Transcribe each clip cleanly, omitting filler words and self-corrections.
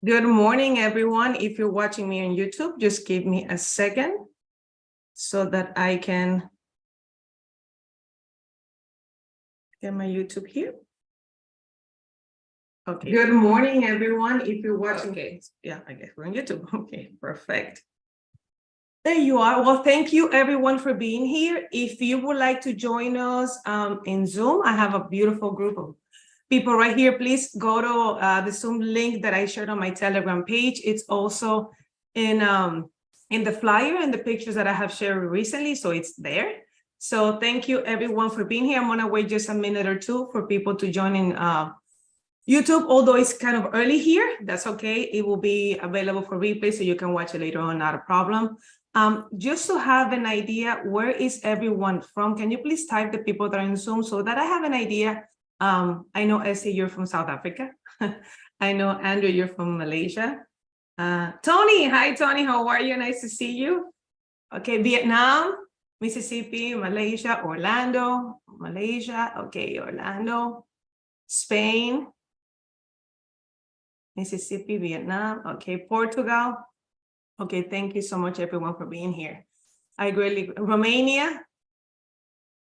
Good morning, everyone. If you're watching me on YouTube, just give me a second so that I can get my YouTube here. Okay. Good morning, everyone. If you're watching, yeah, I guess we're on YouTube. Okay, perfect. There you are. Well, thank you, everyone, for being here. If you would like to join us in Zoom, I have a beautiful group of people right here. Please go to the Zoom link that I shared on my Telegram page. It's also in the flyer and the pictures that I have shared recently, so it's there. So thank you, everyone, for being here. I'm gonna wait just a minute or two for people to join in YouTube, although it's kind of early here. That's okay. It will be available for replay, so you can watch it later on, not a problem. Just to have an idea, where is everyone from? Can you please type the people that are in Zoom so that I have an idea? I know, Essie, you're from South Africa. I know, Andrew, you're from Malaysia. Tony, hi, Tony, how are you? Nice to see you. Okay, Vietnam, Mississippi, Malaysia, Orlando, Malaysia. Okay, Orlando, Spain, Mississippi, Vietnam. Okay, Portugal. Okay, thank you so much, everyone, for being here. Romania,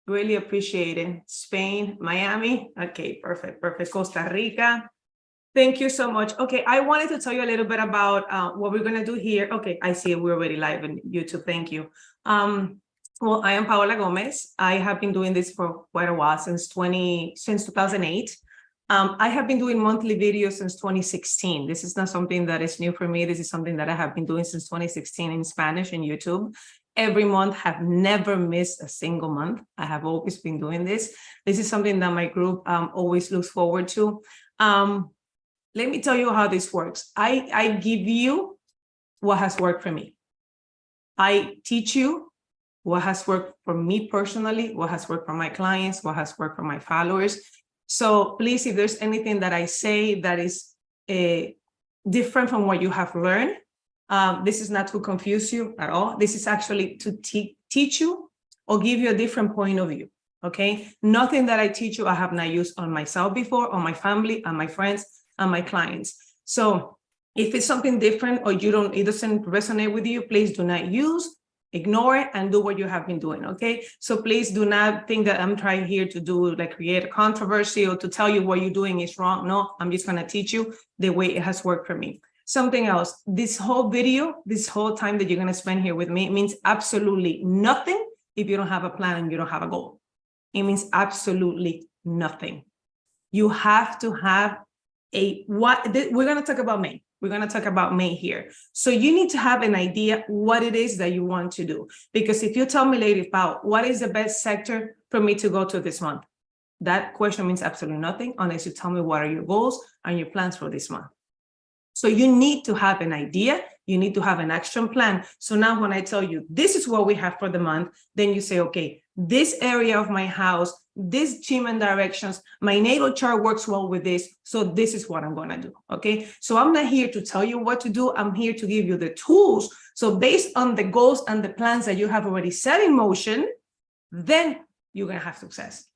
really appreciate it. Spain, Miami. Okay, perfect. Costa Rica. Thank you so much. Okay, I wanted to tell you a little bit about what we're gonna do here. Okay, I see we're already live on YouTube. Thank you. Well, I am Paola Gomez. I have been doing this for quite a while, since 2008. I have been doing monthly videos since 2016. This is not something that is new for me. This is something that I have been doing since 2016 in Spanish and YouTube. Every month, have never missed a single month. I have always been doing this. This is something that my group always looks forward to. Let me tell you how this works. I give you what has worked for me. I teach you what has worked for me personally, what has worked for my clients, what has worked for my followers. So please, if there's anything that I say that is different from what you have learned, this is not to confuse you at all. This is actually to teach you or give you a different point of view, okay? Nothing that I teach you I have not used on myself before, on my family, on my friends, and my clients. So if it's something different or it doesn't resonate with you, please do not use, ignore it, and do what you have been doing, okay? So please do not think that I'm trying here to create a controversy or to tell you what you're doing is wrong. No, I'm just gonna teach you the way it has worked for me. Something else, this whole video, this whole time that you're gonna spend here with me means absolutely nothing if you don't have a plan and you don't have a goal. It means absolutely nothing. You have to have we're gonna talk about May. We're going to talk about May here. So you need to have an idea what it is that you want to do. Because if you tell me later, Pao, what is the best sector for me to go to this month? That question means absolutely nothing unless you tell me what are your goals and your plans for this month. So you need to have an idea. You need to have an action plan. So now when I tell you, this is what we have for the month, then you say, okay, this area of my house, this QiMen directions, my natal chart works well with this. So this is what I'm going to do. Okay. So I'm not here to tell you what to do. I'm here to give you the tools. So based on the goals and the plans that you have already set in motion, then you're going to have success.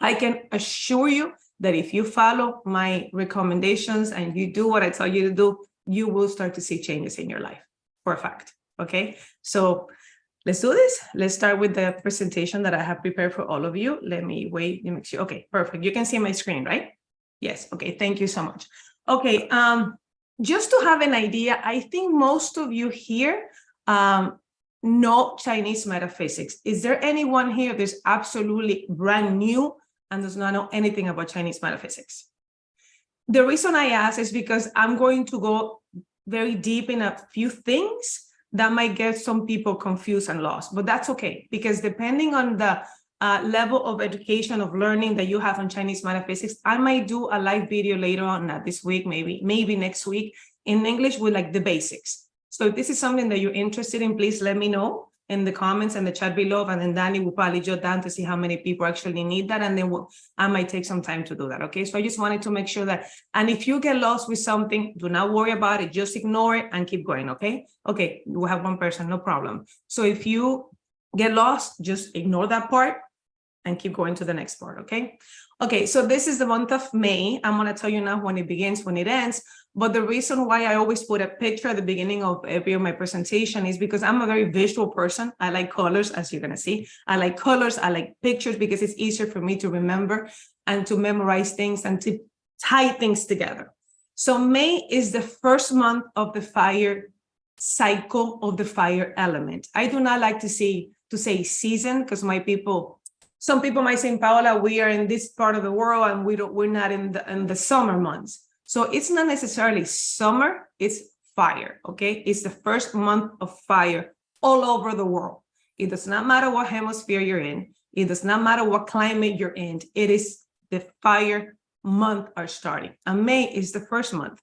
I can assure you that if you follow my recommendations and you do what I tell you to do, you will start to see changes in your life for a fact. Okay. So let's do this. Let's start with the presentation that I have prepared for all of you. Let me make sure. Okay, perfect. You can see my screen, right? Yes. Okay. Thank you so much. Okay. Just to have an idea, I think most of you here know Chinese metaphysics. Is there anyone here that's absolutely brand new and does not know anything about Chinese metaphysics? The reason I ask is because I'm going to go very deep in a few things that might get some people confused and lost, but that's okay, because depending on the level of education, of learning that you have on Chinese metaphysics, I might do a live video later on, not this week, maybe next week, in English with like the basics. So if this is something that you're interested in, please let me know in the comments and the chat below, and then Danny will probably jot down to see how many people actually need that, and then I might take some time to do that, okay? So I just wanted to make sure that, and if you get lost with something, do not worry about it, just ignore it and keep going, okay? Okay, we have one person, no problem. So if you get lost, just ignore that part and keep going to the next part, okay? Okay, so this is the month of May. I'm going to tell you now when it begins, when it ends. But the reason why I always put a picture at the beginning of every of my presentation is because I'm a very visual person. I like colors, as you're going to see. I like colors. I like pictures because it's easier for me to remember and to memorize things and to tie things together. So May is the first month of the fire cycle of the fire element. I do not like to say season because some people might say, Paola, we are in this part of the world and we're not in the summer months. So it's not necessarily summer, it's fire, okay? It's the first month of fire all over the world. It does not matter what hemisphere you're in. It does not matter what climate you're in. It is the fire month are starting. And May is the first month,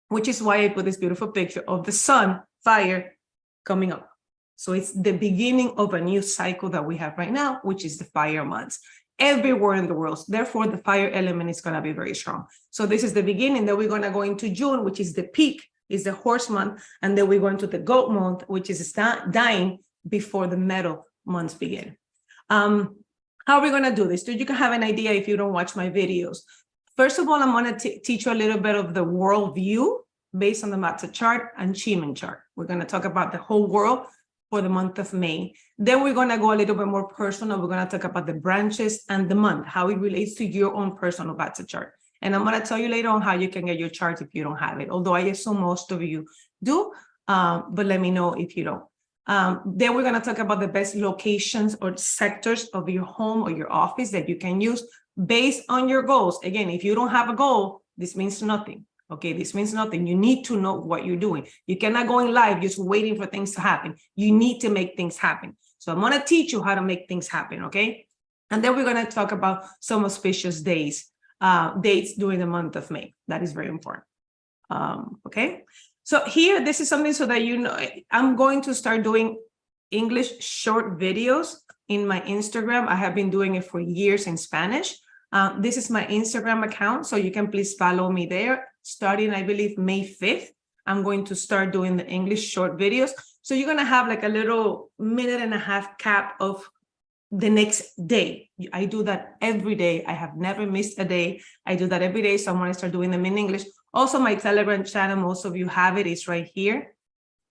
which is why I put this beautiful picture of the sun, fire, coming up. So it's the beginning of a new cycle that we have right now, which is the fire months everywhere in the world. Therefore, the fire element is going to be very strong. So this is the beginning. Then we're going to go into June, which is the peak, is the horse month. And then we go into the goat month, which is dying before the metal months begin. How are we going to do this? So you can have an idea if you don't watch my videos. First of all, I'm going to teach you a little bit of the world view based on the BaZi chart and QiMen chart. We're going to talk about the whole world for the month of May. Then we're going to go a little bit more personal. We're going to talk about the branches and the month, how it relates to your own personal BaZi chart. And I'm going to tell you later on how you can get your chart if you don't have it, although I assume most of you do, but let me know if you don't. Then we're going to talk about the best locations or sectors of your home or your office that you can use based on your goals. Again, if you don't have a goal, this means nothing. Okay, this means nothing. You need to know what you're doing. You cannot go in live just waiting for things to happen. You need to make things happen. So I'm going to teach you how to make things happen, okay? And then we're going to talk about some auspicious dates during the month of May. That is very important. Okay, so here, this is something so that you know, I'm going to start doing English short videos in my Instagram. I have been doing it for years in Spanish. This is my Instagram account, so you can please follow me there. Starting, I believe, May 5th, I'm going to start doing the English short videos. So you're going to have like a little minute and a half cap of the next day. I do that every day. I have never missed a day. I do that every day. So I'm going to start doing them in English. Also, my Telegram channel, most of you have it. It's right here.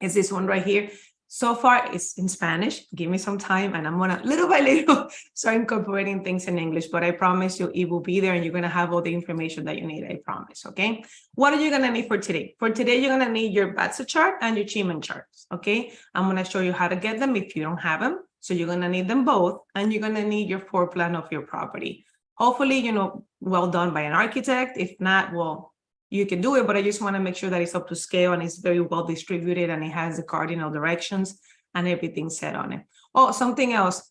It's this one right here. So far, it's in Spanish. Give me some time, and I'm going to, little by little, start incorporating things in English. But I promise you, it will be there, and you're going to have all the information that you need, I promise, okay? What are you going to need for today? For today, you're going to need your BaZi chart and your QiMen charts, okay? I'm going to show you how to get them if you don't have them. So you're going to need them both, and you're going to need your floor plan of your property. Hopefully, you know, well done by an architect. If not, well, you can do it, but I just want to make sure that it's up to scale and it's very well distributed and it has the cardinal directions and everything set on it. Oh, something else.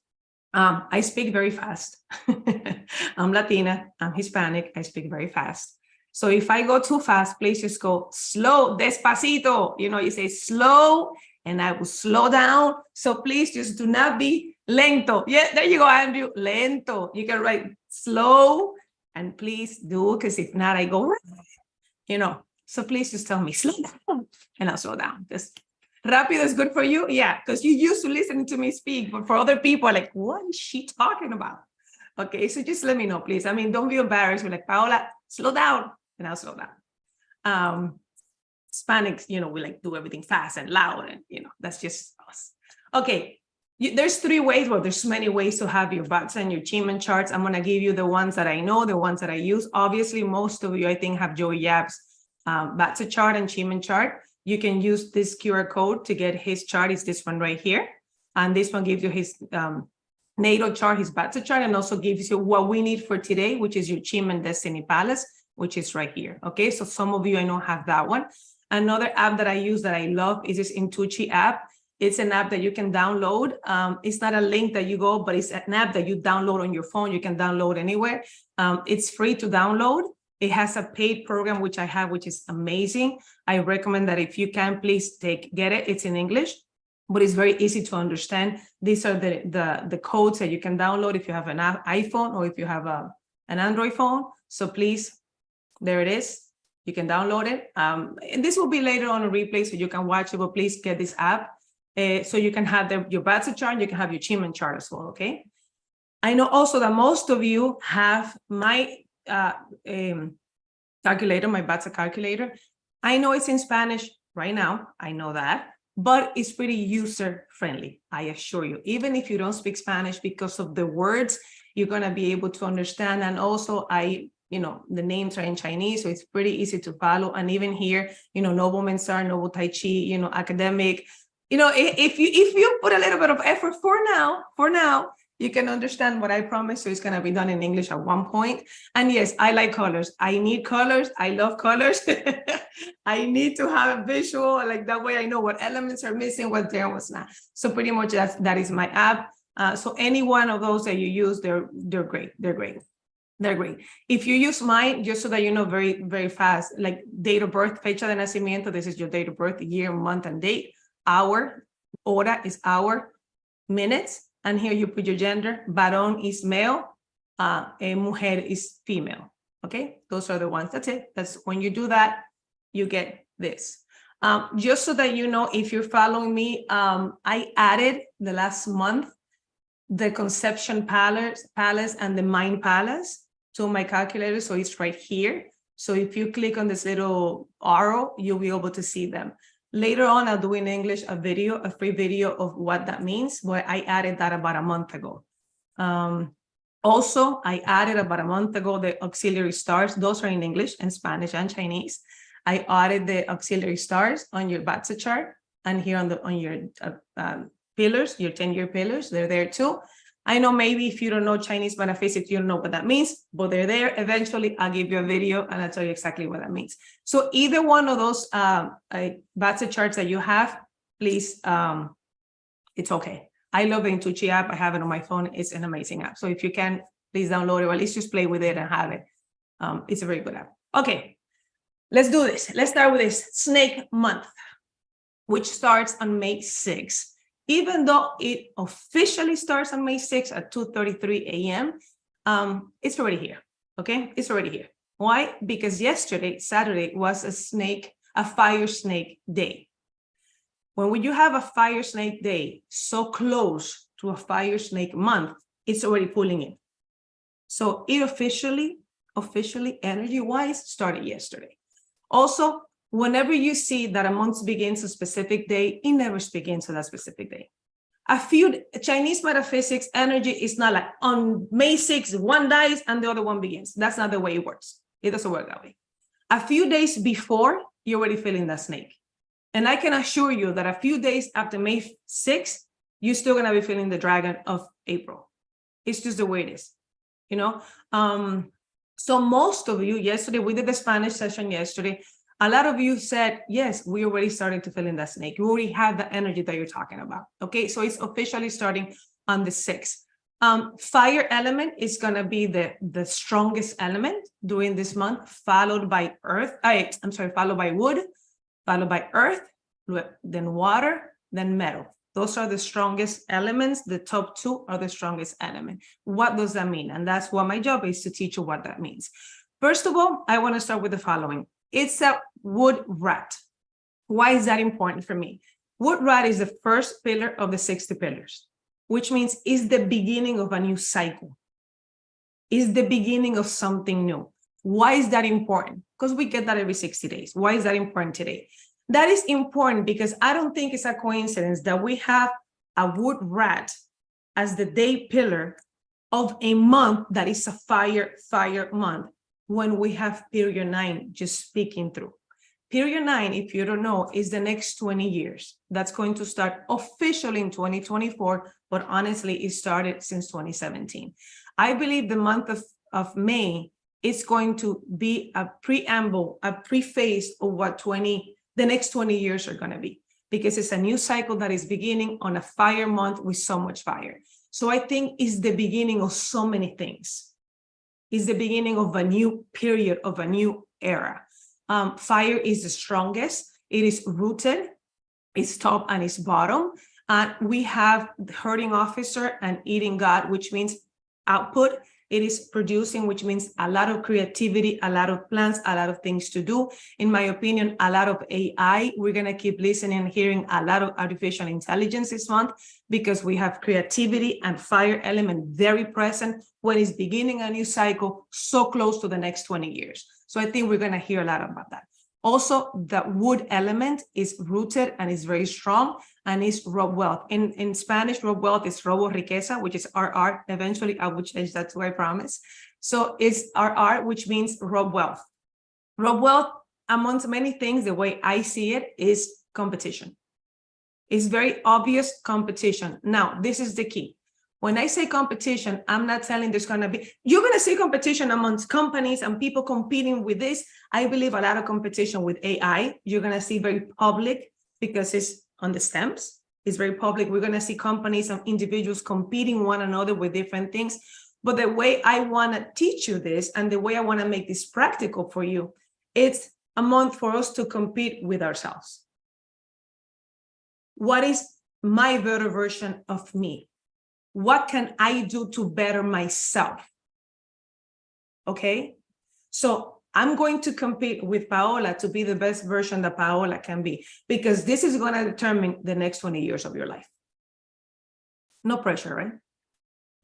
I speak very fast. I'm Latina, I'm Hispanic, I speak very fast. So if I go too fast, please just go slow, despacito. You know, you say slow and I will slow down. So please just do not be lento. Yeah, there you go, Andrew, lento. You can write slow and please do, because if not, I go, you know, so please just tell me slow down and I'll slow down. Just rápido is good for you. Yeah, because you used to listen to me speak, but for other people, like, what is she talking about? Okay, so just let me know, please. I mean, don't be embarrassed. We're like, Paola, slow down, and I'll slow down. Hispanics, you know, we like do everything fast and loud, and you know, that's just us. Okay, there's three ways. Well, there's many ways to have your BaZi and your QiMen charts. I'm going to give you the ones that I know, the ones that I use. Obviously, most of you, I think, have Joey Yap's BaZi chart and QiMen chart. You can use this QR code to get his chart. It's this one right here. And this one gives you his natal chart, his BaZi chart, and also gives you what we need for today, which is your QiMen Destiny Palace, which is right here. Okay, so some of you I know have that one. Another app that I use that I love is this Intuichi app. It's an app that you can download. It's not a link that you go, but it's an app that you download on your phone. You can download anywhere. It's free to download. It has a paid program, which I have, which is amazing. I recommend that if you can, please get it. It's in English, but it's very easy to understand. These are the codes that you can download if you have an iPhone or if you have an Android phone. So please, there it is. You can download it. And this will be later on a replay, so you can watch it, but please get this app. So you can have your BaZi chart, you can have your QiMen chart as well, okay? I know also that most of you have my calculator, my BaZi calculator. I know it's in Spanish right now. I know that, but it's pretty user friendly. I assure you, even if you don't speak Spanish, because of the words, you're going to be able to understand. And also the names are in Chinese, so it's pretty easy to follow. And even here, noblemen star, noble tai chi, academic, if you put a little bit of effort for now, you can understand what I promise you is going to be done in English at one point. And yes, I like colors. I need colors. I love colors. I need to have a visual, like that way I know what elements are missing, what's there, what's not. So pretty much that is my app. So any one of those that you use, they're great. They're great. They're great. If you use mine, just so that you know very, very fast, like date of birth, fecha de nacimiento, this is your date of birth, year, month, and date. Hour, hora is hour, minutes. And here you put your gender. Varón is male, mujer is female. Okay, those are the ones. That's it. That's when you do that, you get this. Just so that you know, if you're following me, I added the last month the Conception Palace and the Mind Palace to my calculator. So it's right here. So if you click on this little arrow, you'll be able to see them. Later on, I'll do in English a free video of what that means, but I added that about a month ago. Also, I added about a month ago the auxiliary stars. Those are in English and Spanish and Chinese. I added the auxiliary stars on your BaZi chart and here on your pillars, your 10-year pillars, they're there too. I know maybe if you don't know Chinese metaphysics, you don't know what that means, but they're there. Eventually, I'll give you a video and I'll tell you exactly what that means. So either one of those BaZi charts that you have, please, it's okay. I love the Intuichi app. I have it on my phone. It's an amazing app. So if you can, please download it, or at least just play with it and have it. It's a very good app. Okay, let's do this. Let's start with this Snake Month, which starts on May 6th. Even though it officially starts on May 6th at 2:33 a.m., it's already here, okay? It's already here. Why? Because yesterday, Saturday, was a fire snake day. When you have a fire snake day so close to a fire snake month, it's already pulling in. So it officially, energy-wise, started yesterday. Also, whenever you see that a month begins a specific day, it never begins on that specific day. Chinese metaphysics energy is not like on May 6th, one dies and the other one begins. That's not the way it works. It doesn't work that way. A few days before, you're already feeling that snake. And I can assure you that a few days after May 6th, you're still going to be feeling the dragon of April. It's just the way it is, So most of you, yesterday, we did the Spanish session yesterday. A lot of you said, yes, we're already starting to feel in that snake. You already have the energy that you're talking about. Okay, so it's officially starting on the 6th. Fire element is going to be the strongest element during this month, followed by followed by wood, followed by earth, then water, then metal. Those are the strongest elements. The top two are the strongest element. What does that mean? And that's what my job is, to teach you what that means. First of all, I want to start with the following. It's a wood rat. Why is that important for me? Wood rat is the first pillar of the 60 pillars, which means it's the beginning of a new cycle. It's the beginning of something new. Why is that important? Because we get that every 60 days. Why is that important today? That is important because I don't think it's a coincidence that we have a wood rat as the day pillar of a month that is a fire month, when we have period 9 just speaking through. Period 9, if you don't know, is the next 20 years. That's going to start officially in 2024, but honestly, it started since 2017. I believe the month of May is going to be a preamble, a preface of what the next 20 years are going to be, because it's a new cycle that is beginning on a fire month with so much fire. So I think it's the beginning of so many things. Is the beginning of a new period, of a new era. Fire is the strongest. It is rooted, it's top and it's bottom. We have the herding officer and eating god, which means output, It is producing, which means a lot of creativity, a lot of plans, a lot of things to do. In my opinion, a lot of AI. We're going to keep listening and hearing a lot of artificial intelligence this month because we have creativity and fire element very present when it's beginning a new cycle so close to the next 20 years. So I think we're going to hear a lot about that. Also, the wood element is rooted and is very strong and is rob wealth. In Spanish, rob wealth is robo riqueza, which is RR. Eventually, I will change that to I promise. So it's RR, which means rob wealth. Rob wealth, amongst many things, the way I see it is competition. It's very obvious competition. Now, this is the key. When I say competition, I'm not telling there's going to be, you're going to see competition amongst companies and people competing with this. I believe a lot of competition with AI. You're going to see very public because it's on the stems. It's very public. We're going to see companies and individuals competing one another with different things. But the way I want to teach you this and the way I want to make this practical for you, it's a month for us to compete with ourselves. What is my better version of me? What can I do to better myself? Okay, so I'm going to compete with Paola to be the best version that Paola can be, because this is going to determine the next 20 years of your life. No pressure, right?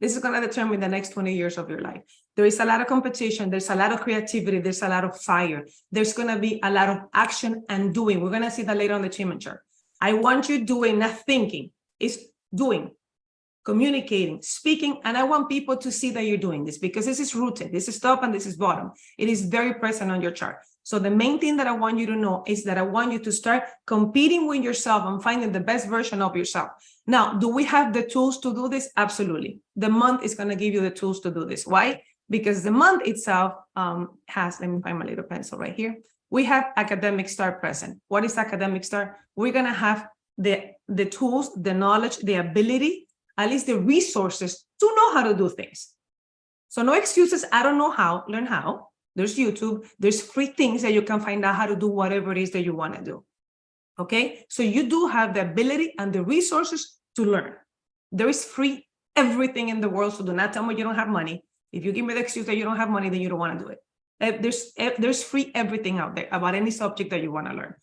This is going to determine the next 20 years of your life. There is a lot of competition. There's a lot of creativity. There's a lot of fire. There's going to be a lot of action and doing. We're going to see that later on the QiMen chart. I want you doing, not thinking. It's doing. Communicating, speaking, and I want people to see that you're doing this because this is rooted, this is top and this is bottom. It is very present on your chart. So the main thing that I want you to know is that I want you to start competing with yourself and finding the best version of yourself. Now, do we have the tools to do this? Absolutely. The month is going to give you the tools to do this. Why? Because the month itself has, let me find my little pencil right here. We have academic star present. What is academic star? We're going to have the tools, the knowledge, the ability, at least the resources to know how to do things. So no excuses. I don't know how, learn how. There's YouTube. There's free things that you can find out how to do whatever it is that you want to do. Okay. So you do have the ability and the resources to learn. There is free everything in the world. So do not tell me you don't have money. If you give me the excuse that you don't have money, then you don't want to do it. There's free everything out there about any subject that you want to learn.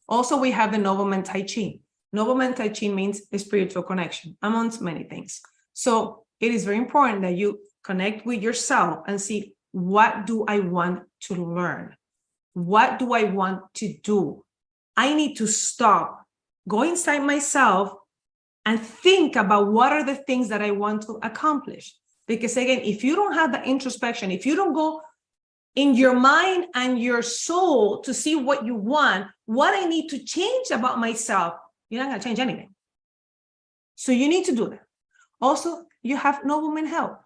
Also, we have the Nobleman Tai Chi. Nobleman Tai Chi means a spiritual connection, amongst many things. So it is very important that you connect with yourself and see, what do I want to learn? What do I want to do? I need to stop, go inside myself and think about what are the things that I want to accomplish. Because again, if you don't have the introspection, if you don't go in your mind and your soul to see what you want, what I need to change about myself, you're not going to change anything. So you need to do that. Also, you have nobleman help.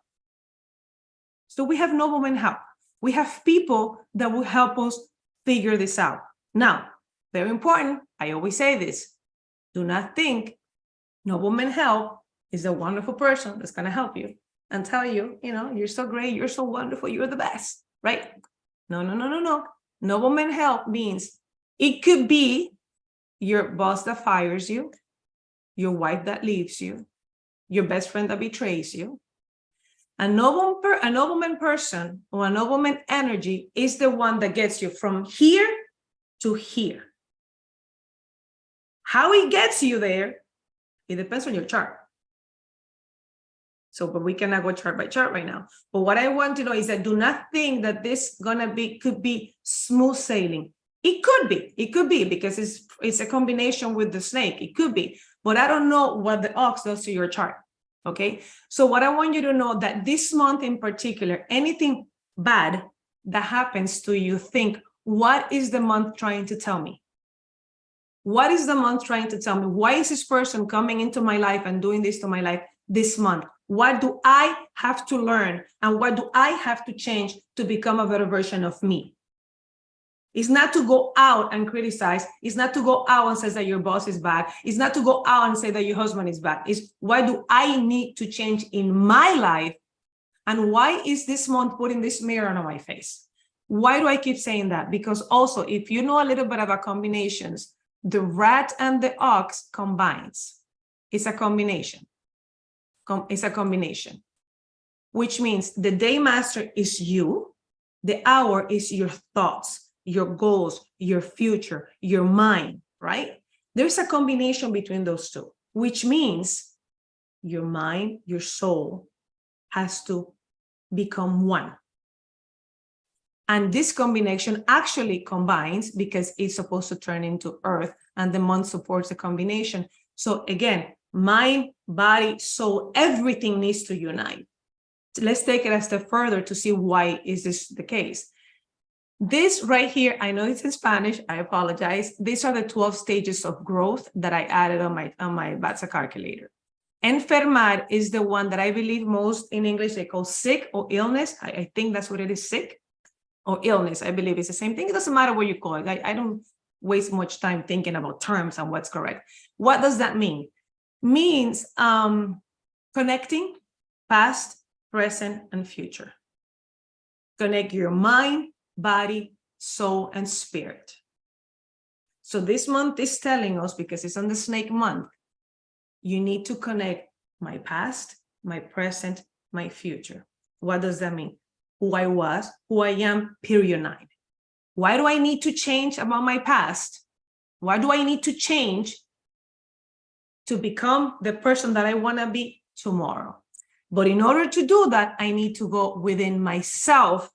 So we have nobleman help. We have people that will help us figure this out. Now, very important, I always say this, do not think nobleman help is a wonderful person that's going to help you and tell you, you're so great, you're so wonderful, you're the best, right? No. Nobleman help means it could be your boss that fires you, your wife that leaves you, your best friend that betrays you. A nobleman person or a nobleman energy is the one that gets you from here to here. How it gets you there, it depends on your chart. So, but we cannot go chart by chart right now. But what I want to know is that do not think that this could be smooth sailing. It could be because it's a combination with the snake. It could be, but I don't know what the ox does to your chart. Okay. So what I want you to know that this month in particular, anything bad that happens to you, think, what is the month trying to tell me? What is the month trying to tell me? Why is this person coming into my life and doing this to my life this month? What do I have to learn? And what do I have to change to become a better version of me? It's not to go out and criticize. It's not to go out and say that your boss is bad. It's not to go out and say that your husband is bad. It's what do I need to change in my life? And why is this month putting this mirror on my face? Why do I keep saying that? Because also, if you know a little bit about combinations, the rat and the ox combines. It's a combination. It's a combination. which means the day master is you, the hour is your thoughts, your goals, your future, your mind, right? There's a combination between those two, which means your mind, your soul has to become one. And this combination actually combines because it's supposed to turn into earth, and the month supports the combination. So again, mind, body, soul, everything needs to unite. Let's take it a step further to see why is this the case. This right here, I know it's in Spanish, I apologize. These are the 12 stages of growth that I added on my BaZi calculator. Enfermar is the one that I believe most in English they call sick or illness. I think that's what it is, sick or illness. I believe it's the same thing. It doesn't matter what you call it. I don't waste much time thinking about terms and what's correct. What does that mean? Means connecting past, present, and future. Connect your mind, body, soul, and spirit. So this month is telling us, because it's on the snake month, you need to connect my past, my present, my future. What does that mean? Who I was, who I am, period 9. Why do I need to change about my past? Why do I need to change to become the person that I want to be tomorrow? But in order to do that, I need to go within myself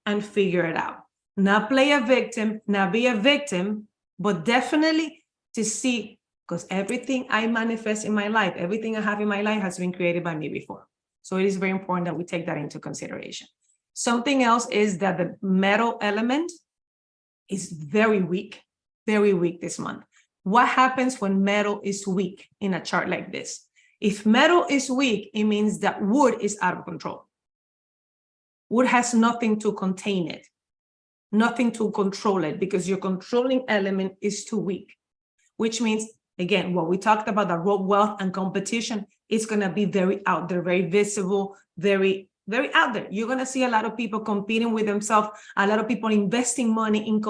and figure it out. Not play a victim, not be a victim, but definitely to see, because everything I manifest in my life, everything I have in my life has been created by me before. So it is very important that we take that into consideration. Something else is that the metal element is very weak this month. What happens when metal is weak in a chart like this? If metal is weak, it means that wood is out of control. Wood has nothing to contain it, nothing to control it, because your controlling element is too weak, which means, again, what we talked about, the raw wealth and competition, is going to be very out there, very visible, very out there. You're going to see a lot of people competing with themselves, a lot of people investing money in,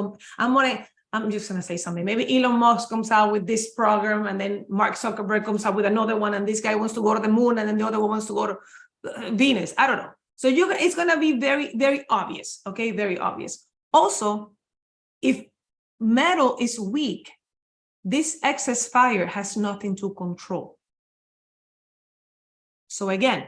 I'm just going to say something. Maybe Elon Musk comes out with this program, and then Mark Zuckerberg comes out with another one, and this guy wants to go to the moon, and then the other one wants to go to Venus. I don't know. So it's going to be very obvious, okay? Very obvious. Also, if metal is weak, this excess fire has nothing to control. So again,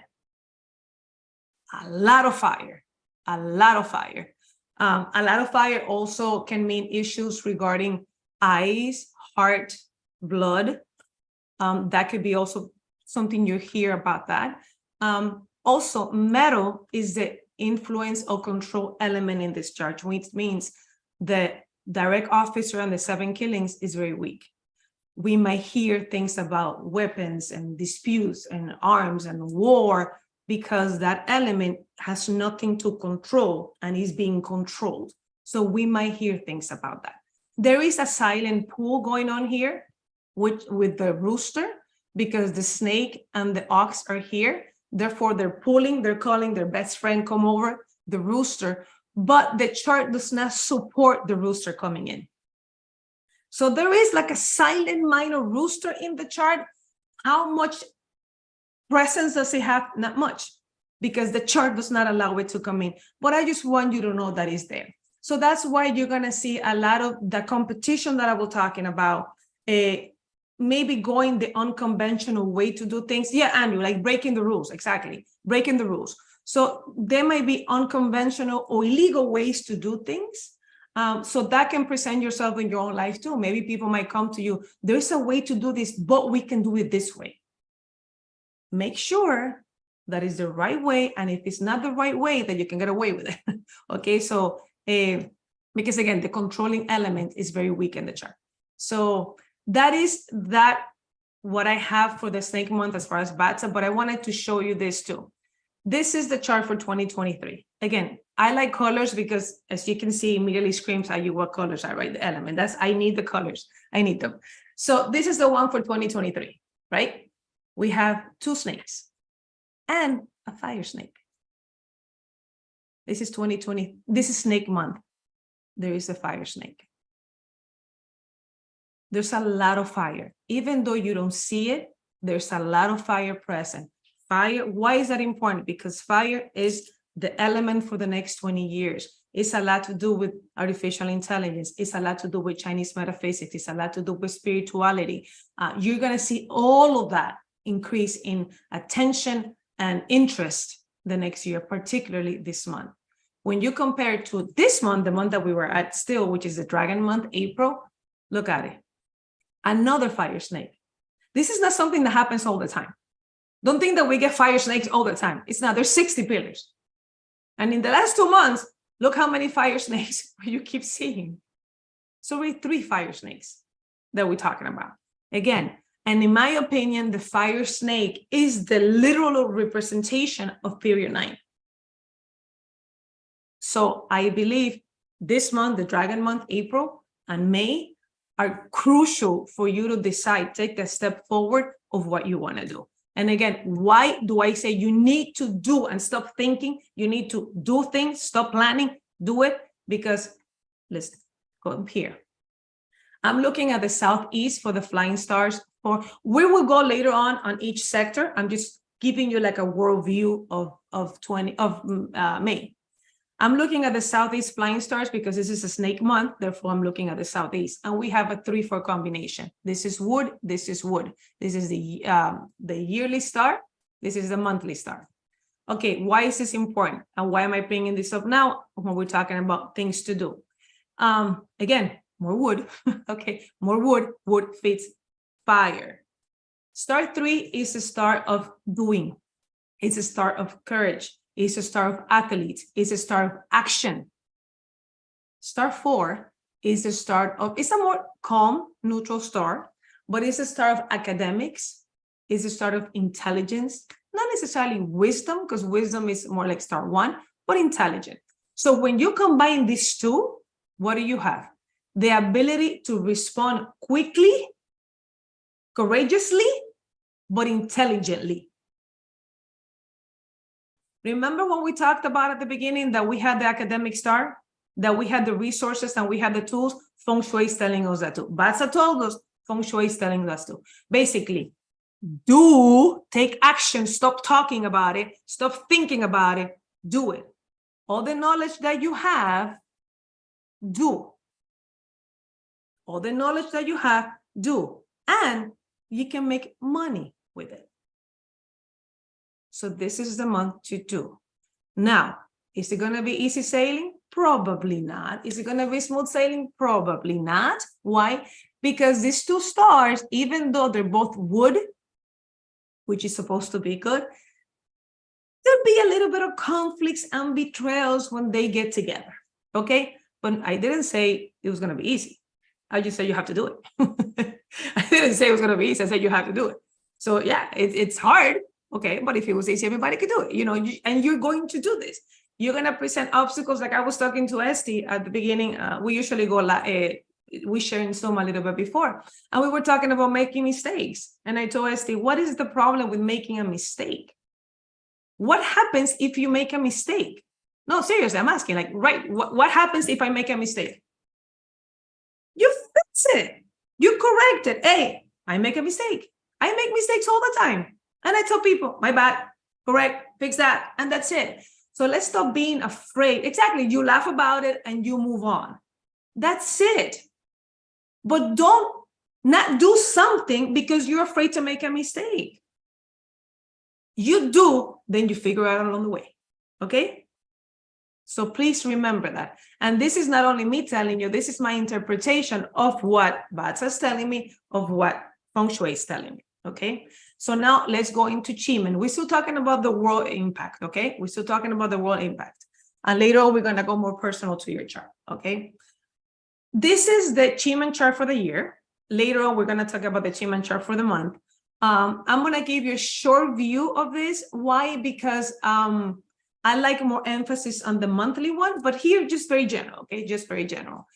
a lot of fire, a lot of fire. A lot of fire also can mean issues regarding eyes, heart, blood. That could be also something you hear about that. Also, metal is the influence or control element in this chart, which means the direct officer and the 7 killings is very weak. We might hear things about weapons and disputes and arms and war, because that element has nothing to control and is being controlled. So we might hear things about that. There is a silent pull going on here with the rooster, because the snake and the ox are here. Therefore, they're pulling, they're calling their best friend come over, the rooster, but the chart does not support the rooster coming in. So there is like a silent minor rooster in the chart. How much presence does it have? Not much, because the chart does not allow it to come in. But I just want you to know that it's there. So that's why you're going to see a lot of the competition that I was talking about, maybe going the unconventional way to do things. Yeah, Andrew, like breaking the rules. Exactly. Breaking the rules. So there might be unconventional or illegal ways to do things. So that can present yourself in your own life too. Maybe people might come to you, there's a way to do this, but we can do it this way. Make sure that is the right way. And if it's not the right way, then you can get away with it. Okay, so because again, the controlling element is very weak in the chart. So that is what I have for the snake month as far as BaZi, but I wanted to show you this too. This is the chart for 2023. Again, I like colors because, as you can see, immediately screams at you what colors are, right? The element. I need the colors. I need them. So this is the one for 2023, right? We have 2 snakes and a fire snake. This is 2020. This is snake month. There is a fire snake. There's a lot of fire. Even though you don't see it, there's a lot of fire present. Fire, why is that important? Because fire is the element for the next 20 years. It's a lot to do with artificial intelligence. It's a lot to do with Chinese metaphysics. It's a lot to do with spirituality. You're going to see all of that increase in attention and interest the next year, particularly this month. When you compare to this month, the month that we were at still, which is the dragon month, April, look at it. Another fire snake. This is not something that happens all the time. Don't think that we get fire snakes all the time. It's not. There's 60 pillars. And in the last 2 months, look how many fire snakes you keep seeing. So we're 3 fire snakes that we're talking about. Again, and in my opinion, the fire snake is the literal representation of period 9. So I believe this month, the dragon month, April and May, are crucial for you to decide, take a step forward of what you want to do. And again, why do I say you need to do and stop thinking? You need to do things, stop planning, do it. Because let's go up here. I'm looking at the southeast for the flying stars. For we will go later on each sector. I'm just giving you like a world view of May. I'm looking at the southeast flying stars because this is a snake month. Therefore, I'm looking at the southeast, and we have a 3-4 combination. This is wood. This is wood. This is the yearly star. This is the monthly star. Okay, why is this important? And why am I bringing this up now when we're talking about things to do? Again, more wood. Okay, more wood. Wood fits fire. Star 3 is a star of doing. It's a star of courage. It's a star of athletes. It's a star of action. Star 4 is a star of, it's a more calm, neutral star, but it's a star of academics. It's a star of intelligence, not necessarily wisdom, because wisdom is more like star 1, but intelligent. So when you combine these two, what do you have? The ability to respond quickly, courageously, but intelligently. Remember when we talked about at the beginning that we had the academic star, that we had the resources and we had the tools? Feng Shui is telling us that too. BaZi told us, Feng Shui is telling us too. Basically, take action, stop talking about it, stop thinking about it, do it. All the knowledge that you have, do. All the knowledge that you have, do. And you can make money with it. So this is the month to do. Now, is it going to be easy sailing? Probably not. Is it going to be smooth sailing? Probably not. Why? Because these 2 stars, even though they're both wood, which is supposed to be good, there'll be a little bit of conflicts and betrayals when they get together. Okay? But I didn't say it was going to be easy. I just said you have to do it. I didn't say it was going to be easy. I said you have to do it. So yeah, it's hard. Okay, but if it was easy, everybody could do it, you know, and you're going to do this. You're going to present obstacles. Like I was talking to Esty at the beginning. We usually go, we share in Zoom a little bit before, and we were talking about making mistakes. And I told Esty, what is the problem with making a mistake? What happens if you make a mistake? No, seriously, I'm asking, like, right, what happens if I make a mistake? You fix it. You correct it. Hey, I make a mistake. I make mistakes all the time. And I tell people, my bad, correct, fix that, and that's it. So let's stop being afraid. Exactly, you laugh about it and you move on. That's it. But don't not do something because you're afraid to make a mistake. You do, then you figure out along the way, okay? So please remember that. And this is not only me telling you, this is my interpretation of what BaZi is telling me, of what Feng Shui is telling me, okay? So now let's go into QiMen. We're still talking about the world impact, okay? We're still talking about the world impact. And later on, we're going to go more personal to your chart, okay? This is the QiMen chart for the year. Later on, we're going to talk about the QiMen chart for the month. I'm going to give you a short view of this. Why? Because I like more emphasis on the monthly one, but here, just very general, okay? Just very general.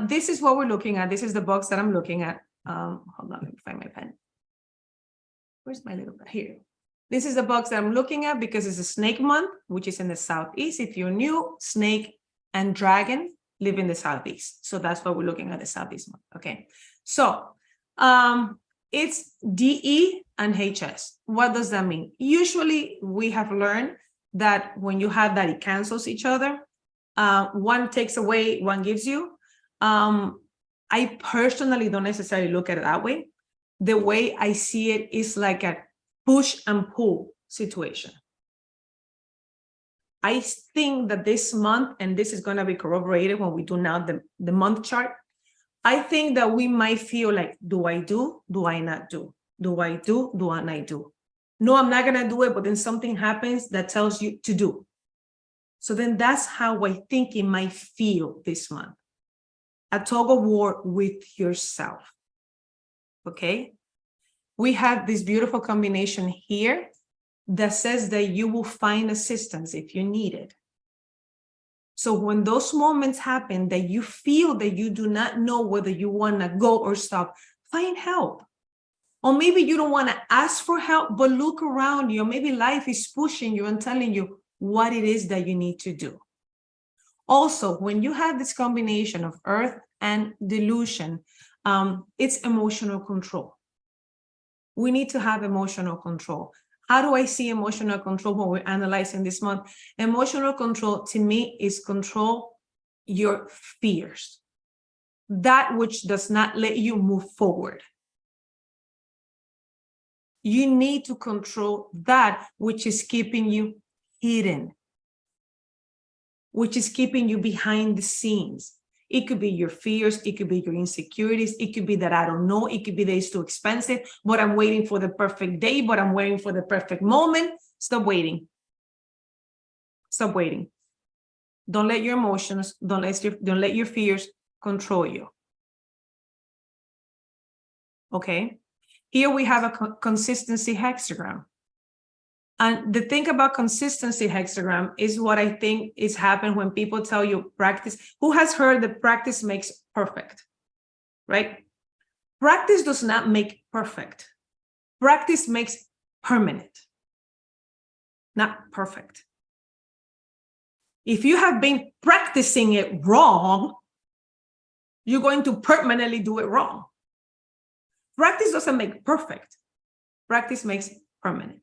This is what we're looking at. This is the box that I'm looking at. Hold on, let me find my pen. Where's my little pen? Here. This is the box that I'm looking at because it's a snake month, which is in the southeast. If you're new, snake and dragon live in the southeast. So that's why we're looking at the southeast month, okay? So it's DE and HS. What does that mean? Usually we have learned that when you have that, it cancels each other. One takes away, one gives you. I personally don't necessarily look at it that way. The way I see it is like a push and pull situation. I think that this month, and this is going to be corroborated when we do now the month chart, I think that we might feel like, do I do? Do I not do? Do I do? Do I not do? No, I'm not going to do it, but then something happens that tells you to do. So then that's how I think it might feel this month. A tug of war with yourself. Okay? We have this beautiful combination here that says that you will find assistance if you need it. So when those moments happen that you feel that you do not know whether you want to go or stop, find help. Or maybe you don't want to ask for help, but look around you. Or maybe life is pushing you and telling you what it is that you need to do. Also, when you have this combination of earth and delusion, it's emotional control. We need to have emotional control. How do I see emotional control when we're analyzing this month? Emotional control to me is control your fears, that which does not let you move forward. You need to control that which is keeping you hidden, which is keeping you behind the scenes. It could be your fears. It could be your insecurities. It could be that I don't know. It could be that it's too expensive, but I'm waiting for the perfect day, but I'm waiting for the perfect moment. Stop waiting. Stop waiting. Don't let your emotions, don't let your fears control you. Okay? Here we have a consistency hexagram. And the thing about consistency hexagram is what I think is happened when people tell you practice. Who has heard that practice makes perfect, right? Practice does not make perfect. Practice makes permanent, not perfect. If you have been practicing it wrong, you're going to permanently do it wrong. Practice doesn't make perfect. Practice makes permanent.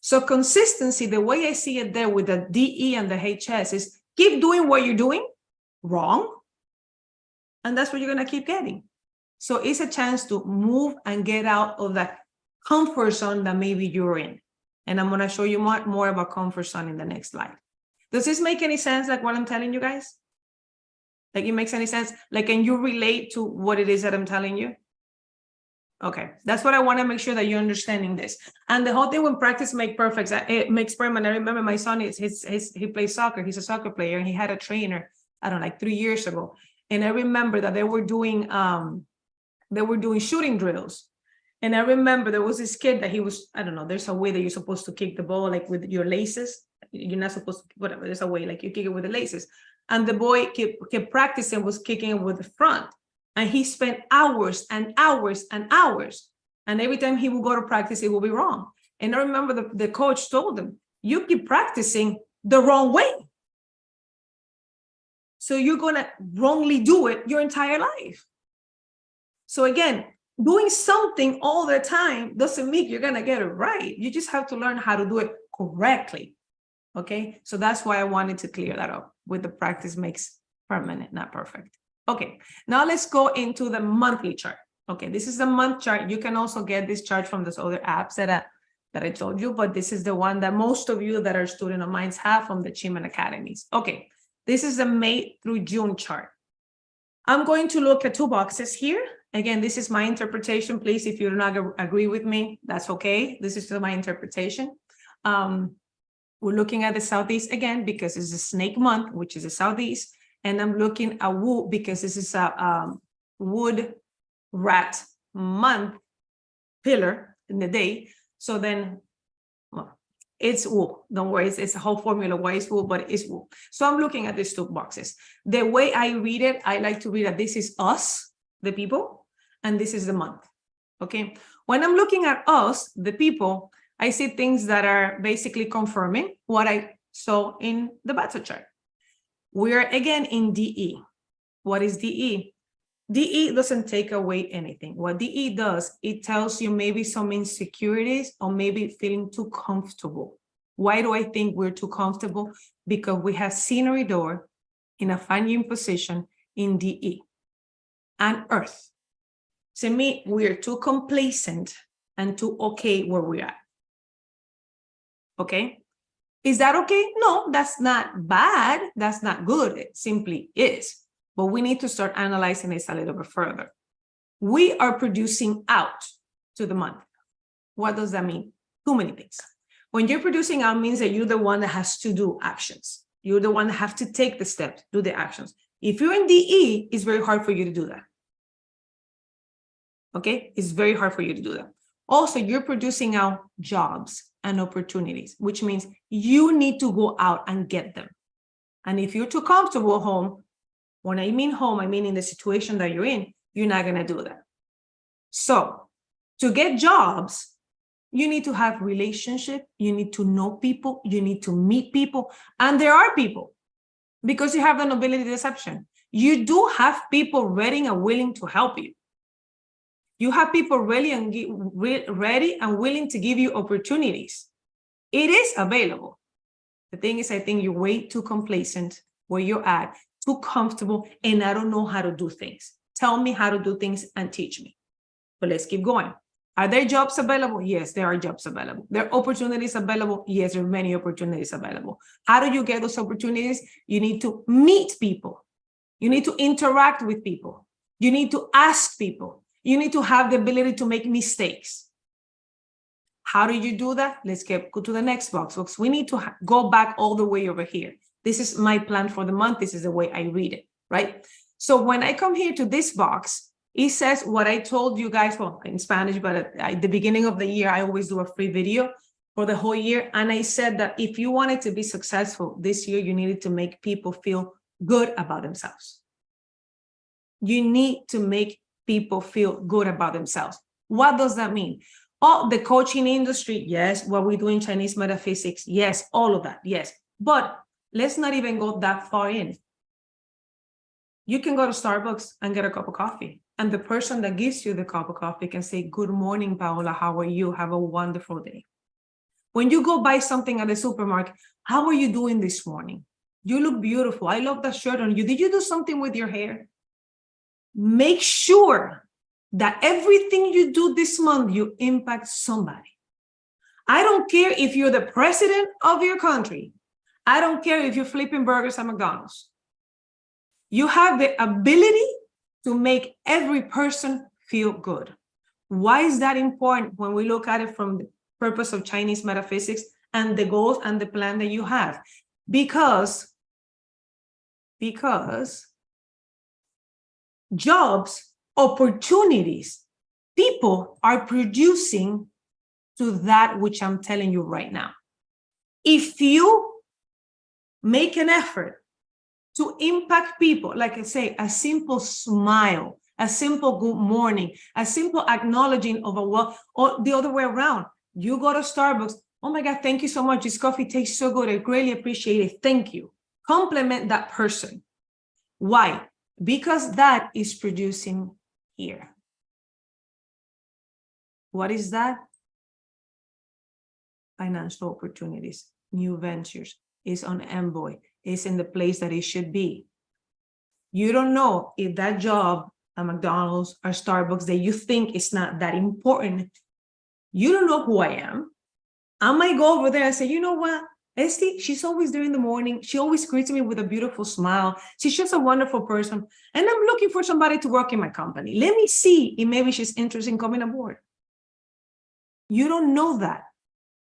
So consistency, the way I see it there with the DE and the HS is keep doing what you're doing wrong, and that's what you're going to keep getting. So it's a chance to move and get out of that comfort zone that maybe you're in. And I'm going to show you more about comfort zone in the next slide. Does this make any sense, like what I'm telling you guys? Like it makes any sense? Like, can you relate to what it is that I'm telling you? Okay, that's what I want to make sure that you're understanding this. And the whole thing when practice make perfect, it makes permanent. I remember my son, he plays soccer. He's a soccer player, and he had a trainer, I don't know, like 3 years ago. And I remember that they were doing shooting drills. And I remember there was this kid that he was, I don't know, there's a way that you're supposed to kick the ball, like with your laces. You're not supposed to, whatever, there's a way, like you kick it with the laces. And the boy kept practicing, was kicking it with the front. And he spent hours and hours and hours. And every time he would go to practice, it would be wrong. And I remember the coach told him, you keep practicing the wrong way. So you're going to wrongly do it your entire life. So again, doing something all the time doesn't mean you're going to get it right. You just have to learn how to do it correctly. Okay. So that's why I wanted to clear that up with the practice makes permanent, not perfect. Okay, now let's go into the monthly chart. Okay, this is the month chart. You can also get this chart from those other apps that I told you, but this is the one that most of you that are student of mine have from the QiMen Academies. Okay, this is the May through June chart. I'm going to look at 2 boxes here. Again, this is my interpretation. Please, if you do not agree with me, that's okay. This is still my interpretation. We're looking at the Southeast again because it's a snake month, which is the Southeast. And I'm looking at Wu because this is a wood rat month pillar in the day. So then, well, it's Wu. Don't worry, it's a whole formula why it's Wu, but it's Wu. So I'm looking at these 2 boxes. The way I read it, I like to read that this is us, the people, and this is the month. Okay. When I'm looking at us, the people, I see things that are basically confirming what I saw in the BaZi chart. We're again in DE. What is DE? DE doesn't take away anything. What DE does, it tells you maybe some insecurities or maybe feeling too comfortable. Why do I think we're too comfortable? Because we have scenery door in a finding position in DE and Earth. To me, we're too complacent and too okay where we're at. Okay? Is that okay? No, that's not bad. That's not good. It simply is. But we need to start analyzing this a little bit further. We are producing out to the month. What does that mean? Too many things. When you're producing out means that you're the one that has to do actions. You're the one that have to take the steps, do the actions. If you're in DE, it's very hard for you to do that. Okay? It's very hard for you to do that. Also, you're producing out jobs and opportunities, which means you need to go out and get them. And if you're too comfortable home, when I mean home, I mean in the situation that you're in, you're not going to do that. So to get jobs, you need to have relationship, you need to know people, you need to meet people, and there are people, because you have the nobility deception. You do have people ready and willing to help you. You have people ready and willing to give you opportunities. It is available. The thing is, I think you're way too complacent where you're at, too comfortable, and I don't know how to do things. Tell me how to do things and teach me. But let's keep going. Are there jobs available? Yes, there are jobs available. There are opportunities available? Yes, there are many opportunities available. How do you get those opportunities? You need to meet people. You need to interact with people. You need to ask people. You need to have the ability to make mistakes. How do you do that? Let's go to the next box, folks. We need to go back all the way over here. This is my plan for the month. This is the way I read it, right? So when I come here to this box, it says what I told you guys, well, in Spanish, but at the beginning of the year, I always do a free video for the whole year. And I said that if you wanted to be successful this year, you needed to make people feel good about themselves. You need to make people feel good about themselves. What does that mean? Oh, the coaching industry, yes. What we do in Chinese metaphysics, yes. All of that, yes. But let's not even go that far in. You can go to Starbucks and get a cup of coffee. And the person that gives you the cup of coffee can say, good morning, Paola, how are you? Have a wonderful day. When you go buy something at the supermarket, how are you doing this morning? You look beautiful. I love that shirt on you. Did you do something with your hair? Make sure that everything you do this month, you impact somebody. I don't care if you're the president of your country. I don't care if you're flipping burgers at McDonald's. You have the ability to make every person feel good. Why is that important when we look at it from the purpose of Chinese metaphysics and the goals and the plan that you have? Because jobs, opportunities, people are producing to that which I'm telling you right now. If you make an effort to impact people, like I say, a simple smile, a simple good morning, a simple acknowledging of a well, or the other way around. You go to Starbucks, oh my God, thank you so much. This coffee tastes so good. I greatly appreciate it. Thank you. Compliment that person. Why? Because that is producing here. What is that? Financial opportunities, new ventures, is on Envoy, is in the place that it should be. You don't know if that job at McDonald's or Starbucks that you think is not that important. You don't know who I am. I might go over there and say, you know what? Esty, she's always there in the morning. She always greets me with a beautiful smile. She's just a wonderful person. And I'm looking for somebody to work in my company. Let me see if maybe she's interested in coming aboard. You don't know that.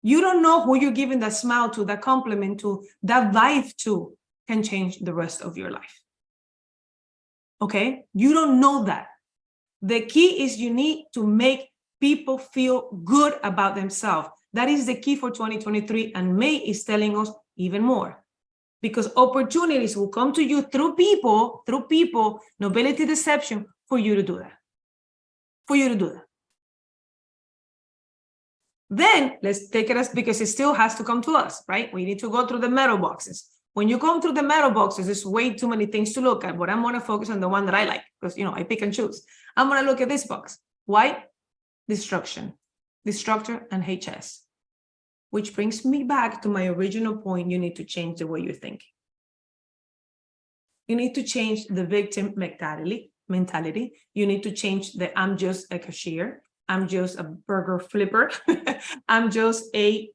You don't know who you're giving that smile to, that compliment to, that vibe to can change the rest of your life. Okay? You don't know that. The key is you need to make people feel good about themselves. That is the key for 2023, and May is telling us even more. Because opportunities will come to you through people, nobility deception, for you to do that. For you to do that. Then let's take it as, because it still has to come to us, right? We need to go through the metal boxes. When you come through the metal boxes, there's way too many things to look at, but I'm going to focus on the one that I like because, I pick and choose. I'm going to look at this box. Why? Destruction, destructor, and HS, which brings me back to my original point. You need to change the way you think. You need to change the victim mentality. You need to change the I'm just a cashier. I'm just a burger flipper. I'm just a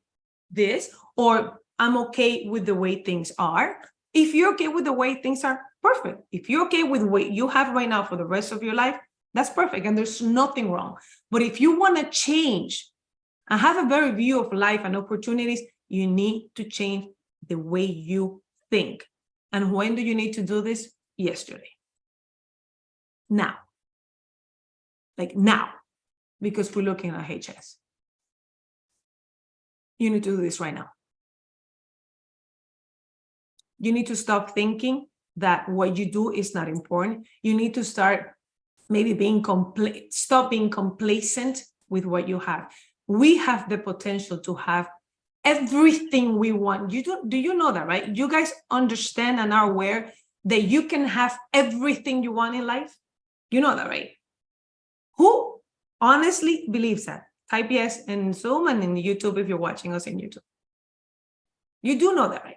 this, or I'm okay with the way things are. If you're okay with the way things are, perfect. If you're okay with what you have right now for the rest of your life, that's perfect. And there's nothing wrong. But if you want to change and have a better view of life and opportunities, you need to change the way you think. And when do you need to do this? Yesterday. Now. Like now. Because we're looking at HS. You need to do this right now. You need to stop thinking that what you do is not important. You need to start maybe stop being complacent with what you have. We have the potential to have everything we want. Do you know that, right? You guys understand and are aware that you can have everything you want in life? You know that, right? Who honestly believes that? Type yes in Zoom and in YouTube if you're watching us in YouTube. You do know that, right?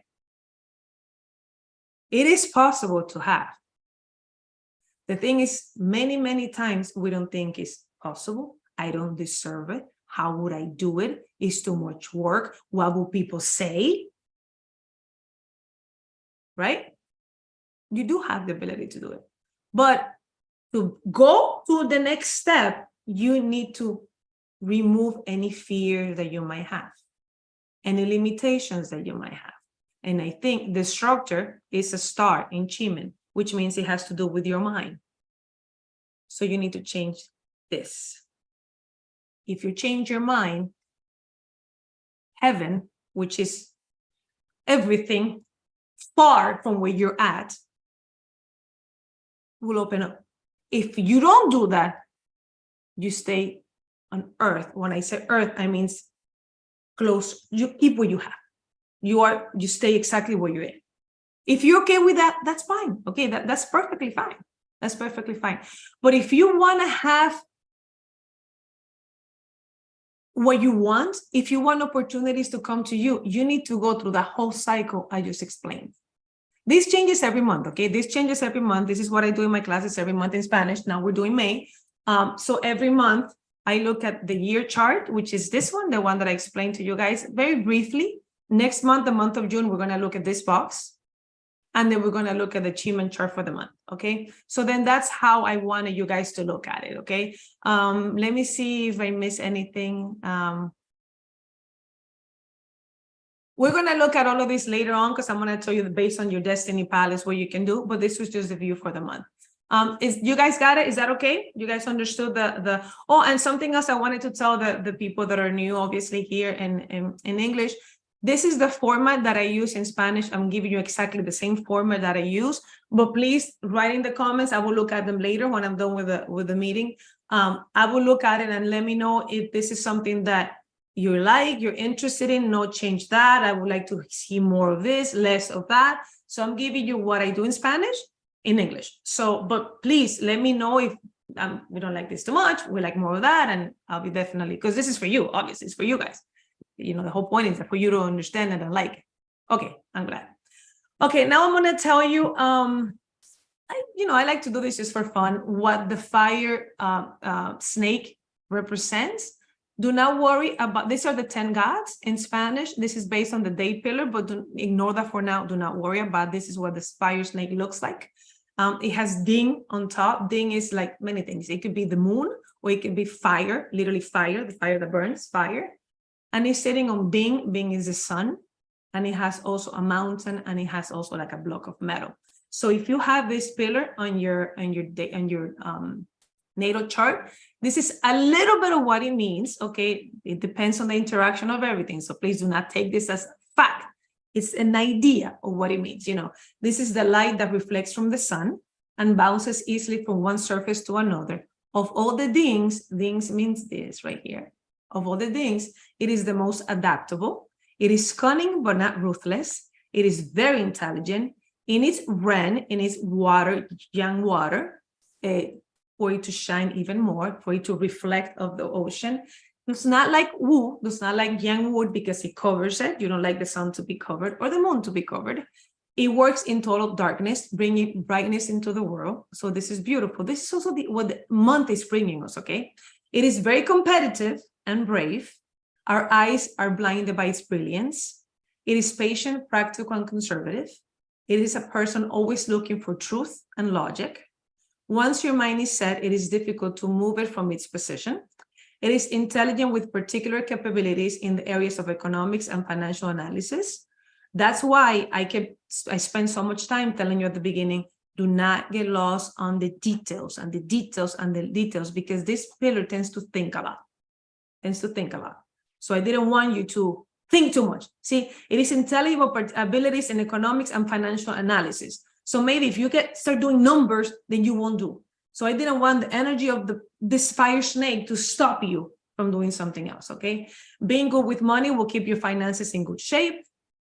It is possible to have. The thing is, many, many times we don't think it's possible. I don't deserve it. How would I do it? It's too much work. What will people say? Right? You do have the ability to do it. But to go to the next step, you need to remove any fear that you might have, any limitations that you might have. And I think the structure is a star in QiMen, which means it has to do with your mind. So you need to change this. If you change your mind, heaven, which is everything far from where you're at, will open up. If you don't do that, you stay on earth. When I say earth, I mean close. You keep what you have. You stay exactly where you're in. If you're okay with that, that's fine. Okay, that's perfectly fine. That's perfectly fine. But if you want to have what you want, if you want opportunities to come to you, you need to go through the whole cycle I just explained. This changes every month, okay? This changes every month. This is what I do in my classes every month in Spanish. Now we're doing May. So every month I look at the year chart, which is this one, the one that I explained to you guys very briefly. Next month, the month of June, we're going to look at this box. And then we're going to look at the QiMen chart for the month, okay? So then that's how I wanted you guys to look at it, okay? Let me see if I miss anything. We're going to look at all of this later on because I'm going to tell you based on your Destiny Palace what you can do, but this was just the view for the month. You guys got it? Is that okay? You guys understood oh, and something else I wanted to tell the people that are new, obviously here in English. This is the format that I use in Spanish. I'm giving you exactly the same format that I use, but please write in the comments. I will look at them later when I'm done with the meeting. I will look at it and let me know if this is something that you like, you're interested in. No, change that. I would like to see more of this, less of that. So I'm giving you what I do in Spanish in English. So, but please let me know if we don't like this too much. We like more of that. And I'll be definitely, because this is for you, obviously, it's for you guys. You know, the whole point is for you to understand it and like it. Okay, I'm glad. Okay, now I'm going to tell you, I like to do this just for fun, what the fire snake represents. Do not worry about, these are the 10 gods in Spanish. This is based on the day pillar, but ignore that for now. Do not worry about this. Is what the fire snake looks like. It has ding on top. Ding is like many things. It could be the moon, or it could be fire, literally fire, the fire that burns, fire. And it's sitting on Bing. Bing is the sun. And it has also a mountain, and it has also like a block of metal. So if you have this pillar on your natal chart, this is a little bit of what it means. Okay, it depends on the interaction of everything. So please do not take this as fact. It's an idea of what it means. You know, this is the light that reflects from the sun and bounces easily from one surface to another. Of all the dings, dings means this right here. Of all the dings, it is the most adaptable. It is cunning, but not ruthless. It is very intelligent. In its Ren, in its water, young water, for it to shine even more, for it to reflect of the ocean. It's not like Wu, it's not like Yang wood because it covers it. You don't like the sun to be covered or the moon to be covered. It works in total darkness, bringing brightness into the world. So this is beautiful. This is also what the month is bringing us, okay? It is very competitive and brave. Our eyes are blinded by its brilliance. It is patient, practical, and conservative. It is a person always looking for truth and logic. Once your mind is set, it is difficult to move it from its position. It is intelligent with particular capabilities in the areas of economics and financial analysis. That's why I spend so much time telling you at the beginning, do not get lost on the details and the details and the details, because this pillar tends to think a lot. So I didn't want you to think too much. See, it is intelligible abilities in economics and financial analysis. So maybe if you start doing numbers, then you won't do. So I didn't want the energy of this fire snake to stop you from doing something else, okay? Being good with money will keep your finances in good shape.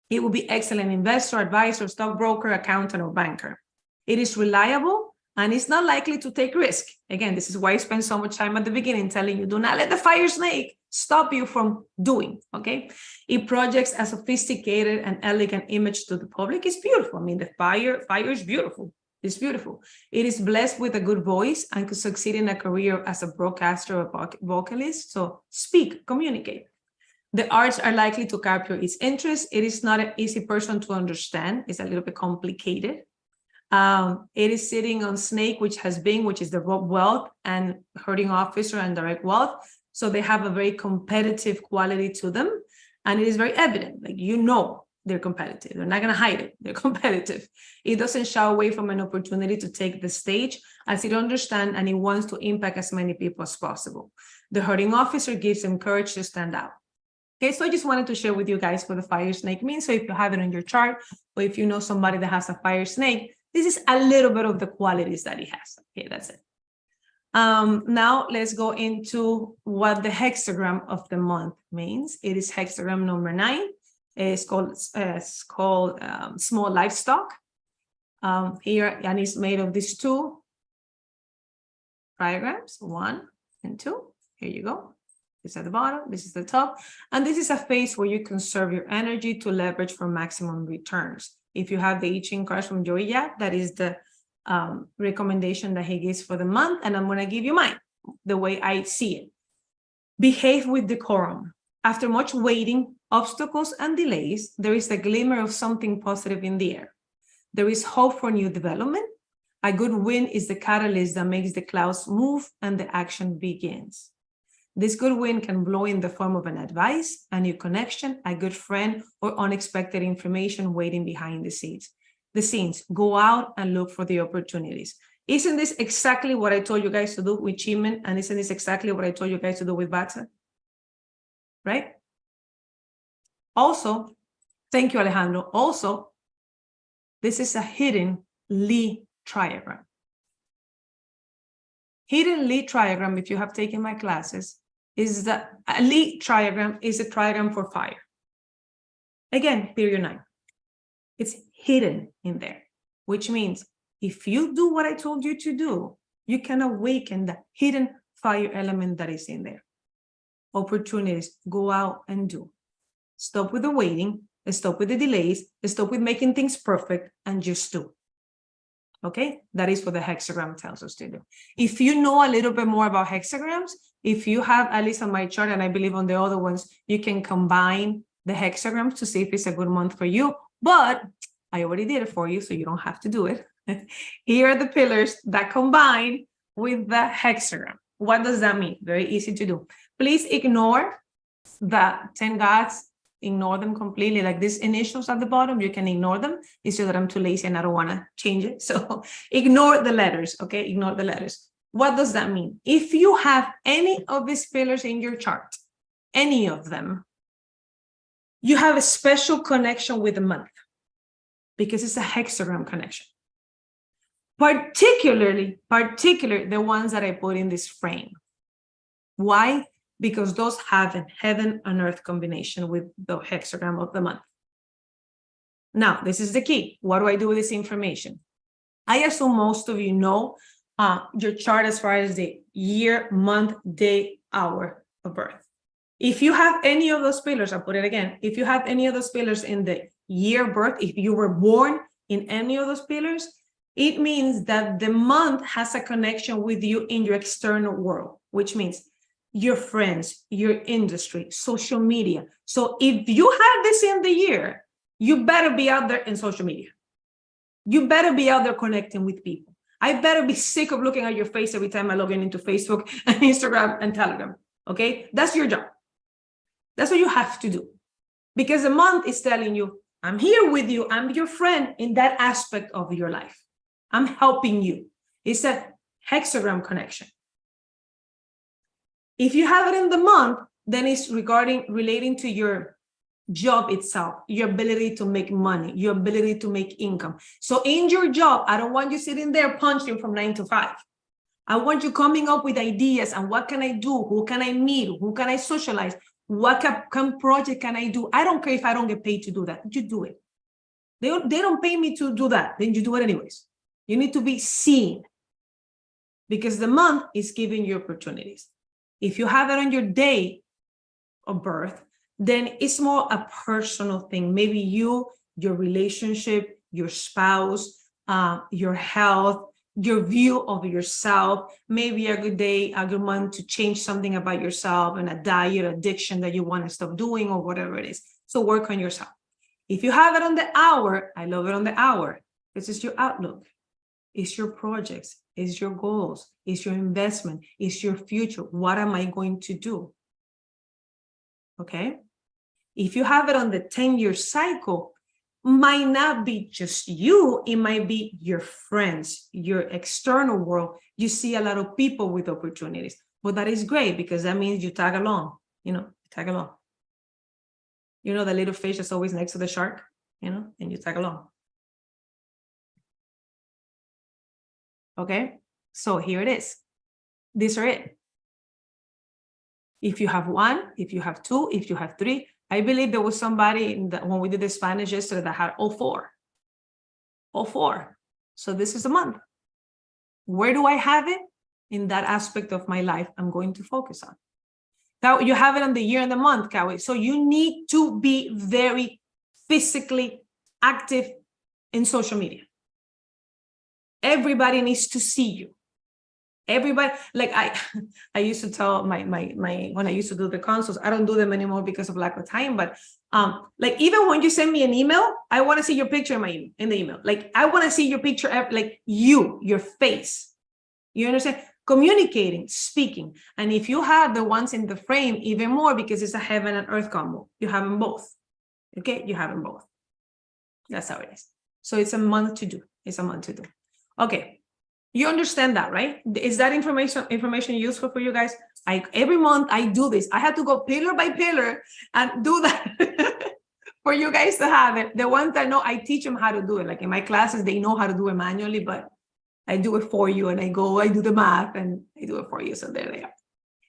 It will be excellent investor, advisor, stockbroker, accountant, or banker. It is reliable and it's not likely to take risk. Again, this is why I spend so much time at the beginning telling you, do not let the fire snake stop you from doing, okay? It projects a sophisticated and elegant image to the public. It's beautiful. I mean, the fire is beautiful. It's beautiful. It is blessed with a good voice and could succeed in a career as a broadcaster or vocalist. So speak, communicate. The arts are likely to capture its interest. It is not an easy person to understand. It's a little bit complicated. It is sitting on snake, which is the wealth and herding officer and direct wealth. So they have a very competitive quality to them. And it is very evident, like, you know, they're competitive. They're not going to hide it. They're competitive. It doesn't shy away from an opportunity to take the stage, as it understands and it wants to impact as many people as possible. The herding officer gives them courage to stand out. Okay, so I just wanted to share with you guys what the fire snake means. So if you have it on your chart, or if you know somebody that has a fire snake, this is a little bit of the qualities that he has. Okay, that's it. Now let's go into what the hexagram of the month means. It is hexagram number 9. It's called small livestock. Here, and it's made of these 2 diagrams, 1 and 2. Here you go. This is at the bottom, this is the top. And this is a phase where you conserve your energy to leverage for maximum returns. If you have the I Ching cards from Joya, that is the recommendation that he gives for the month. And I'm going to give you mine, the way I see it. Behave with decorum. After much waiting, obstacles, and delays, there is a glimmer of something positive in the air. There is hope for new development. A good wind is the catalyst that makes the clouds move and the action begins. This good wind can blow in the form of an advice, a new connection, a good friend, or unexpected information waiting behind the scenes. Go out and look for the opportunities. Isn't this exactly what I told you guys to do with QiMen? And isn't this exactly what I told you guys to do with BaZi? Right? Also, thank you, Alejandro. Also, this is a hidden Lie triagram. Hidden Lie triagram, if you have taken my classes, is that a Lie triagram is a triagram for fire. Again, period 9. It's hidden in there, which means if you do what I told you to do, you can awaken the hidden fire element that is in there. Opportunities, go out and do. Stop with the waiting, stop with the delays, stop with making things perfect, and just do. Okay, that is what the hexagram tells us to do. If you know a little bit more about hexagrams, if you have, at least on my chart, and I believe on the other ones, you can combine the hexagrams to see if it's a good month for you. But I already did it for you, so you don't have to do it. Here are the pillars that combine with the hexagram. What does that mean? Very easy to do. Please ignore the 10 gods. Ignore them completely. Like these initials at the bottom, you can ignore them. It's just that I'm too lazy and I don't want to change it. So ignore the letters, okay? Ignore the letters. What does that mean? If you have any of these pillars in your chart, any of them, you have a special connection with the month because it's a hexagram connection. Particularly the ones that I put in this frame. Why? Because those have a heaven and earth combination with the hexagram of the month. Now, this is the key. What do I do with this information? I assume most of you know your chart as far as the year, month, day, hour of birth. If you have any of those pillars, I'll put it again. If you have any of those pillars in the year of birth, if you were born in any of those pillars, it means that the month has a connection with you in your external world, which means your friends, your industry, social media. So if you have this in the year, you better be out there in social media. You better be out there connecting with people. I better be sick of looking at your face every time I log in into Facebook and Instagram and Telegram. Okay, that's your job. That's what you have to do. Because the month is telling you, I'm here with you. I'm your friend in that aspect of your life. I'm helping you. It's a hexagram connection. If you have it in the month, then it's relating to your job itself, your ability to make money, your ability to make income. So in your job, I don't want you sitting there punching from 9 to 5. I want you coming up with ideas and what can I do? Who can I meet? Who can I socialize? What kind of project can I do? I don't care if I don't get paid to do that. You do it. They don't pay me to do that. Then you do it anyways. You need to be seen because the month is giving you opportunities. If you have it on your day of birth, then it's more a personal thing. Maybe you, your relationship, your spouse, your health, your view of yourself, maybe a good day, a good month to change something about yourself and a diet, addiction that you want to stop doing or whatever it is. So work on yourself. If you have it on the hour, I love it on the hour. This is your outlook. It's your projects. It's your goals. It's your investment. It's your future. What am I going to do? Okay. If you have it on the 10-year cycle, might not be just you, it might be your friends, your external world. You see a lot of people with opportunities, but that is great because that means you tag along, tag along. You know, the little fish that's always next to the shark, and you tag along. Okay, so here it is. These are it. If you have one, if you have two, if you have three, I believe there was somebody when we did the Spanish yesterday that had all four. All four. So this is a month. Where do I have it? In that aspect of my life I'm going to focus on. Now you have it on the year and the month, Kawi. So you need to be very physically active in social media. Everybody needs to see you. Everybody, like I used to tell my when I used to do the consults, I don't do them anymore because of lack of time. But like even when you send me an email, I want to see your picture in the email. Like I want to see your picture, like your face. You understand? Communicating, speaking. And if you have the ones in the frame, even more because it's a heaven and earth combo. You have them both. Okay, you have them both. That's how it is. So it's a month to do. It's a month to do. Okay. You understand that, right? Is that information useful for you guys? Every month I do this. I have to go pillar by pillar and do that for you guys to have it. The ones that know, I teach them how to do it. Like in my classes, they know how to do it manually, but I do it for you and I do the math and I do it for you. So there they are.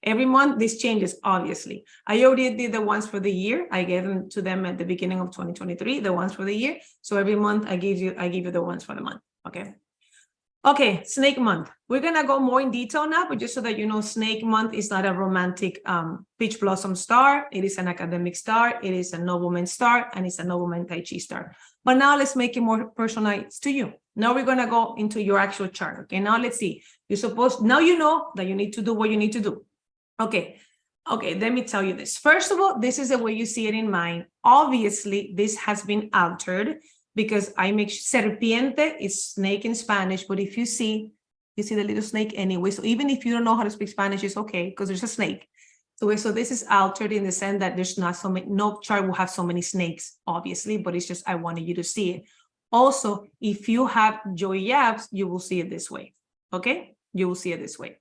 Every month, this changes, obviously. I already did the ones for the year. I gave them to them at the beginning of 2023, the ones for the year. So every month I give you the ones for the month, okay? Okay, snake month. We're going to go more in detail now, but just so that you know, snake month is not a romantic peach blossom star. It is an academic star. It is a nobleman star, and it's a nobleman Tai Chi star. But now let's make it more personalized to you. Now we're going to go into your actual chart. Okay, now let's see. Now you know that you need to do what you need to do. Okay, let me tell you this. First of all, this is the way you see it in mine. Obviously, this has been altered because I make serpiente is snake in Spanish, but if you see the little snake anyway. So even if you don't know how to speak Spanish, it's okay because there's a snake. So this is altered in the sense that there's not so many, no chart will have so many snakes, obviously, but it's just I wanted you to see it. Also, if you have Joey Yaps, you will see it this way. Okay, you will see it this way.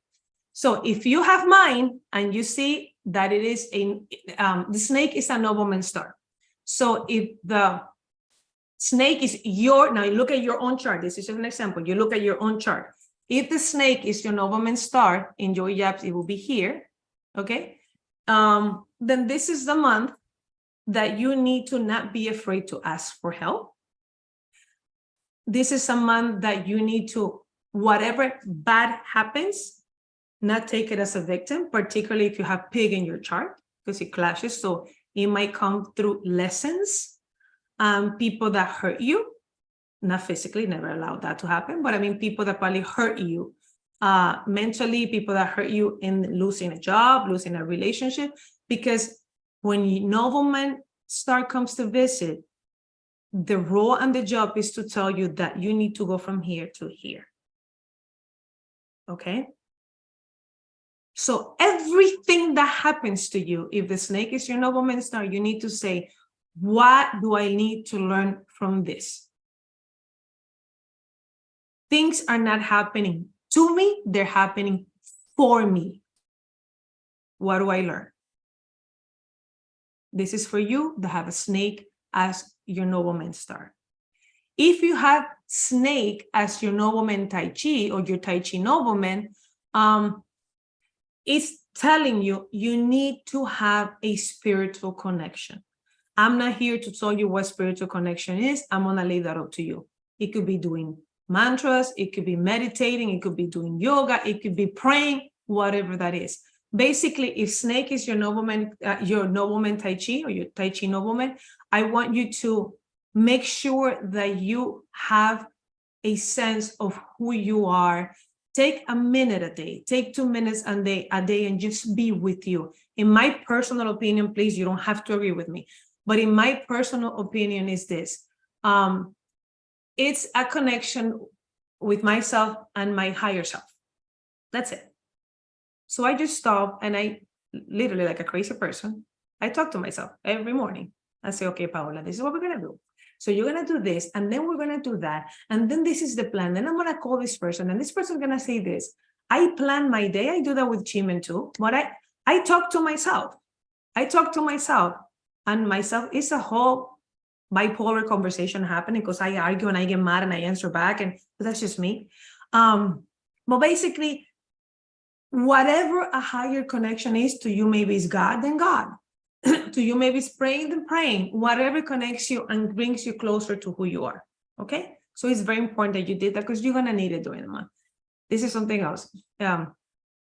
So if you have mine and you see that it is the snake is a nobleman star. So if the snake is now you look at your own chart. This is just an example. You look at your own chart. If the snake is your nobleman star in Joey Yaps, it will be here. Okay. Then this is the month that you need to not be afraid to ask for help. This is a month that you need to, whatever bad happens, not take it as a victim, particularly if you have pig in your chart, because it clashes. So it might come through lessons, people that hurt you, not physically, never allow that to happen, but I mean, people that probably hurt you mentally, people that hurt you in losing a job, losing a relationship, because when nobleman star comes to visit, the role and the job is to tell you that you need to go from here to here. Okay? So everything that happens to you, if the snake is your nobleman star, you need to say, what do I need to learn from this? Things are not happening to me, they're happening for me. What do I learn? This is for you that have a snake as your nobleman star. If you have snake as your nobleman Tai Chi or your Tai Chi nobleman, it's telling you you need to have a spiritual connection. I'm not here to tell you what spiritual connection is. I'm going to leave that up to you. It could be doing mantras, it could be meditating, it could be doing yoga, it could be praying, whatever that is. Basically, if snake is your nobleman Tai Chi or your Tai Chi nobleman, I want you to make sure that you have a sense of who you are. Take a minute a day, take 2 minutes a day and just be with you. In my personal opinion, please, you don't have to agree with me, but in my personal opinion is this. It's a connection with myself and my higher self. That's it. So I just stop and I literally, like a crazy person, I talk to myself every morning. I say, okay, Paola, this is what we're going to do. So you're going to do this, and then we're going to do that. And then this is the plan. Then I'm going to call this person, and this person is going to say this. I plan my day. I do that with QiMen too. But I talk to myself. I talk to myself. And myself is a whole bipolar conversation happening because I argue and I get mad and I answer back. And that's just me. But basically, whatever a higher connection is to you, maybe it's God, then God. To you, maybe it's praying, then praying. Whatever connects you and brings you closer to who you are. Okay? So it's very important that you did that because you're going to need it during the month. This is something else.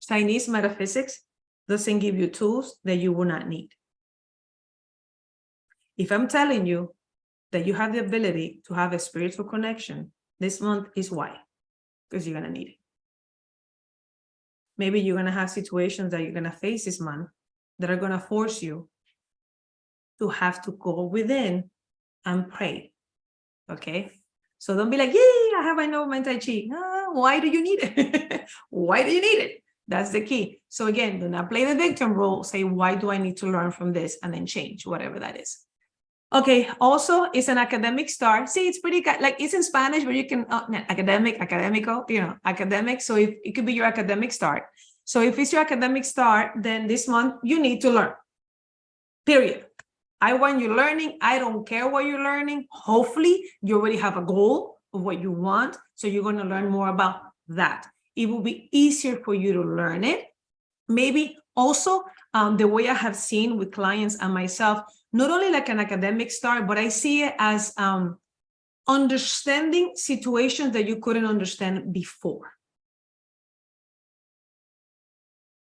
Chinese metaphysics doesn't give you tools that you will not need. If I'm telling you that you have the ability to have a spiritual connection, this month is why. Because you're going to need it. Maybe you're going to have situations that you're going to face this month that are going to force you to have to go within and pray. Okay? So don't be like, yay, I have my nobleman Tai Chi. Why do you need it? Why do you need it? That's the key. So again, do not play the victim role. Say, why do I need to learn from this? And then change, whatever that is. Okay, also, it's an academic star. See, it's pretty, like, it's in Spanish, but you can, academico, academic. So if it could be your academic star. So if it's your academic star, then this month you need to learn, period. I want you learning. I don't care what you're learning. Hopefully, you already have a goal of what you want. So you're going to learn more about that. It will be easier for you to learn it. Maybe also the way I have seen with clients and myself, not only like an academic star, but I see it as understanding situations that you couldn't understand before.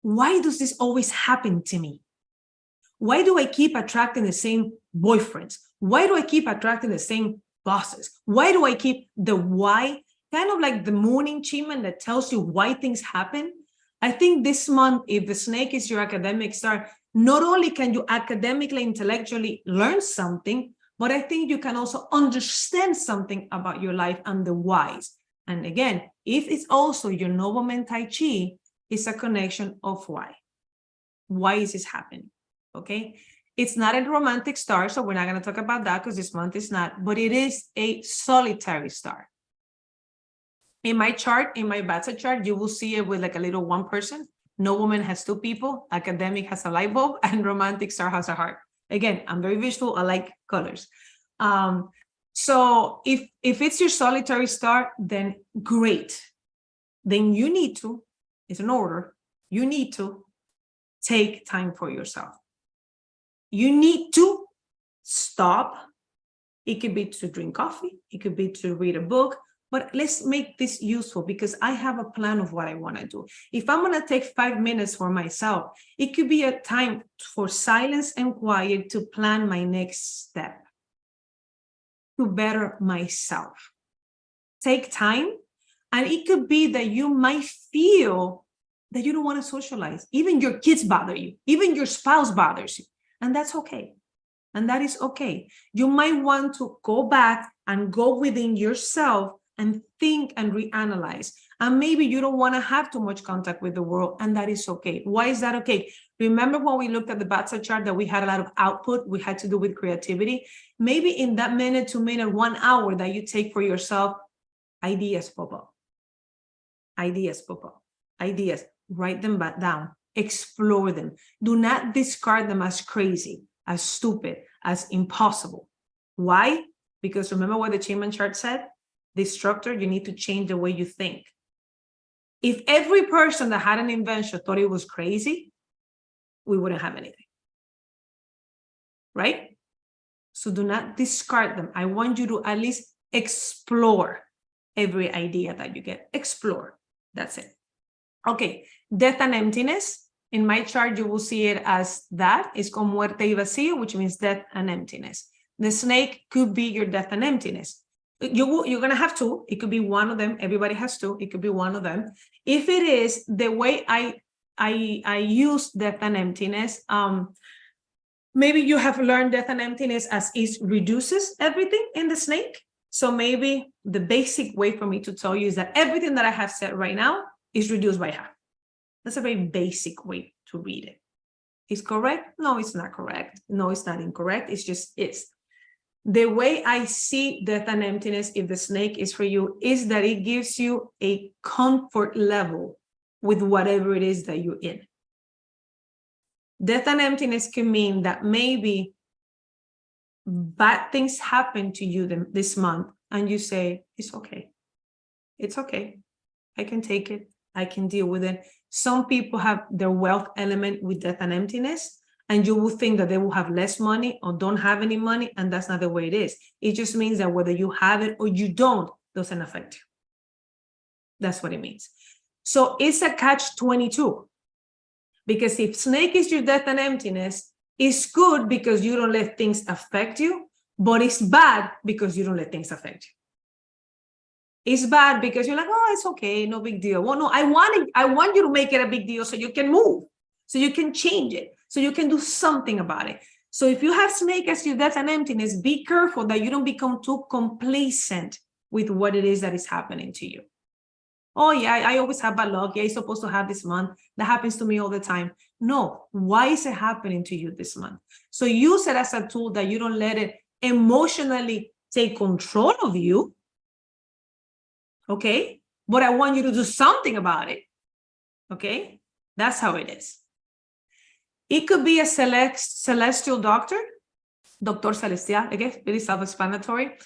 Why does this always happen to me? Why do I keep attracting the same boyfriends? Why do I keep attracting the same bosses? Why do I keep the why? Kind of like the morning QiMen that tells you why things happen. I think this month, if the snake is your academic star, not only can you academically, intellectually learn something, but I think you can also understand something about your life and the whys. And again, if it's also your nobleman Tai Chi, it's a connection of why. Why is this happening? Okay, it's not a romantic star, so we're not going to talk about that because this month is not, but it is a solitary star. In my chart, in my BaZi chart, you will see it with like a little one person. Nobleman has 2 people, academic has a light bulb, and romantic star has a heart. Again, I'm very visual, I like colors. So if it's your solitary star, then great. Then you need to, it's an order, you need to take time for yourself. You need to stop, It could be to drink coffee. It could be to read a book. But let's make this useful because I have a plan of what I want to do. If I'm going to take 5 minutes for myself, it could be a time for silence and quiet to plan my next step, to better myself. Take time. And it could be that you might feel that you don't want to socialize. Even your kids bother you. Even your spouse bothers you. And that's okay. And that is okay. You might want to go back and go within yourself and think and reanalyze. And maybe you don't want to have too much contact with the world, and that is okay. Why is that okay? Remember when we looked at the BaZi chart that we had a lot of output we had to do with creativity? Maybe in that minute to minute, 1 hour that you take for yourself, ideas pop up. Ideas pop up. Ideas. Write them back down. Explore them. Do not discard them as crazy, as stupid, as impossible. Why? Because remember what the QiMen chart said? Destructor, you need to change the way you think. If every person that had an invention thought it was crazy, we wouldn't have anything. Right? So do not discard them. I want you to at least explore every idea that you get. Explore. That's it. Okay. Death and emptiness. In my chart, you will see it as that. It's con muerte y vacío, which means death and emptiness. The snake could be your death and emptiness. You're going to have two. It could be one of them. Everybody has two. It could be one of them. If it is the way I use death and emptiness, maybe you have learned death and emptiness as it reduces everything in the snake. So maybe the basic way for me to tell you is that everything that I have said right now is reduced by half. That's a very basic way to read it. Is correct? No, it's not correct. No, it's not incorrect. It's just is. The way I see death and emptiness, if the snake is for you, is that it gives you a comfort level with whatever it is that you're in. Death and emptiness can mean that maybe bad things happen to you this month, and you say, it's okay. It's okay. I can take it. I can deal with it. Some people have their wealth element with death and emptiness, and you will think that they will have less money or don't have any money, and that's not the way it is. It just means that whether you have it or you don't, doesn't affect you. That's what it means. So it's a catch-22. Because if snake is your death and emptiness, it's good because you don't let things affect you, but it's bad because you don't let things affect you. It's bad because you're like, oh, it's okay, no big deal. Well, no, I want you to make it a big deal so you can move, so you can change it, so you can do something about it. So if you have snake as your death and emptiness, be careful that you don't become too complacent with what it is that is happening to you. Oh, yeah, I always have bad luck. Yeah, you're supposed to have this month. That happens to me all the time. No, why is it happening to you this month? So use it as a tool that you don't let it emotionally take control of you. Okay, but I want you to do something about it. Okay, that's how it is. It could be a celestial doctor, Doctor Celestial, I guess, very self-explanatory.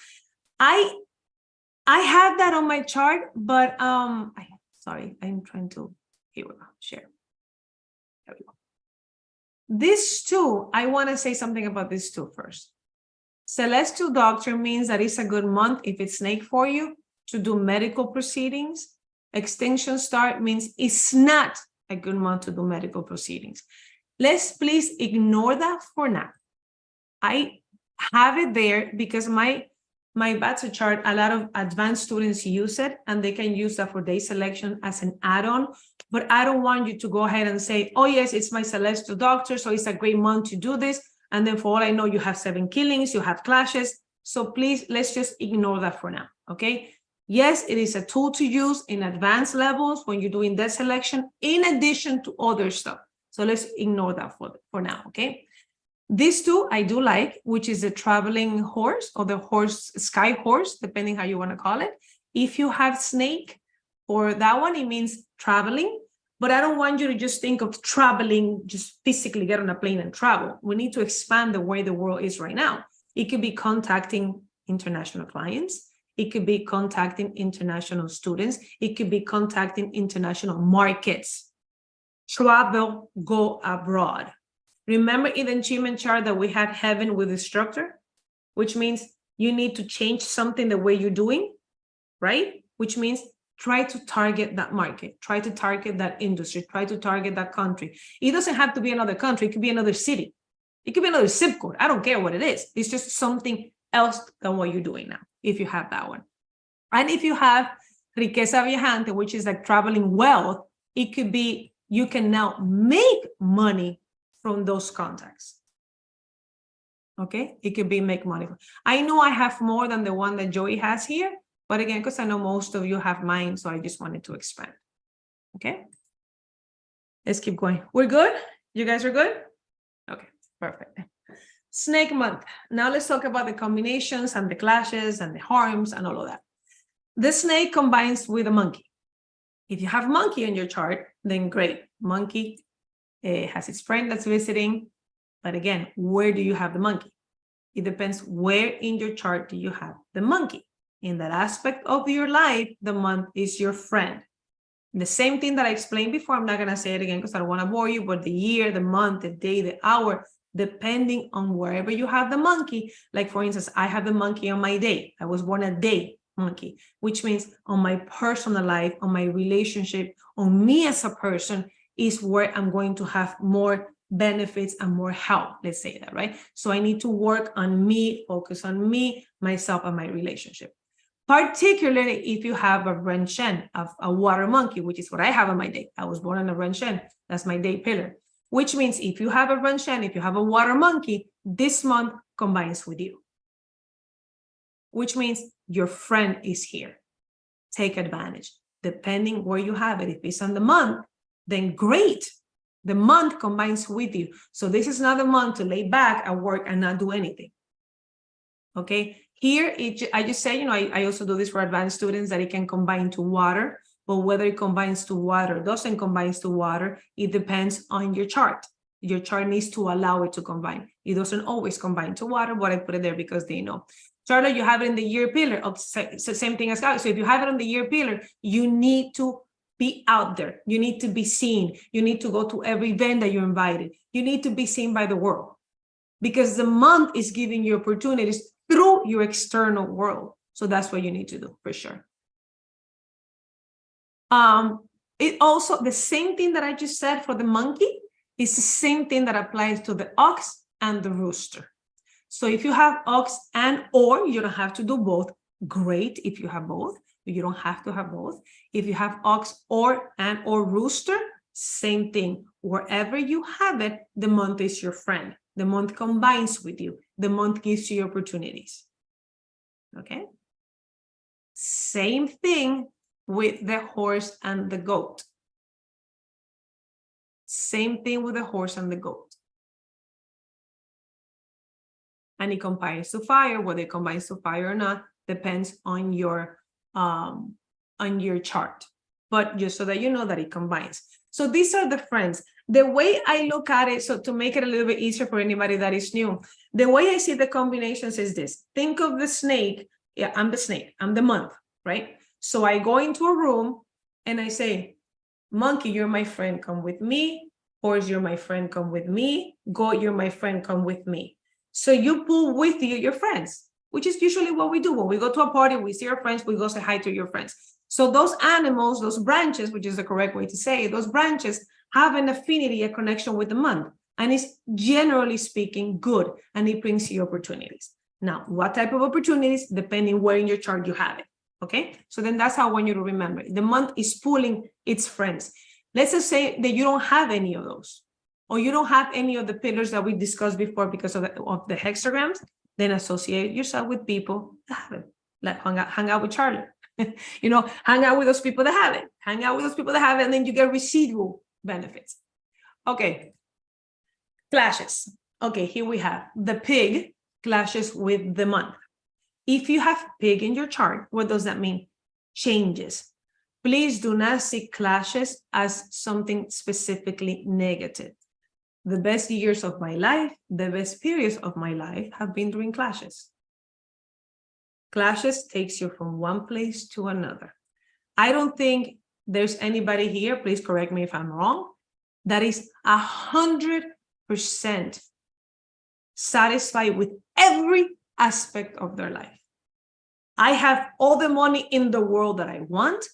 I have that on my chart, but sorry, I'm trying to, here we go, share. There we go. This too, I want to say something about this too first. Celestial doctor means that it's a good month if it's snake for you to do medical proceedings. Extinction start means it's not a good month to do medical proceedings. Let's please ignore that for now. I have it there because my BaZi chart, a lot of advanced students use it, and they can use that for day selection as an add-on. But I don't want you to go ahead and say, oh, yes, it's my celestial doctor, so it's a great month to do this. And then for all I know, you have 7 killings, you have clashes. So please, let's just ignore that for now, okay? Yes, it is a tool to use in advanced levels when you're doing that selection, in addition to other stuff. So let's ignore that for now, okay? These two I do like, which is the traveling horse or the horse, sky horse, depending how you want to call it. If you have snake or that one, it means traveling. But I don't want you to just think of traveling, just physically get on a plane and travel. We need to expand the way the world is right now. It could be contacting international clients. It could be contacting international students. It could be contacting international markets. Travel, go abroad. Remember in the QiMen chart that we had heaven with the structure, which means you need to change something the way you're doing, right? Which means try to target that market, try to target that industry, try to target that country. It doesn't have to be another country. It could be another city. It could be another zip code. I don't care what it is. It's just something else than what you're doing now, if you have that one. And if you have riqueza viajante, which is like traveling wealth, it could be you can now make money from those contacts. Okay, it could be make money. I know I have more than the one that Joey has here, but again, because I know most of you have mine, so I just wanted to expand. Okay, let's keep going. We're good? You guys are good? Okay, perfect. Snake month. Now let's talk about the combinations and the clashes and the harms and all of that. The snake combines with a monkey. If you have monkey on your chart, then great. Monkey has its friend that's visiting. But again, where do you have the monkey? It depends where in your chart do you have the monkey. In that aspect of your life, the month is your friend. The same thing that I explained before, I'm not going to say it again because I don't want to bore you, but the year, the month, the day, the hour, depending on wherever you have the monkey. Like for instance, I have the monkey on my day. I was born a day monkey, which means on my personal life, on my relationship, on me as a person is where I'm going to have more benefits and more help. Let's say that, right? So I need to work on me, focus on me, myself, and my relationship. Particularly if you have a Ren Shen, a water monkey, which is what I have on my day. I was born on a Ren Shen. That's my day pillar. Which means if you have a Ren Shen, if you have a water monkey, this month combines with you. Which means your friend is here. Take advantage. Depending where you have it. If it's on the month, then great. The month combines with you. So this is not a month to lay back at work and not do anything. Okay. Here, I just say, I also do this for advanced students that it can combine to water, but whether it combines to water, doesn't combine to water, it depends on your chart. Your chart needs to allow it to combine. It doesn't always combine to water, but I put it there because they know. Charlotte, you have it in the year pillar. So same thing as God. So if you have it on the year pillar, you need to be out there. You need to be seen. You need to go to every event that you're invited. You need to be seen by the world because the month is giving you opportunities through your external world. So that's what you need to do for sure. It also, the same thing that I just said for the monkey is the same thing that applies to the ox and the rooster. So if you have ox and or, you don't have to do both. Great if you have both, but you don't have to have both. If you have ox or and or rooster, same thing. Wherever you have it, the month is your friend. The month combines with you. The month gives you opportunities. Okay. Same thing with the horse and the goat. Same thing with the horse and the goat. And it combines to fire. Whether it combines to fire or not depends on your chart. But just so that you know that it combines. So these are the friends. The way I look at it, so to make it a little bit easier for anybody that is new, the way I see the combinations is this. Think of the snake. Yeah, I'm the snake. I'm the month, right? So I go into a room and I say, monkey, you're my friend. Come with me. Horse, you're my friend. Come with me. Goat, you're my friend. Come with me. So you pull with you your friends, which is usually what we do. When we go to a party, we see our friends, we go say hi to your friends. So those animals, those branches, which is the correct way to say it, those branches have an affinity, a connection with the month. And it's generally speaking good. And it brings you opportunities. Now, what type of opportunities? Depending where in your chart you have it. Okay. So then that's how I want you to remember. The month is pulling its friends. Let's just say that you don't have any of those. Or you don't have any of the pillars that we discussed before because of the hexagrams, then associate yourself with people that have it. Like hang out with Charlotte. Hang out with those people that have it. Hang out with those people that have it, and then you get residual benefits. Okay. Clashes. Okay, here we have the pig clashes with the month. If you have pig in your chart, what does that mean? Changes. Please do not see clashes as something specifically negative. The best years of my life, the best periods of my life have been during clashes. Clashes takes you from one place to another. I don't think there's anybody here, please correct me if I'm wrong, that is 100% satisfied with every aspect of their life. I have all the money in the world that I want.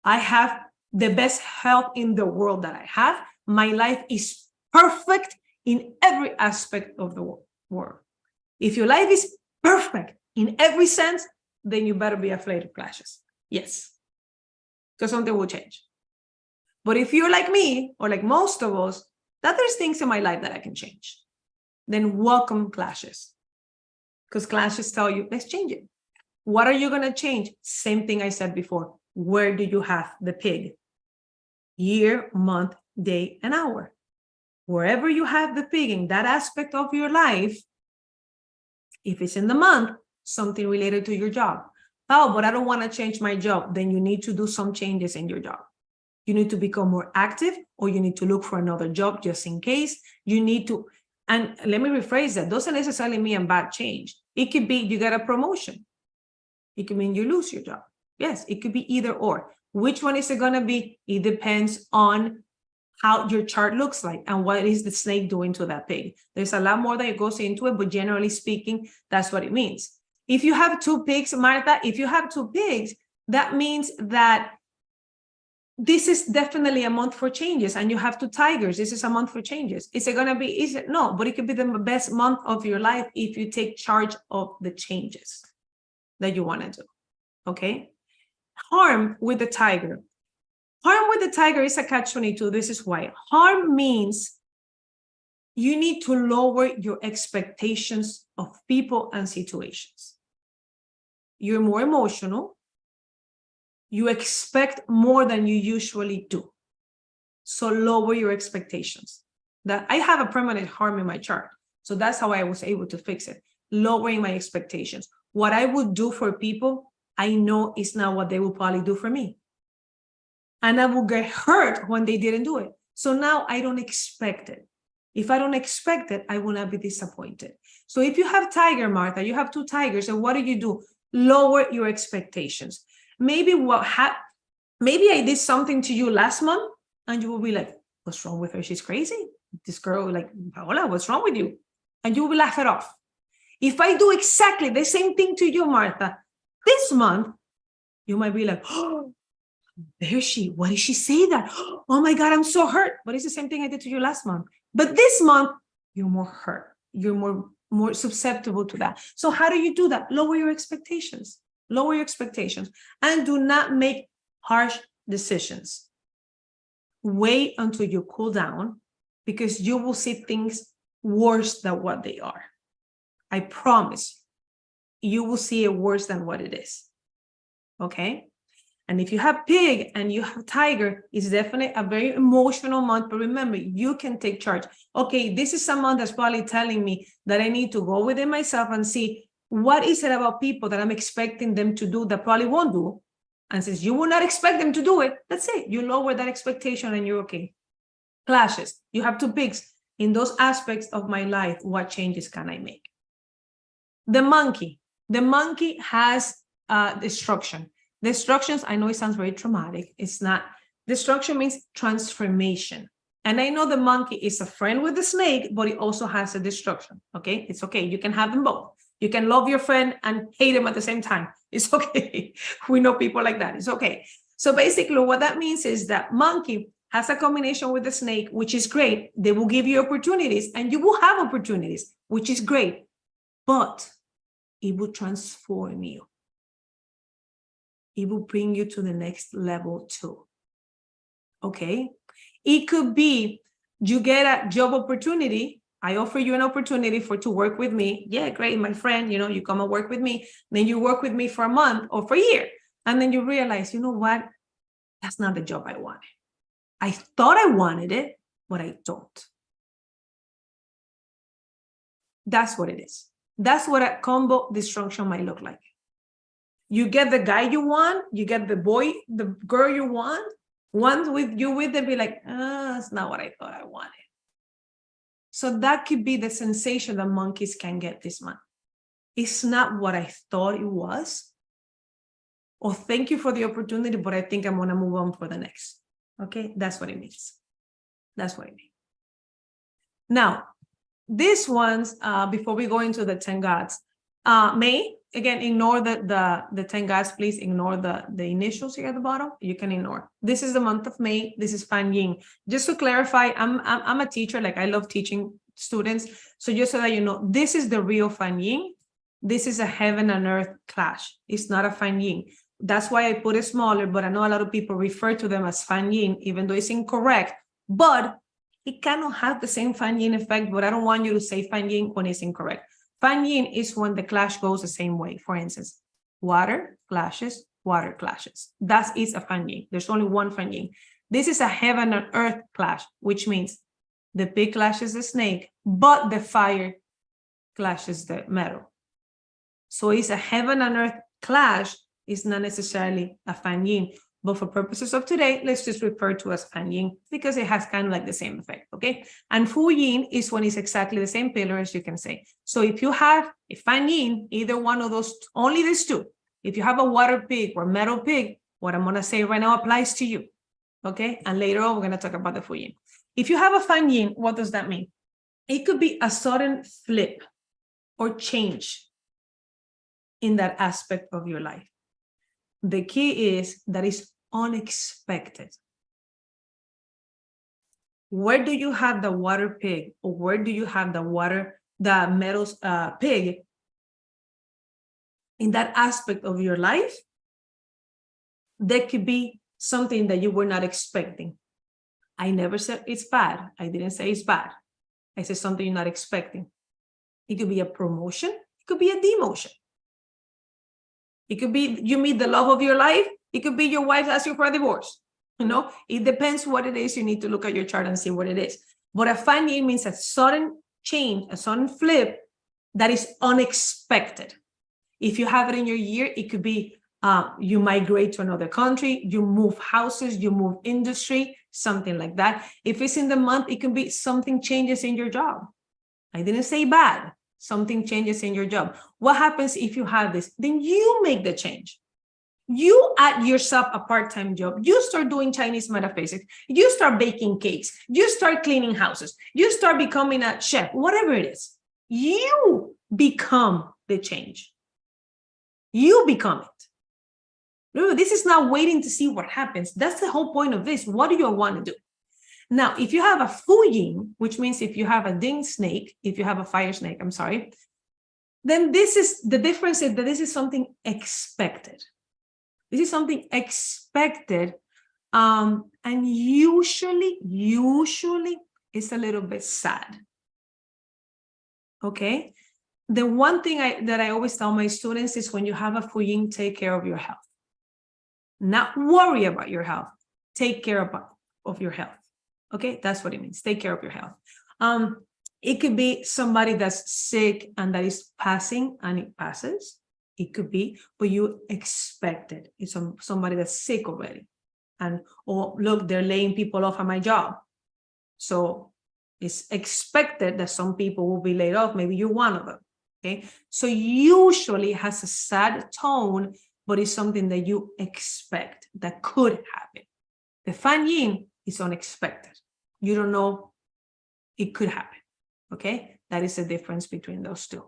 I have the best health in the world that I have. My life is perfect in every aspect of the world. If your life is perfect in every sense, then you better be afraid of clashes. Yes, because something will change. But if you're like me, or like most of us, that there's things in my life that I can change, then welcome clashes. Because clashes tell you, let's change it. What are you going to change? Same thing I said before. Where do you have the pig? Year, month, day, and hour. Wherever you have the pig in that aspect of your life, if it's in the month, something related to your job. Oh, but I don't want to change my job. Then you need to do some changes in your job. You need to become more active, or you need to look for another job just in case. You need to, and let me rephrase that. Doesn't necessarily mean a bad change. It could be you get a promotion. It could mean you lose your job. Yes, it could be either or. Which one is it going to be? It depends on how your chart looks like and what is the snake doing to that pig. There's a lot more that goes into it, but generally speaking, that's what it means. If you have two pigs, Martha, if you have two pigs, that means that this is definitely a month for changes, and you have two tigers. This is a month for changes. Is it going to be easy? No, but it could be the best month of your life if you take charge of the changes that you want to do. Okay? Harm with the tiger. Harm with the tiger is a catch-22. This is why. Harm means you need to lower your expectations of people and situations. You're more emotional. You expect more than you usually do. So lower your expectations. That I have a permanent harm in my chart. So that's how I was able to fix it. Lowering my expectations. What I would do for people, I know is not what they will probably do for me. And I will get hurt when they didn't do it. So now I don't expect it. If I don't expect it, I will not be disappointed. So if you have tiger, Martha, you have two tigers, and what do? Lower your expectations. Maybe maybe I did something to you last month, and you will be like, what's wrong with her? She's crazy. This girl, like, Paola, what's wrong with you? And you will laugh it off. If I do exactly the same thing to you, Martha, this month, you might be like, oh, there she, why did she say that? Oh my God, I'm so hurt. But it's the same thing I did to you last month. But this month, you're more hurt. You're more susceptible to that. So how do you do that? Lower your expectations. Lower your expectations. And do not make harsh decisions. Wait until you cool down, because you will see things worse than what they are. I promise you will see it worse than what it is. Okay? And if you have pig and you have tiger, it's definitely a very emotional month. But remember, you can take charge. Okay, this is someone that's probably telling me that I need to go within myself and see what is it about people that I'm expecting them to do that probably won't do. And since you will not expect them to do it, that's it. You lower that expectation and you're okay. Clashes. You have two pigs. In those aspects of my life, what changes can I make? The monkey. The monkey has destruction. Destructions, I know it sounds very traumatic. It's not. Destruction means transformation. And I know the monkey is a friend with the snake, but it also has a destruction. Okay, it's okay. You can have them both. You can love your friend and hate him at the same time. It's okay. We know people like that. It's okay. So basically what that means is that monkey has a combination with the snake, which is great. They will give you opportunities and you will have opportunities, which is great, but it will transform you. It will bring you to the next level too. Okay. It could be you get a job opportunity. I offer you an opportunity to work with me. Yeah, great, my friend, you come and work with me. Then you work with me for a month or for a year. And then you realize, you know what? That's not the job I wanted. I thought I wanted it, but I don't. That's what it is. That's what a combo destruction might look like. You get the guy you want, you get the boy, the girl you want, one with you with them, be like, that's not what I thought I wanted. So that could be the sensation that monkeys can get this month. It's not what I thought it was. Or thank you for the opportunity, but I think I'm going to move on for the next. Okay, that's what it means. That's what it means. Now, these ones, before we go into the 10 gods, May, again, ignore the 10 gods, please ignore the initials here at the bottom. You can ignore. This is the month of May. This is Fan Yin. Just to clarify, I'm a teacher, like I love teaching students. So just so that you know, this is the real Fan Yin. This is a heaven and earth clash. It's not a Fan Yin. That's why I put it smaller, but I know a lot of people refer to them as Fan Yin, even though it's incorrect. But it cannot have the same Fan Yin effect, but I don't want you to say Fan Yin when it's incorrect. Fan Yin is when the clash goes the same way. For instance, water clashes, water clashes. That is a Fan Yin. There's only one Fan Yin. This is a heaven and earth clash, which means the pig clashes the snake, but the fire clashes the metal. So it's a heaven and earth clash. It's not necessarily a Fan Yin. But for purposes of today, let's just refer to as Fan Yin because it has kind of like the same effect, okay? And Fu Yin is when it's exactly the same pillar, as you can say. So if you have a Fan Yin, either one of those, only these two, if you have a water pig or metal pig, what I'm going to say right now applies to you, okay? And later on, we're going to talk about the Fu Yin. If you have a Fan Yin, what does that mean? It could be a sudden flip or change in that aspect of your life. The key is that it's unexpected. Where do you have the water pig, or where do you have the metals pig in that aspect of your life? There could be something that you were not expecting. I never said it's bad. I didn't say it's bad. I said something you're not expecting. It could be a promotion. It could be a demotion. It could be you meet the love of your life. It could be your wife asks you for a divorce. You know, it depends what it is. You need to look at your chart and see what it is. But a Fan Yin means a sudden change, a sudden flip that is unexpected. If you have it in your year, it could be you migrate to another country, you move houses, you move industry, something like that. If it's in the month, it can be something changes in your job. I didn't say bad. Something changes in your job. What happens if you have this? Then you make the change. You add yourself a part-time job. You start doing Chinese metaphysics. You start baking cakes. You start cleaning houses. You start becoming a chef, whatever it is. You become the change. You become it. Remember, this is not waiting to see what happens. That's the whole point of this. What do you want to do? Now, if you have a Fu Yin, which means if you have a ding snake, if you have a fire snake, I'm sorry, then this is the difference is that this is something expected. This is something expected. And usually it's a little bit sad. Okay. The one thing that I always tell my students is when you have a Fu Yin, take care of your health. Not worry about your health. Take care of your health. Okay, that's what it means. Take care of your health. It could be somebody that's sick and that is passing and it passes. It could be, but you expect it. It's somebody that's sick already. And, oh, look, they're laying people off at my job. So it's expected that some people will be laid off. Maybe you're one of them. Okay, so usually it has a sad tone, but it's something that you expect that could happen. The Fan Yin is unexpected. You don't know, it could happen. Okay, that is the difference between those two.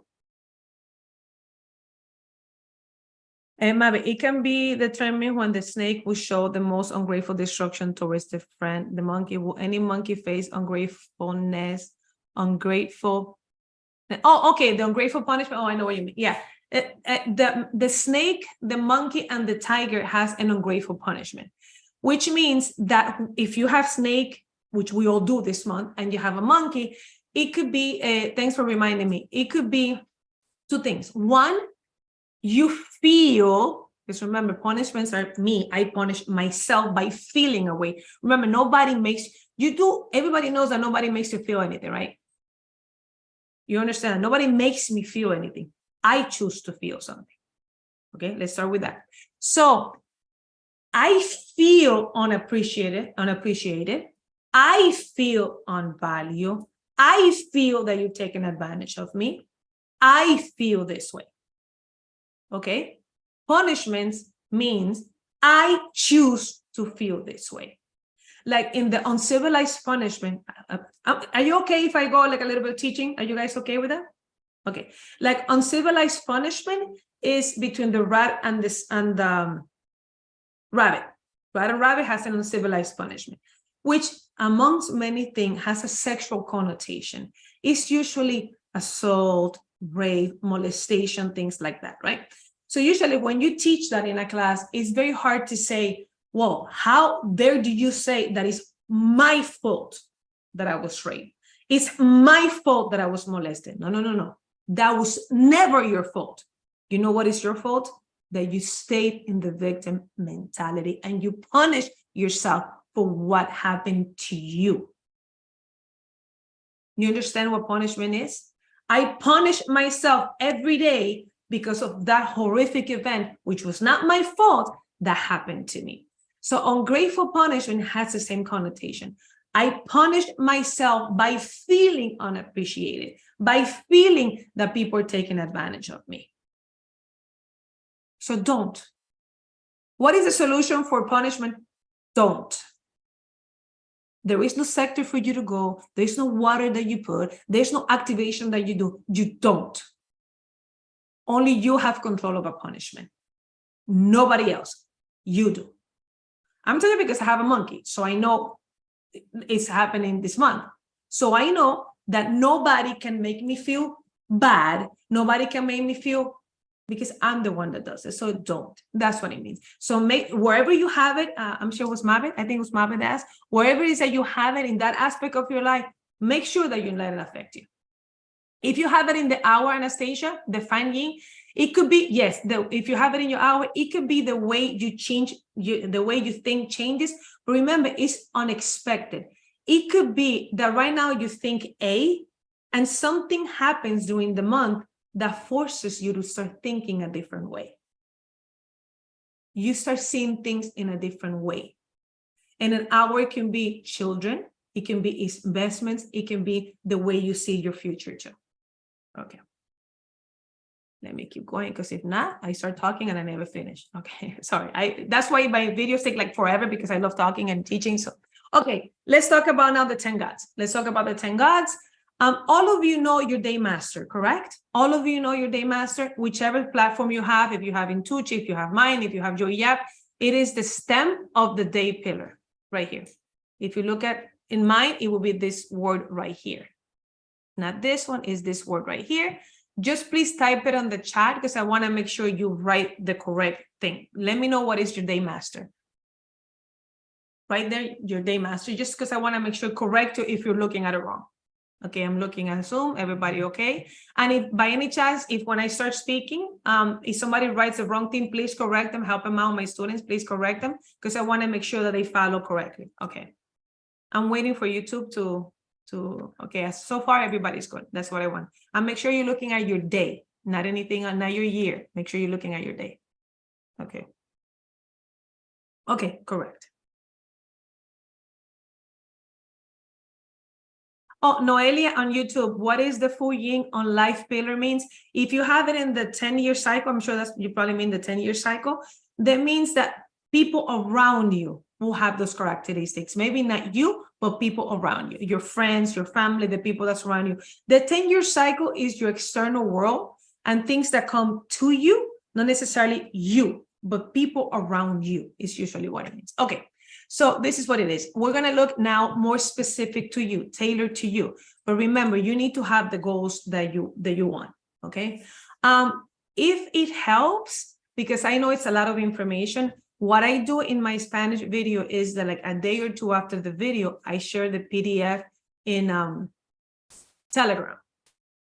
And it can be determined when the snake will show the most ungrateful destruction towards the friend. The monkey will, any monkey face ungratefulness, ungrateful. Oh, okay, the ungrateful punishment. Oh, I know what you mean. Yeah, the snake, the monkey, and the tiger has an ungrateful punishment, which means that if you have snake, which we all do this month, and you have a monkey, it could be, thanks for reminding me, it could be two things. One, you feel, because remember, punishments are me. I punish myself by feeling a way. Remember, nobody makes, everybody knows that nobody makes you feel anything, right? You understand? Nobody makes me feel anything. I choose to feel something. Okay, let's start with that. So I feel unappreciated. I feel unvalued. I feel that you're taking advantage of me. I feel this way. Okay, punishments means I choose to feel this way. Like in the uncivilized punishment, are you okay if I go like a little bit of teaching? Are you guys okay with that? Okay, like uncivilized punishment is between the rat and the rabbit. Rat and rabbit has an uncivilized punishment, which amongst many things has a sexual connotation. It's usually assault, rape, molestation, things like that, right? So usually when you teach that in a class, it's very hard to say, well, how dare do you say that it's my fault that I was raped? It's my fault that I was molested. No, no, no, no. That was never your fault. You know what is your fault? That you stayed in the victim mentality and you punish yourself for what happened to you. You understand what punishment is? I punish myself every day because of that horrific event, which was not my fault, that happened to me. So ungrateful punishment has the same connotation. I punished myself by feeling unappreciated, by feeling that people are taking advantage of me. So don't. What is the solution for punishment? Don't. There is no sector for you to go. There's no water that you put. There's no activation that you do. You don't. Only you have control over punishment. Nobody else. You do. I'm telling you because I have a monkey, so I know it's happening this month. So I know that nobody can make me feel bad. Nobody can make me feel, because I'm the one that does it. So don't. That's what it means. So make wherever you have it, I'm sure it was Mabit. I think it was Mabit that asked, wherever it is that you have it in that aspect of your life, make sure that you let it affect you. If you have it in the hour, Anastasia, the Fan Yin, it could be, yes, if you have it in your hour, it could be the way you change, the way you think changes. But remember, it's unexpected. It could be that right now you think A, and something happens during the month that forces you to start thinking a different way. You start seeing things in a different way. And an hour can be children, it can be investments, it can be the way you see your future too. Okay. Let me keep going, because if not, I start talking and I never finish. Okay, sorry. That's why my videos take like forever, because I love talking and teaching. So, okay, let's talk about now the 10 gods. Let's talk about the 10 gods. All of you know your day master, correct? All of you know your day master, whichever platform you have. If you have Intuitive, if you have mine, if you have Joy Yap, it is the stem of the day pillar right here. If you look at in mine, it will be this word right here. Not this one, is this word right here. Just please type it on the chat, because I want to make sure you write the correct thing. Let me know what is your day master. Right there, your day master, just because I want to make sure correct you if you're looking at it wrong. Okay, I'm looking at Zoom. Everybody okay? And if by any chance, if when I start speaking, if somebody writes the wrong thing, please correct them. Help them out, my students. Please correct them, because I want to make sure that they follow correctly. Okay, I'm waiting for YouTube to okay. So far, everybody's good. That's what I want. And make sure you're looking at your day, not anything, not your year. Make sure you're looking at your day. Okay. Okay, correct. Oh, Noelia on YouTube, what is the full yin on life pillar means? If you have it in the 10-year cycle, I'm sure that's, you probably mean the 10-year cycle, that means that people around you will have those characteristics. Maybe not you, but people around you, your friends, your family, the people that surround you. The 10-year cycle is your external world and things that come to you, not necessarily you, but people around you is usually what it means. Okay. So this is what it is. We're going to look now more specific to you, tailored to you. But remember, you need to have the goals that you want, okay? If it helps, because I know it's a lot of information, what I do in my Spanish video is that like a day or two after the video, I share the PDF in Telegram.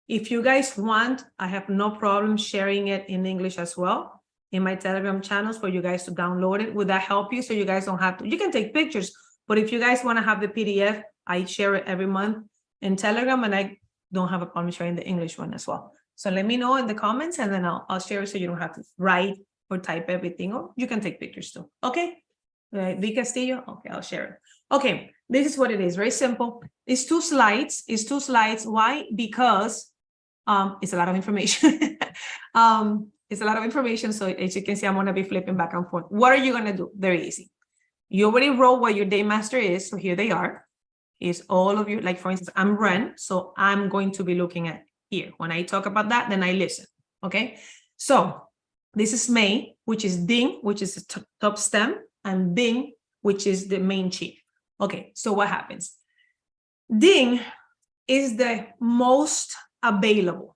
If you guys want, I have no problem sharing it in English as well in my Telegram channels for you guys to download it. Would that help you so you guys don't have to? You can take pictures, but if you guys want to have the PDF, I share it every month in Telegram, and I don't have a problem sharing the English one as well. So let me know in the comments, and then I'll share it so you don't have to write or type everything, or you can take pictures too. Okay, V Castillo. Okay, I'll share it. Okay, this is what it is. Very simple. It's 2 slides. It's 2 slides. Why? Because it's a lot of information. It's a lot of information. So as you can see, I'm going to be flipping back and forth. What are you going to do? Very easy. You already wrote what your day master is. So here they are. Is all of you, like for instance, I'm Ren. So I'm going to be looking at here. When I talk about that, then I listen. Okay. So this is Mei, which is Ding, which is the top stem, and Bing, which is the main chi. Okay. So what happens? Ding is the most available.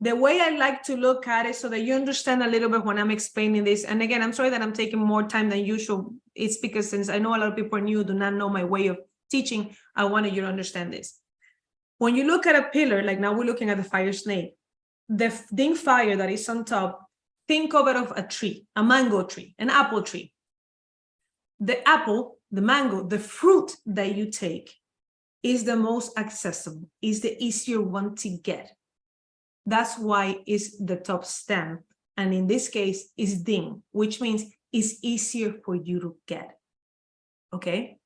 The way I like to look at it so that you understand a little bit when I'm explaining this, and again, I'm sorry that I'm taking more time than usual. It's because since I know a lot of people are new, do not know my way of teaching, I wanted you to understand this. When you look at a pillar, like now we're looking at the fire snake, the Ding fire that is on top, think of it of a tree, a mango tree, an apple tree. The apple, the mango, the fruit that you take is the most accessible, is the easier one to get. That's why it's the top stem. And in this case, it's Ding, which means it's easier for you to get. Okay?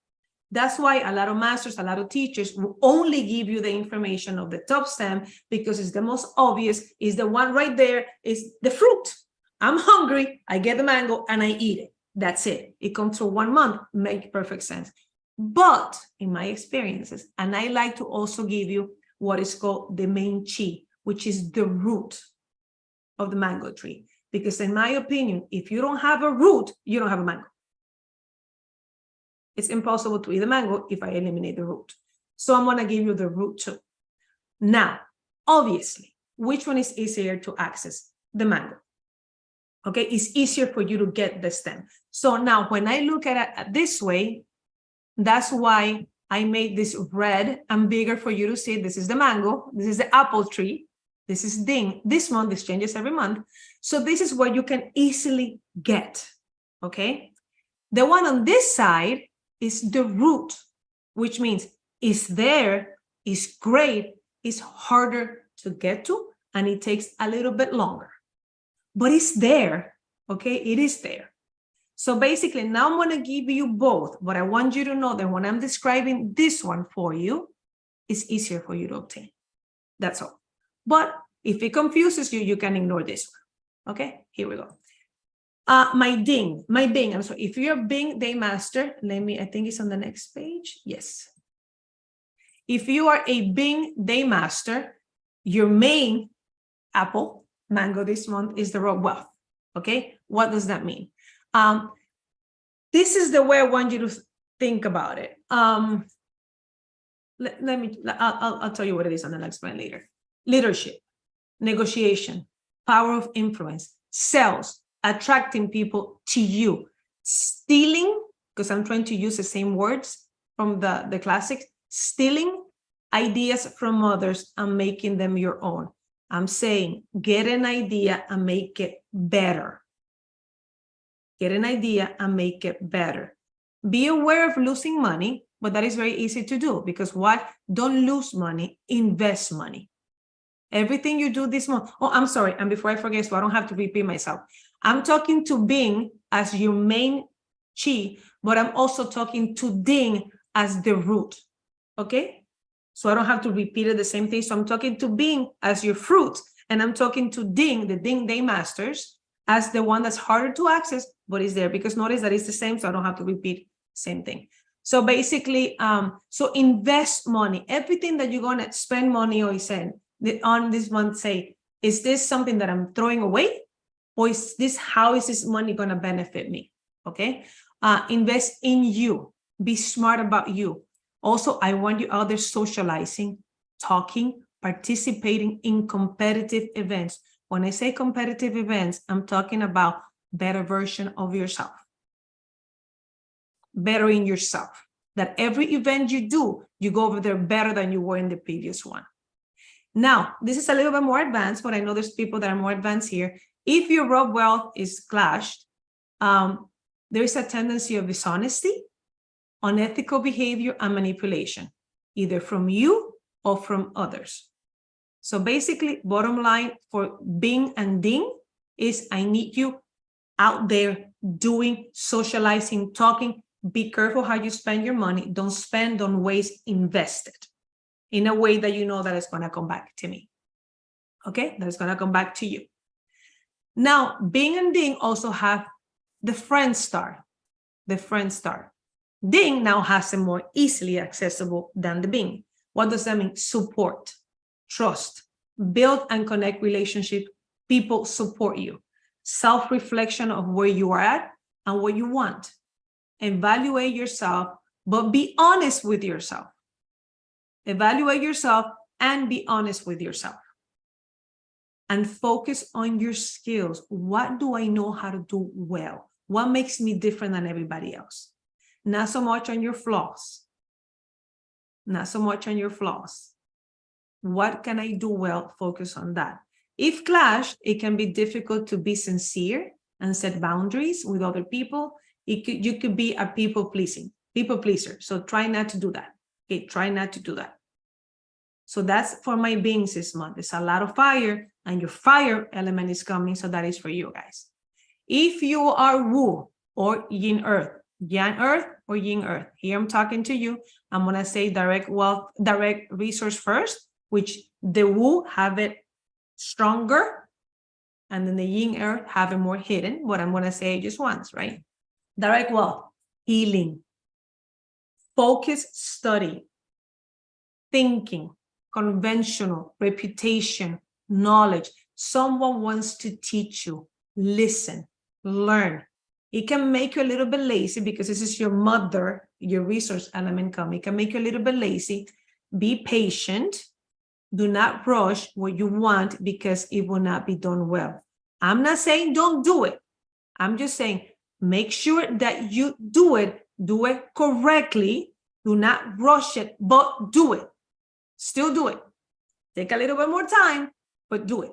That's why a lot of masters, a lot of teachers will only give you the information of the top stem because it's the most obvious, is the one right there, is the fruit. I'm hungry, I get the mango and I eat it. That's it. It comes through 1 month, make perfect sense. But in my experiences, and I like to also give you what is called the main chi, which is the root of the mango tree. Because in my opinion, if you don't have a root, you don't have a mango. It's impossible to eat a mango if I eliminate the root. So I'm going to give you the root too. Now, obviously, which one is easier to access? The mango. Okay, it's easier for you to get the stem. So now when I look at it this way, that's why I made this red and bigger for you to see. This is the mango. This is the apple tree. This is Ding. This month, this changes every month. So this is what you can easily get. Okay. The one on this side is the root, which means it's there, it's great, it's harder to get to, and it takes a little bit longer. But it's there. Okay. It is there. So basically, now I'm going to give you both, but I want you to know that when I'm describing this one for you, it's easier for you to obtain. That's all. But if it confuses you, you can ignore this one. Okay, here we go. My Bing, I'm sorry. If you're a Bing Day Master, I think it's on the next page. Yes. If you are a Bing Day Master, your main apple, mango this month is the raw wealth. Okay, what does that mean? This is the way I want you to think about it. I'll tell you what it is and then I'll explain later. Leadership, negotiation, power of influence, sales, attracting people to you, stealing, because I'm trying to use the same words from the classics, stealing ideas from others and making them your own. I'm saying get an idea and make it better. Get an idea and make it better. Be aware of losing money, but that is very easy to do because what? Don't lose money, invest money. Everything you do this month. Oh, I'm sorry. And before I forget, so I don't have to repeat myself. I'm talking to Bing as your main chi, but I'm also talking to Ding as the root. Okay? So I don't have to repeat it the same thing. So I'm talking to Bing as your fruit, and I'm talking to Ding, the Ding Day Masters, as the one that's harder to access, but is there, because notice that it's the same, so I don't have to repeat the same thing. So basically, so invest money. Everything that you're going to spend money on this month, say, is this something that I'm throwing away? Or is this, how is this money going to benefit me? Okay. Invest in you. Be smart about you. Also, I want you out there socializing, talking, participating in competitive events. When I say competitive events, I'm talking about better version of yourself. Bettering yourself. That every event you do, you go over there better than you were in the previous one. Now, this is a little bit more advanced, but I know there's people that are more advanced here. If your raw wealth is clashed, there is a tendency of dishonesty, unethical behavior, and manipulation, either from you or from others. So basically, bottom line for Bing and Ding is I need you out there doing, socializing, talking. Be careful how you spend your money. Don't spend, don't waste, invest it in a way that you know that it's going to come back to me. Okay, that is going to come back to you. Now, Bing and Ding also have the friend star. The friend star. Ding now has them more easily accessible than the Bing. What does that mean? Support, trust, build and connect relationship. People support you. Self-reflection of where you are at and what you want. Evaluate yourself, but be honest with yourself. Evaluate yourself and be honest with yourself. And focus on your skills. What do I know how to do well? What makes me different than everybody else? Not so much on your flaws. Not so much on your flaws. What can I do well? Focus on that. If clash, it can be difficult to be sincere and set boundaries with other people. You could be a people pleaser. So try not to do that. Okay, try not to do that. So that's for my beings this month. It's a lot of fire, and your fire element is coming. So that is for you guys. If you are Wu or Yin Earth, Yang Earth or Yin Earth, here I'm talking to you. I'm going to say direct wealth, direct resource first, which the Wu have it stronger, and then the Yin Earth have it more hidden. What I'm going to say just once, right? Direct wealth, healing, focus, study, thinking, conventional, reputation, knowledge. Someone wants to teach you, listen, learn. It can make you a little bit lazy because this is your mother, your resource element coming. It can make you a little bit lazy. Be patient. Do not rush what you want because it will not be done well. I'm not saying don't do it. I'm just saying make sure that you do it correctly. Do not rush it, but do it. Still do it. Take a little bit more time, but do it.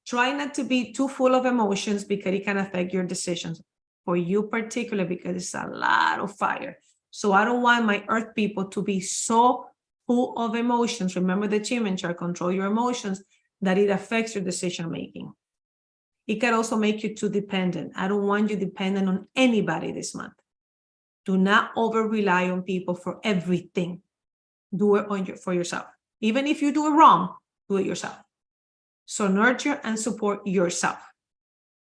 Try not to be too full of emotions because it can affect your decisions. For you particularly, because it's a lot of fire. So I don't want my earth people to be so full of emotions. Remember the QiMen chart, control your emotions, that it affects your decision making. It can also make you too dependent. I don't want you dependent on anybody this month. Do not over rely on people for everything. Do it for yourself. Even if you do it wrong, do it yourself. So nurture and support yourself.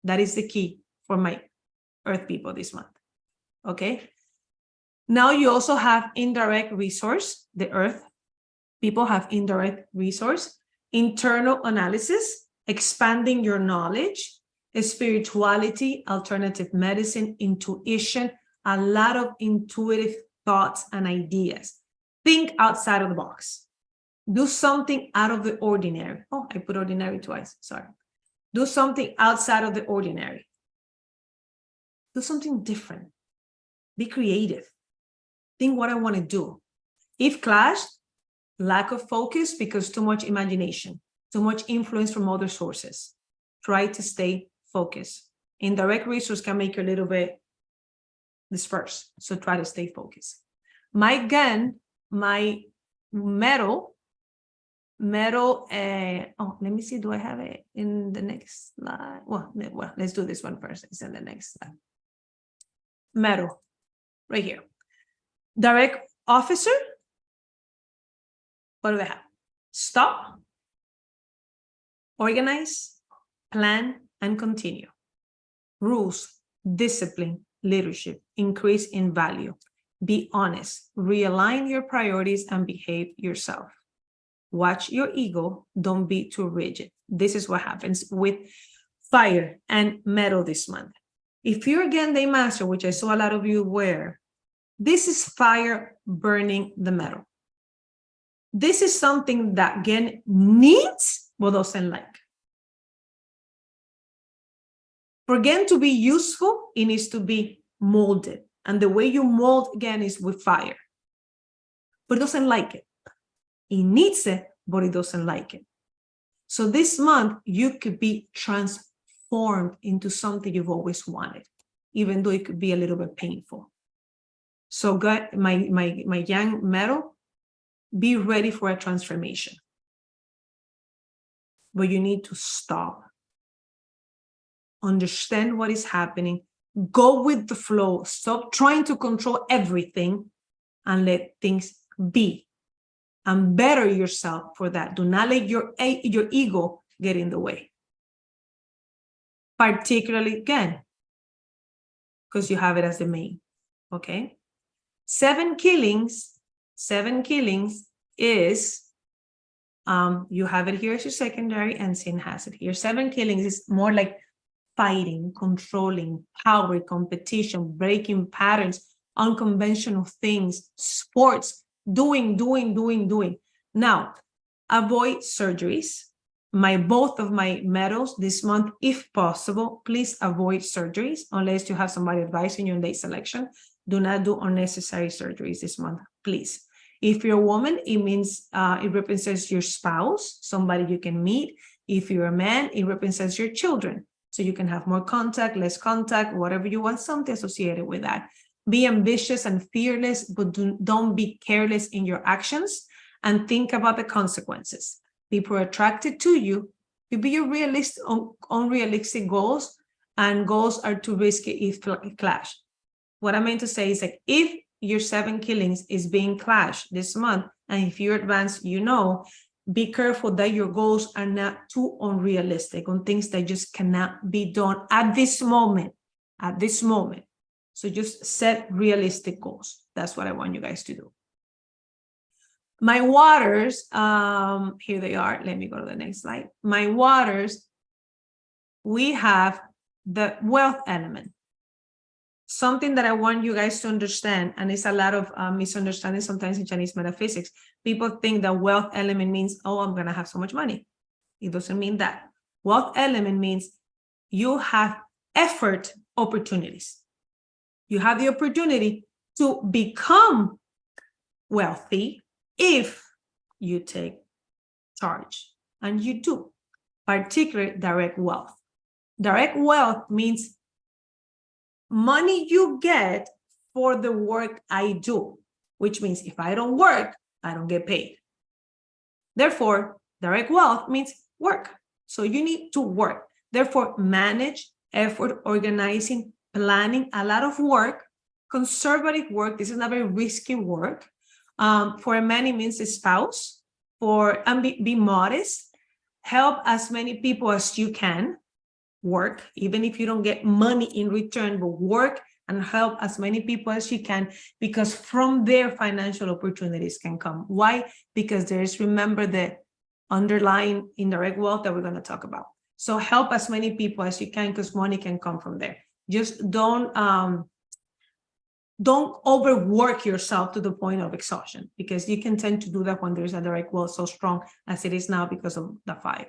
That is the key for my earth people this month. Okay. Now you also have indirect resource. The earth people have indirect resource, internal analysis, expanding your knowledge, spirituality, alternative medicine, intuition, a lot of intuitive thoughts and ideas. Think outside of the box. Do something out of the ordinary. Oh, I put ordinary twice. Sorry. Do something outside of the ordinary. Do something different. Be creative. Think what I want to do. If clashed, lack of focus because too much imagination, too much influence from other sources. Try to stay focused. Indirect resource can make you a little bit dispersed. So try to stay focused. My metal, let me see, do I have it in the next slide? Well, let's do this one first. It's in the next slide. Metal, right here. Direct officer, what do they have? Stop, organize, plan, and continue. Rules, discipline, leadership, increase in value. Be honest, realign your priorities and behave yourself. Watch your ego, don't be too rigid. This is what happens with fire and metal this month. If you're again the master, which I saw a lot of you wear, this is fire burning the metal. This is something that again needs but doesn't like. For again to be useful, it needs to be molded. And the way you mold again is with fire. But it doesn't like it. It needs it, but it doesn't like it. So this month, you could be transformed into something you've always wanted, even though it could be a little bit painful. So God, my young metal, be ready for a transformation. But you need to stop. Understand what is happening. Go with the flow. Stop trying to control everything and let things be. And better yourself for that. Do not let your ego get in the way. Particularly, again, because you have it as the main. Okay? 7 killings is You have it here as your secondary, and Sin has it here. 7 killings is more like fighting, controlling, power, competition, breaking patterns, unconventional things, sports, doing. Now, avoid surgeries. Both of my medals this month, if possible, please avoid surgeries unless you have somebody advising you on date selection. Do not do unnecessary surgeries this month, please. If you're a woman, it means it represents your spouse, somebody you can meet. If you're a man, it represents your children. So you can have more contact, less contact, whatever you want, something associated with that. Be ambitious and fearless, but don't be careless in your actions, and think about the consequences. People are attracted to you. You be realistic, unrealistic goals, and goals are too risky if clash. What I meant to say is like, if your 7 killings is being clashed this month, and if you're advanced, be careful that your goals are not too unrealistic on things that just cannot be done at this moment. So just set realistic goals. That's what I want you guys to do. My waters, here they are. Let me go to the next slide. My waters, we have the wealth element. Something that I want you guys to understand, and it's a lot of misunderstanding sometimes in Chinese metaphysics. People think that wealth element means, oh, I'm going to have so much money. It doesn't mean that. Wealth element means you have effort opportunities. You have the opportunity to become wealthy if you take charge, and you do, particularly direct wealth. Direct wealth means money you get for the work I do, which means if I don't work, I don't get paid. Therefore, direct wealth means work. So you need to work. Therefore, manage, effort, organizing, planning, a lot of work, conservative work. This is not very risky work. For a man, it means a spouse. Be modest. Help as many people as you can. Work, even if you don't get money in return, but work and help as many people as you can, because from there, financial opportunities can come. Why? Because there's, remember, the underlying indirect wealth that we're going to talk about. So help as many people as you can, because money can come from there. Just don't overwork yourself to the point of exhaustion, because you can tend to do that when there's a direct wealth so strong as it is now because of the 5.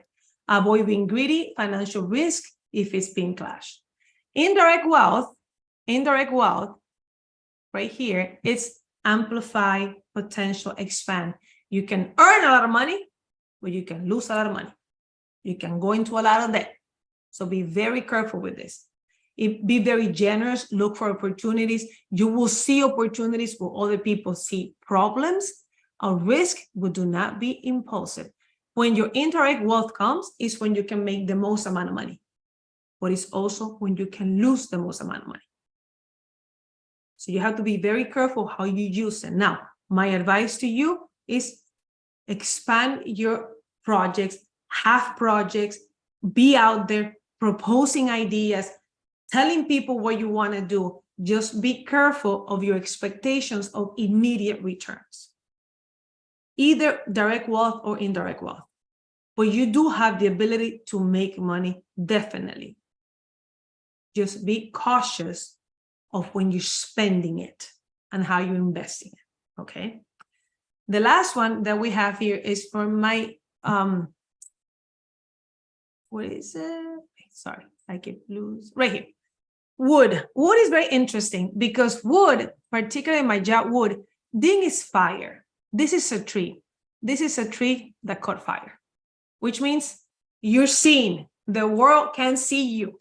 Avoid being greedy, financial risk, if it's being clashed. Indirect wealth, right here, it's amplify, potential, expand. You can earn a lot of money, but you can lose a lot of money. You can go into a lot of debt. So be very careful with this. Be very generous, look for opportunities. You will see opportunities where other people see problems or risk, but do not be impulsive. When your indirect wealth comes, is when you can make the most amount of money, but it's also when you can lose the most amount of money. So you have to be very careful how you use it. Now, my advice to you is expand your projects, have projects, be out there proposing ideas, telling people what you want to do. Just be careful of your expectations of immediate returns, either direct wealth or indirect wealth. But you do have the ability to make money, definitely. Just be cautious of when you're spending it and how you're investing it, okay? The last one that we have here is for my, what is it? Sorry, I keep losing, right here. Wood. Wood is very interesting because wood, particularly my job wood, ding is fire. This is a tree. This is a tree that caught fire, which means you're seen. The world can see you.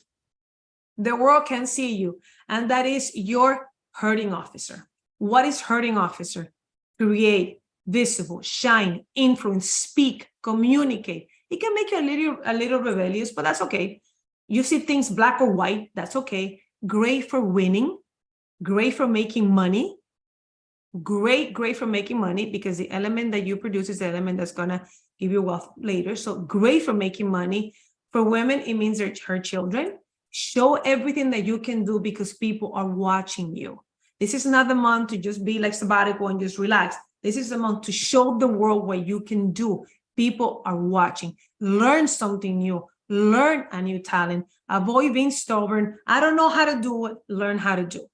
The world can see you. And that is your herding officer. What is herding officer? Create, visible, shine, influence, speak, communicate. It can make you a little rebellious, but that's okay. You see things black or white, that's okay. Great for winning, great for making money. Great for making money, because the element that you produce is the element that's going to give you wealth later. So great for making money. For women, it means they're her children. Show everything that you can do because people are watching you. This is not the month to just be like sabbatical and just relax. This is the month to show the world what you can do. People are watching. Learn something new. Learn a new talent. Avoid being stubborn. I don't know how to do it. Learn how to do it.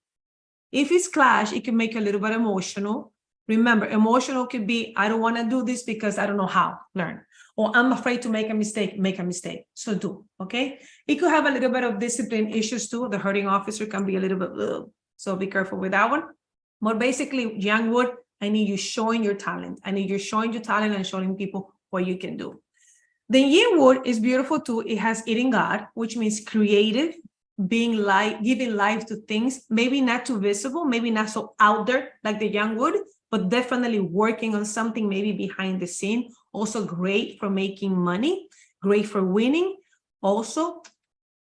If it's clash, it can make you a little bit emotional. Remember, emotional could be, I don't want to do this because I don't know how. Learn. Or I'm afraid to make a mistake. Make a mistake. So do, okay? It could have a little bit of discipline issues too. The herding officer can be a little bit, so be careful with that one. But basically, Yang Wood, I need you showing your talent. I need you showing your talent and showing people what you can do. The Yin Wood is beautiful too. It has eating God, which means creative, being light, giving life to things, maybe not too visible, maybe not so out there like the Yang Wood, but definitely working on something maybe behind the scene. Also great for making money, great for winning. Also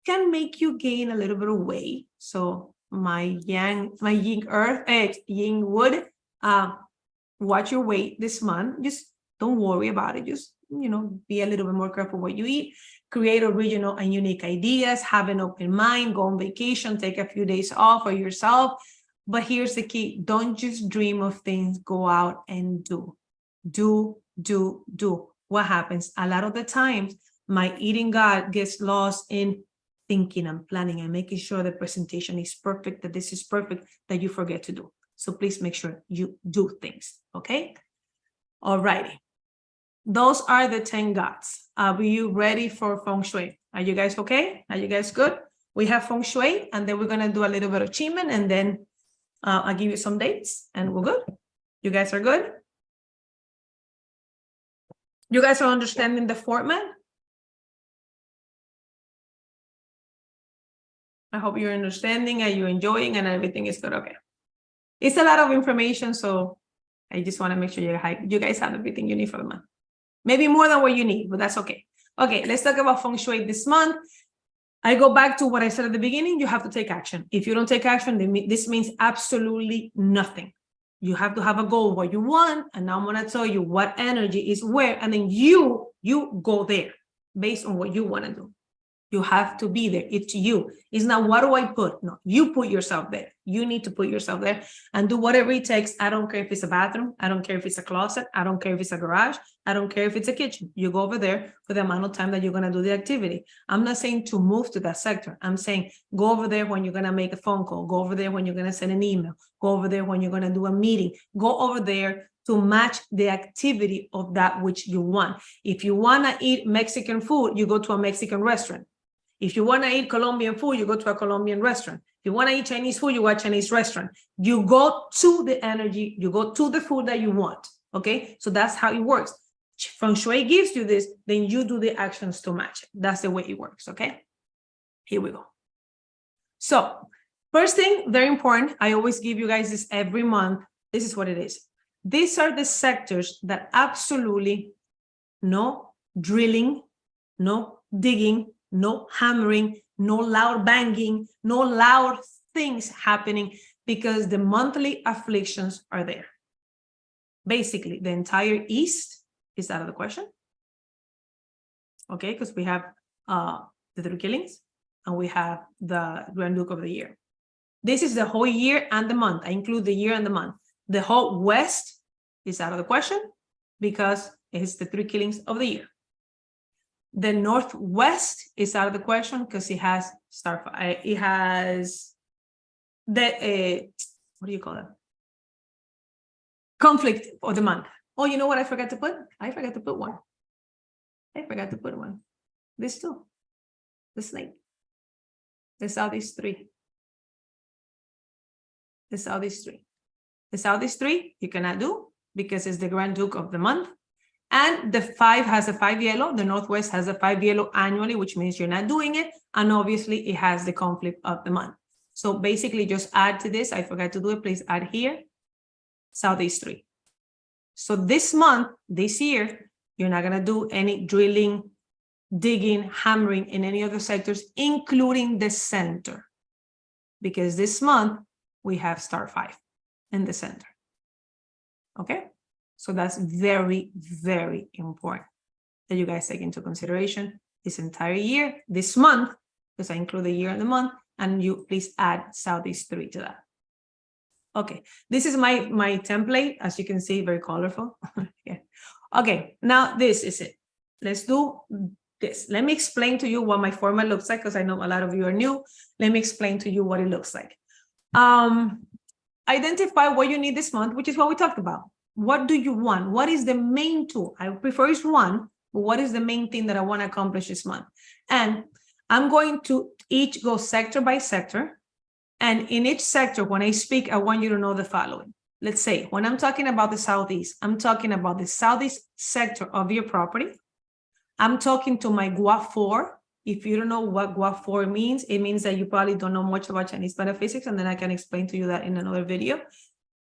can make you gain a little bit of weight. So my Yin Earth, Yin Wood, watch your weight this month. Just don't worry about it. Just, be a little bit more careful what you eat. Create original and unique ideas. Have an open mind. Go on vacation. Take a few days off for yourself. But here's the key. Don't just dream of things. Go out and do. Do. What happens? A lot of the times, my eating God gets lost in thinking and planning and making sure the presentation is perfect, that this is perfect, that you forget to do. So please make sure you do things, okay? All righty. Those are the 10 gods. Are you ready for Feng Shui? Are you guys okay? Are you guys good? We have Feng Shui, and then we're going to do a little bit of QiMen, and then I'll give you some dates, and we're good. You guys are good? You guys are understanding the format? I hope you're understanding and you're enjoying and everything is good. Okay. It's a lot of information, so I just want to make sure you guys have everything you need for the month. Maybe more than what you need, but that's okay. Okay, let's talk about Feng Shui this month. I go back to what I said at the beginning. You have to take action. If you don't take action, this means absolutely nothing. You have to have a goal, what you want, and now I'm going to tell you what energy is where, and then you go there based on what you want to do. You have to be there. It's you. It's not, what do I put? No, you put yourself there. You need to put yourself there and do whatever it takes. I don't care if it's a bathroom. I don't care if it's a closet. I don't care if it's a garage. I don't care if it's a kitchen. You go over there for the amount of time that you're going to do the activity. I'm not saying to move to that sector. I'm saying go over there when you're going to make a phone call. Go over there when you're going to send an email. Go over there when you're going to do a meeting. Go over there to match the activity of that which you want. If you want to eat Mexican food, you go to a Mexican restaurant. If you want to eat Colombian food, you go to a Colombian restaurant. If you want to eat Chinese food, you go to a Chinese restaurant. You go to the energy, you go to the food that you want, okay? So that's how it works. Feng Shui gives you this, then you do the actions to match it. That's the way it works, okay? Here we go. So first thing, very important, I always give you guys this every month. This is what it is. These are the sectors that absolutely no drilling, no digging, no hammering, no loud banging, no loud things happening, because the monthly afflictions are there. Basically, the entire East is out of the question. Okay, because we have the 3 killings and we have the Grand Duke of the year. This is the whole year and the month. I include the year and the month. The whole West is out of the question because it's the 3 killings of the year. The Northwest is out of the question because it has it has the what do you call it? Conflict of the month. Oh, you know what I forgot to put? I forgot to put one. This too. The snake. The Southeast 3. The Southeast 3. The Southeast 3 you cannot do because it's the Grand Duke of the month. And the 5 has a 5 yellow. The Northwest has a 5 yellow annually, which means you're not doing it. And obviously it has the conflict of the month. So basically just add to this. I forgot to do it. Please add here. Southeast 3. So this month, this year, you're not going to do any drilling, digging, hammering in any other sectors, including the center. Because this month we have star 5 in the center. Okay? So that's very, very important that you guys take into consideration this entire year, this month, because I include the year and the month, and you please add Southeast 3 to that. Okay, this is my template, as you can see, very colorful. Yeah. Okay, now this is it. Let's do this. Let me explain to you what my format looks like, because I know a lot of you are new. Let me explain to you what it looks like. Identify what you need this month, which is what we talked about. What do you want? What is the main tool? I prefer is one, but what is the main thing that I want to accomplish this month? And I'm going to each go sector by sector. And in each sector, when I speak, I want you to know the following. Let's say when I'm talking about the Southeast, I'm talking about the Southeast sector of your property. I'm talking to my Gua 4. If you don't know what Gua 4 means, it means that you probably don't know much about Chinese metaphysics, and then I can explain to you that in another video.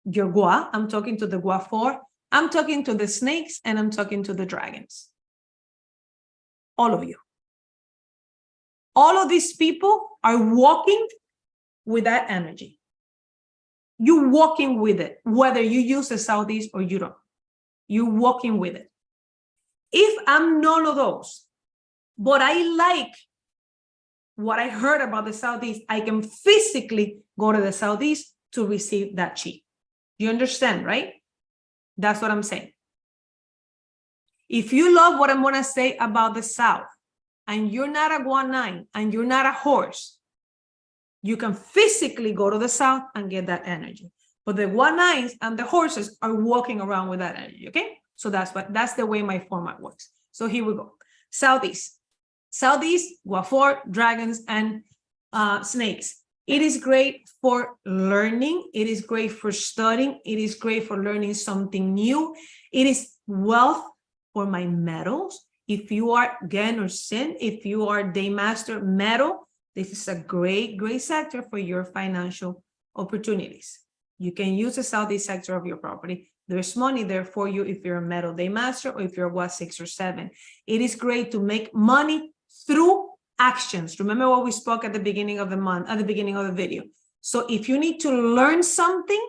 Your Gua, I'm talking to the Gua 4. I'm talking to the snakes, and I'm talking to the dragons. All of you. All of these people are walking with that energy. You're walking with it, whether you use the Southeast or you don't. You're walking with it. If I'm none of those, but I like what I heard about the Southeast, I can physically go to the Southeast to receive that chi. You understand, right? That's what I'm saying. If you love what I'm going to say about the South, and you're not a Gua 9, and you're not a horse, you can physically go to the South and get that energy. But the Gua 9s and the horses are walking around with that energy, okay? So that's the way my format works. So here we go. Southeast. Southeast, Gua 4, dragons, and snakes. It is great for learning. It is great for studying. It is great for learning something new. It is wealth for my metals. If you are Gen or Sin, if you are Day Master metal, this is a great, great sector for your financial opportunities. You can use the Southeast sector of your property. There's money there for you if you're a metal Day Master or if you're a Gua 6 or 7. It is great to make money through actions. Remember what we spoke at the beginning of the month, at the beginning of the video. So if you need to learn something,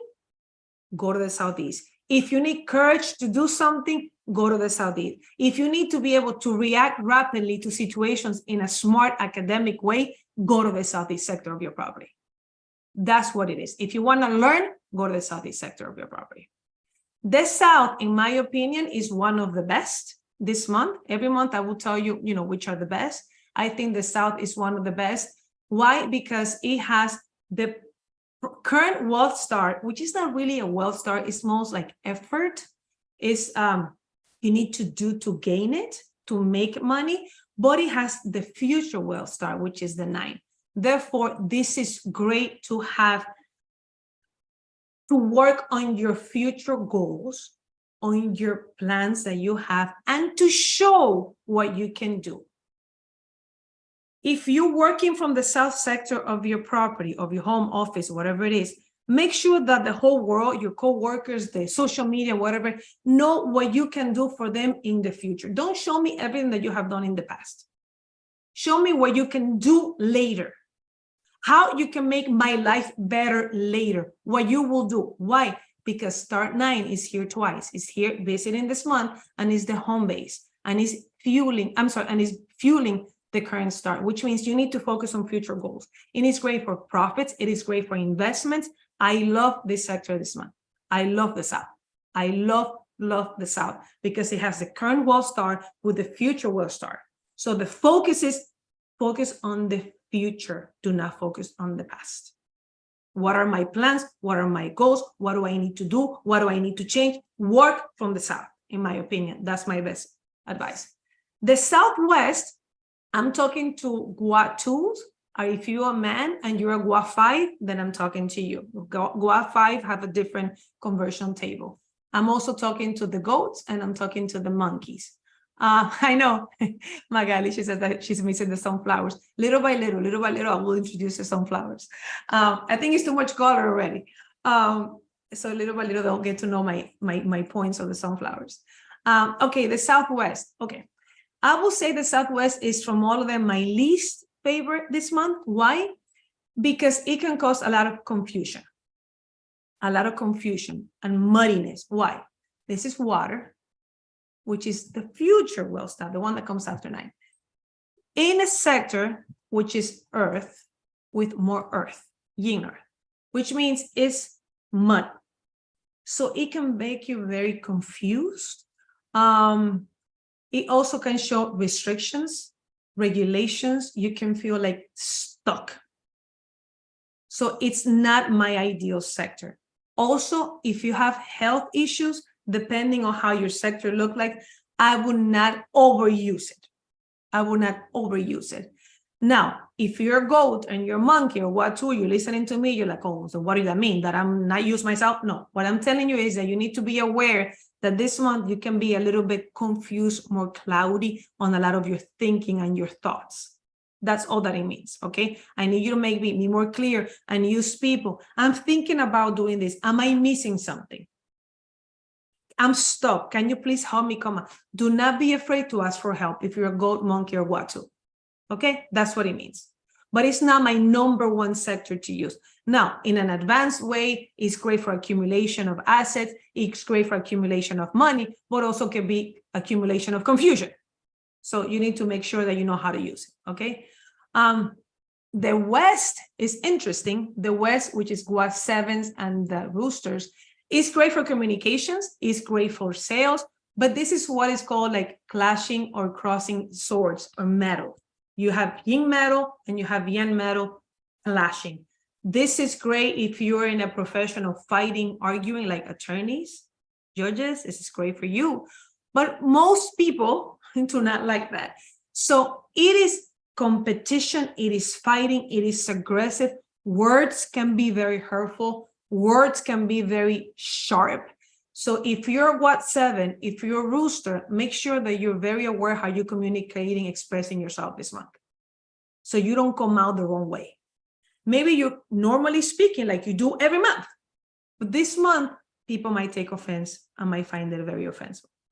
go to the Southeast. If you need courage to do something, go to the Southeast. If you need to be able to react rapidly to situations in a smart academic way, go to the Southeast sector of your property. That's what it is. If you want to learn, go to the Southeast sector of your property. The South, in my opinion, is one of the best this month. Every month I will tell you, which are the best. I think the South is one of the best. Why? Because it has the current wealth star, which is not really a wealth star. It's most like effort. Is you need to do to gain it, to make money, but it has the future wealth star, which is the 9. Therefore, this is great to have, to work on your future goals, on your plans that you have, and to show what you can do. If you're working from the South sector of your property, of your home office, whatever it is, make sure that the whole world, your co-workers, the social media, whatever, know what you can do for them in the future. Don't show me everything that you have done in the past. Show me what you can do later. How you can make my life better later. What you will do. Why? Because Start 9 is here twice. It's here visiting this month, and is the home base, and is fueling, is fueling the current start, which means you need to focus on future goals. It is great for profits. It is great for investments. I love this sector this month. I love the South. I love the South because it has the current wealth star with the future wealth star. So the focus is focus on the future. Do not focus on the past. What are my plans? What are my goals? What do I need to do? What do I need to change? Work from the South, in my opinion. That's my best advice. The Southwest, I'm talking to Gua 2s. Or if you're a man and you're a Gua 5, then I'm talking to you. Gua 5 have a different conversion table. I'm also talking to the goats, and I'm talking to the monkeys. I know, Magali, she says that she's missing the sunflowers. Little by little, I will introduce the sunflowers. I think it's too much color already. So little by little, they'll get to know my points of the sunflowers. Okay, the Southwest. Okay, I will say the Southwest is, from all of them, my least favorite this month. Why? Because it can cause a lot of confusion. A lot of confusion and muddiness. Why? This is water, which is the future wealth star, the one that comes after 9. In a sector which is earth, with more earth, yin earth, which means it's mud. So it can make you very confused It also can show restrictions, regulations. You can feel like stuck. So it's not my ideal sector. Also, if you have health issues, depending on how your sector look like, I would not overuse it. I would not overuse it. Now, if you're a goat and you're a monkey or what too, you're listening to me, you're like, oh, so what does that mean? That I'm not use myself? No, what I'm telling you is that you need to be aware that this month you can be a little bit confused, more cloudy on a lot of your thinking and your thoughts. That's all that it means, okay? I need you to make me more clear and use people. I'm thinking about doing this. Am I missing something? I'm stuck. Can you please help me come on? Do not be afraid to ask for help if you're a goat, monkey, or Watu. Okay, that's what it means. But it's not my number one sector to use. Now, in an advanced way, it's great for accumulation of assets. It's great for accumulation of money, but also can be accumulation of confusion. So you need to make sure that you know how to use it, okay? The West is interesting. The West, which is Gua Sevens and the Roosters, is great for communications, is great for sales, but this is what is called like clashing or crossing swords or metal. You have yin metal and you have yang metal clashing. This is great if you're in a profession of fighting, arguing, like attorneys, judges. This is great for you. But most people do not like that. So it is competition, it is fighting, it is aggressive. Words can be very hurtful. Words can be very sharp. So if you're what 7, if you're a rooster, make sure that you're very aware how you're communicating, expressing yourself this month. So you don't come out the wrong way. Maybe you're normally speaking like you do every month, but this month, people might take offense and might find it very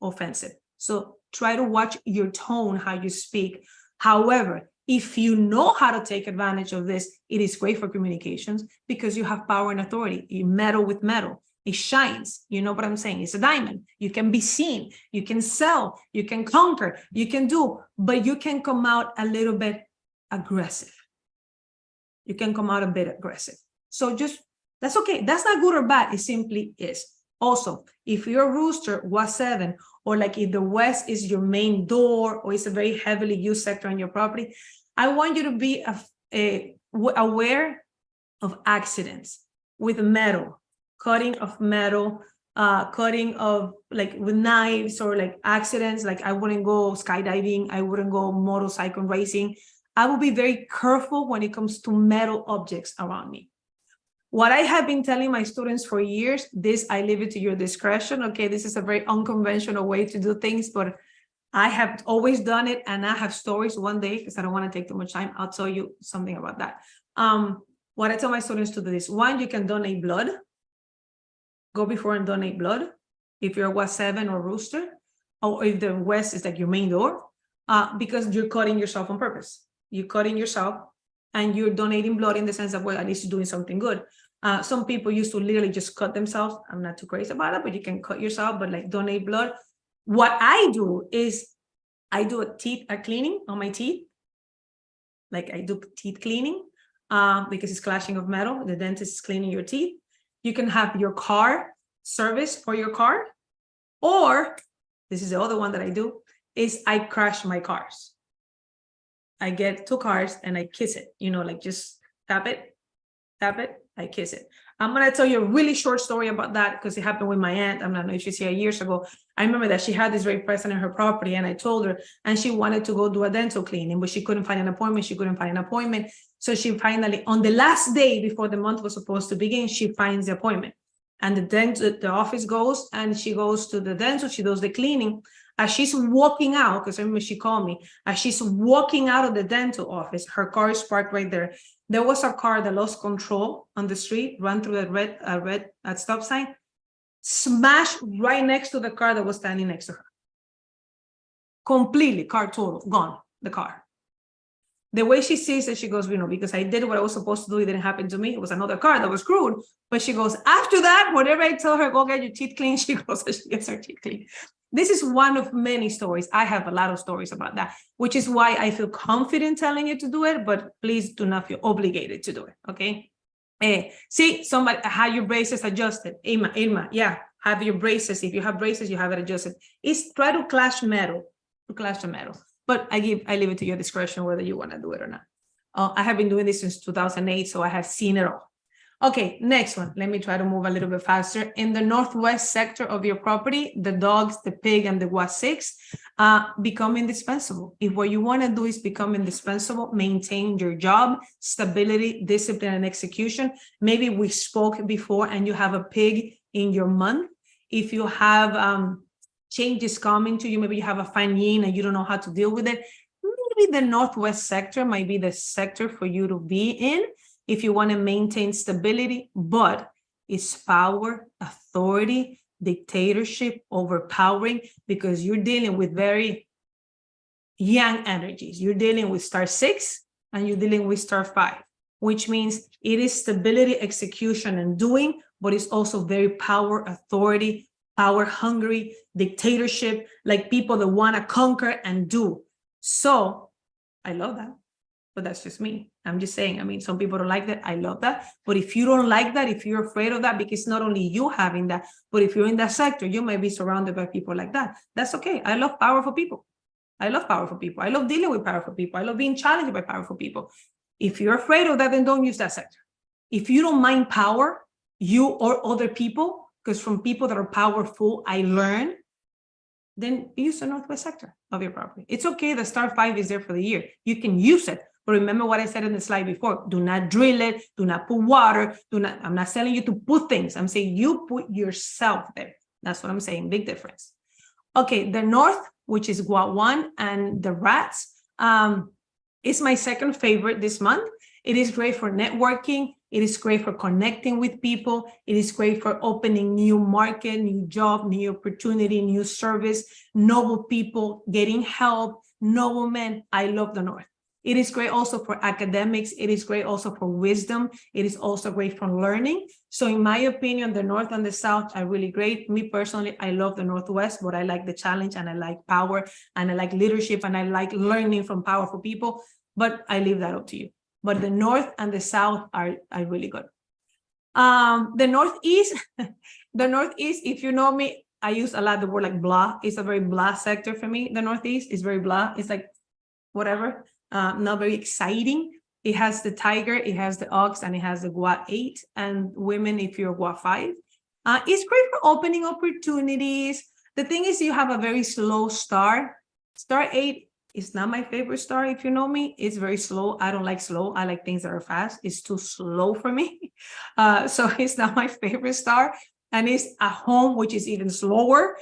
offensive. So try to watch your tone, how you speak. However, if you know how to take advantage of this, it is great for communications because you have power and authority. You metal with metal. It shines. You know what I'm saying? It's a diamond. You can be seen. You can sell. You can conquer. You can do, but you can come out a little bit aggressive. You can come out a bit aggressive. So just, that's okay. That's not good or bad. It simply is. Also, if you're a rooster, was 7, or like if the West is your main door or it's a very heavily used sector on your property, I want you to be aware of accidents with metal. Cutting of metal, cutting of like with knives or like accidents. Like I wouldn't go skydiving. I wouldn't go motorcycle racing. I will be very careful when it comes to metal objects around me. What I have been telling my students for years, this I leave it to your discretion. Okay, this is a very unconventional way to do things, but I have always done it, and I have stories one day because I don't want to take too much time. I'll tell you something about that. What I tell my students to do is, one, you can donate blood. Go before and donate blood if you're a West 7 or rooster, or if the West is like your main door, because you're cutting yourself on purpose. You're cutting yourself and you're donating blood in the sense of, well, at least you're doing something good. Some people used to literally just cut themselves. I'm not too crazy about it, but you can cut yourself, but like donate blood. What I do is I do a cleaning on my teeth. Like I do teeth cleaning because it's clashing of metal. The dentist is cleaning your teeth. You can have your car service for your car, or this is the other one that I do, is I crash my cars. I get 2 cars and I kiss it, you know, like just tap it, I kiss it. I'm going to tell you a really short story about that because it happened with my aunt. I'm not know if she's here years ago. I remember that she had this very present in her property, and I told her, and she wanted to go do a dental cleaning, but she couldn't find an appointment. So she finally, on the last day before the month was supposed to begin, she finds the appointment. And the office goes, and she goes to the dental, she does the cleaning. As she's walking out, because I remember she called me, as she's walking out of the dental office, her car is parked right there. There was a car that lost control on the street, ran through the red stop sign, smashed right next to the car that was standing next to her. Completely, car total, gone, the car. The way she sees it, she goes, you know, because I did what I was supposed to do, it didn't happen to me. It was another car that was screwed. But she goes, after that, whatever I tell her, go get your teeth clean, she goes and she gets her teeth clean. This is one of many stories. I have a lot of stories about that, which is why I feel confident telling you to do it, but please do not feel obligated to do it, okay? See, somebody had your braces adjusted. Irma, yeah, have your braces. If you have braces, you have it adjusted. It's try to clash metal, But I leave it to your discretion whether you want to do it or not. I have been doing this since 2008, so I have seen it all. Okay, next one. Let me try to move a little bit faster. In the northwest sector of your property, the dogs, the pig, and the Wa6 become indispensable. If what you want to do is become indispensable, maintain your job, stability, discipline, and execution. Maybe we spoke before and you have a pig in your month. If you have changes coming to you, maybe you have a fine yin and you don't know how to deal with it, maybe the northwest sector might be the sector for you to be in if you want to maintain stability, but it's power, authority, dictatorship, overpowering, because you're dealing with very yang energies. You're dealing with star 6 and you're dealing with star 5, which means it is stability, execution, and doing, but it's also very power, authority, power hungry, dictatorship, like people that want to conquer and do. So I love that. But that's just me. I'm just saying, I mean, some people don't like that. I love that. But if you don't like that, if you're afraid of that, because not only you having that, but if you're in that sector, you might be surrounded by people like that. That's okay. I love powerful people. I love powerful people. I love dealing with powerful people. I love being challenged by powerful people. If you're afraid of that, then don't use that sector. If you don't mind power, you or other people, because from people that are powerful, I learn, then use the northwest sector of your property. It's okay. The star 5 is there for the year. You can use it. But remember what I said in the slide before, do not drill it, do not put water, I'm not telling you to put things. I'm saying you put yourself there. That's what I'm saying, big difference. Okay, the north, which is Gua 1 and the rats, is my second favorite this month. It is great for networking. It is great for connecting with people. It is great for opening new market, new job, new opportunity, new service, noble people, getting help, noble men. I love the north. It is great also for academics. It is great also for wisdom. It is also great for learning. So in my opinion, the north and the south are really great. Me personally, I love the northwest, but I like the challenge and I like power and I like leadership and I like learning from powerful people, but I leave that up to you. But the north and the south are really good. The northeast, if you know me, I use a lot the word like blah. It's a very blah sector for me. The northeast is very blah. It's like whatever. Not very exciting. It has the tiger, it has the ox, and it has the Gua 8. And women, if you're Gua 5, it's great for opening opportunities. The thing is, you have a very slow star. Star 8 is not my favorite star. If you know me, it's very slow. I don't like slow. I like things that are fast. It's too slow for me. So it's not my favorite star. And it's a home, which is even slower,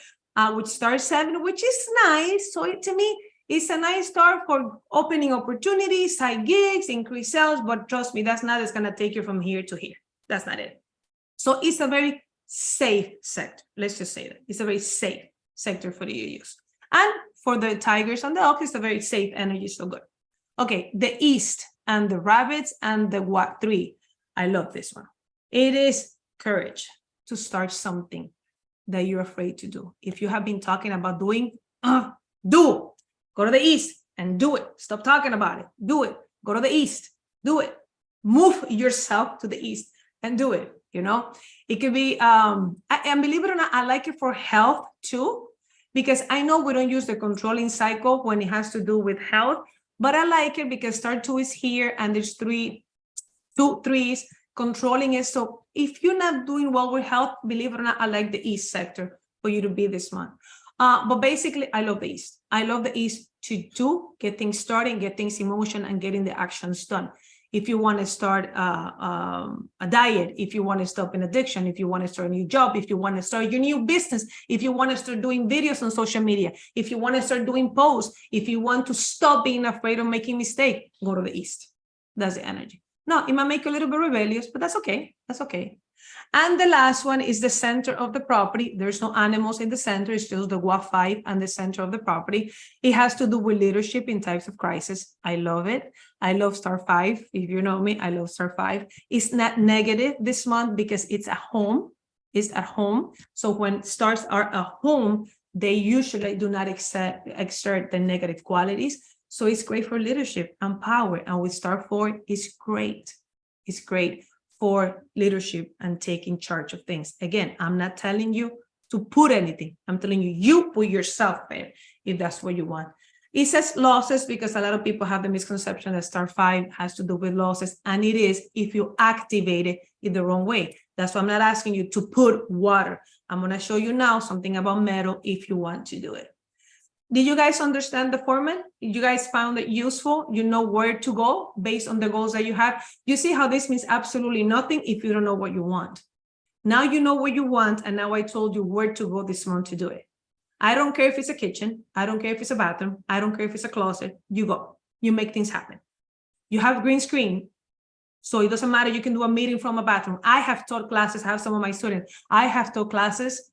with star 7, which is nice. So to me, it's a nice start for opening opportunities, side gigs, increase sales, but trust me, that's not, it's going to take you from here to here. That's not it. So it's a very safe sector. Let's just say that. It's a very safe sector for you to use. And for the tigers and the ox, it's a very safe energy, so good. Okay, the east and the rabbits and the Gua 3. I love this one. It is courage to start something that you're afraid to do. If you have been talking about doing, do. Go to the east and do it. Stop talking about it. Do it. Go to the east. Do it. Move yourself to the east and do it. You know, it could be, and believe it or not, I like it for health too, because I know we don't use the controlling cycle when it has to do with health, but I like it because star 2 is here and there's 2 3s controlling it. So if you're not doing well with health, believe it or not, I like the east sector for you to be this month. But basically, I love the east. I love the east to get things started, get things in motion, and getting the actions done. If you want to start a diet, if you want to stop an addiction, if you want to start a new job, if you want to start your new business, if you want to start doing videos on social media, if you want to start doing posts, if you want to stop being afraid of making mistakes, go to the east. That's the energy. No, it might make you a little bit rebellious, but that's okay. That's okay. And the last one is the center of the property. There's no animals in the center. It's just the Gua 5 and the center of the property. It has to do with leadership in times of crisis. I love it. I love star 5. If you know me, I love star 5. It's not negative this month because it's at home. It's at home. So when stars are at home, they usually do not exert the negative qualities. So it's great for leadership and power. And with star 4, it's great. It's great for leadership and taking charge of things. Again, I'm not telling you to put anything. I'm telling you, you put yourself there if that's what you want. It says losses because a lot of people have the misconception that star 5 has to do with losses, and it is if you activate it in the wrong way. That's why I'm not asking you to put water. I'm going to show you now something about metal if you want to do it. Did you guys understand the format? Did you guys found it useful? You know where to go based on the goals that you have. You see how this means absolutely nothing if you don't know what you want. Now you know what you want, and now I told you where to go this month to do it. I don't care if it's a kitchen. I don't care if it's a bathroom. I don't care if it's a closet. You go. You make things happen. You have green screen. So it doesn't matter. You can do a meeting from a bathroom. I have taught classes. I have some of my students. I have taught classes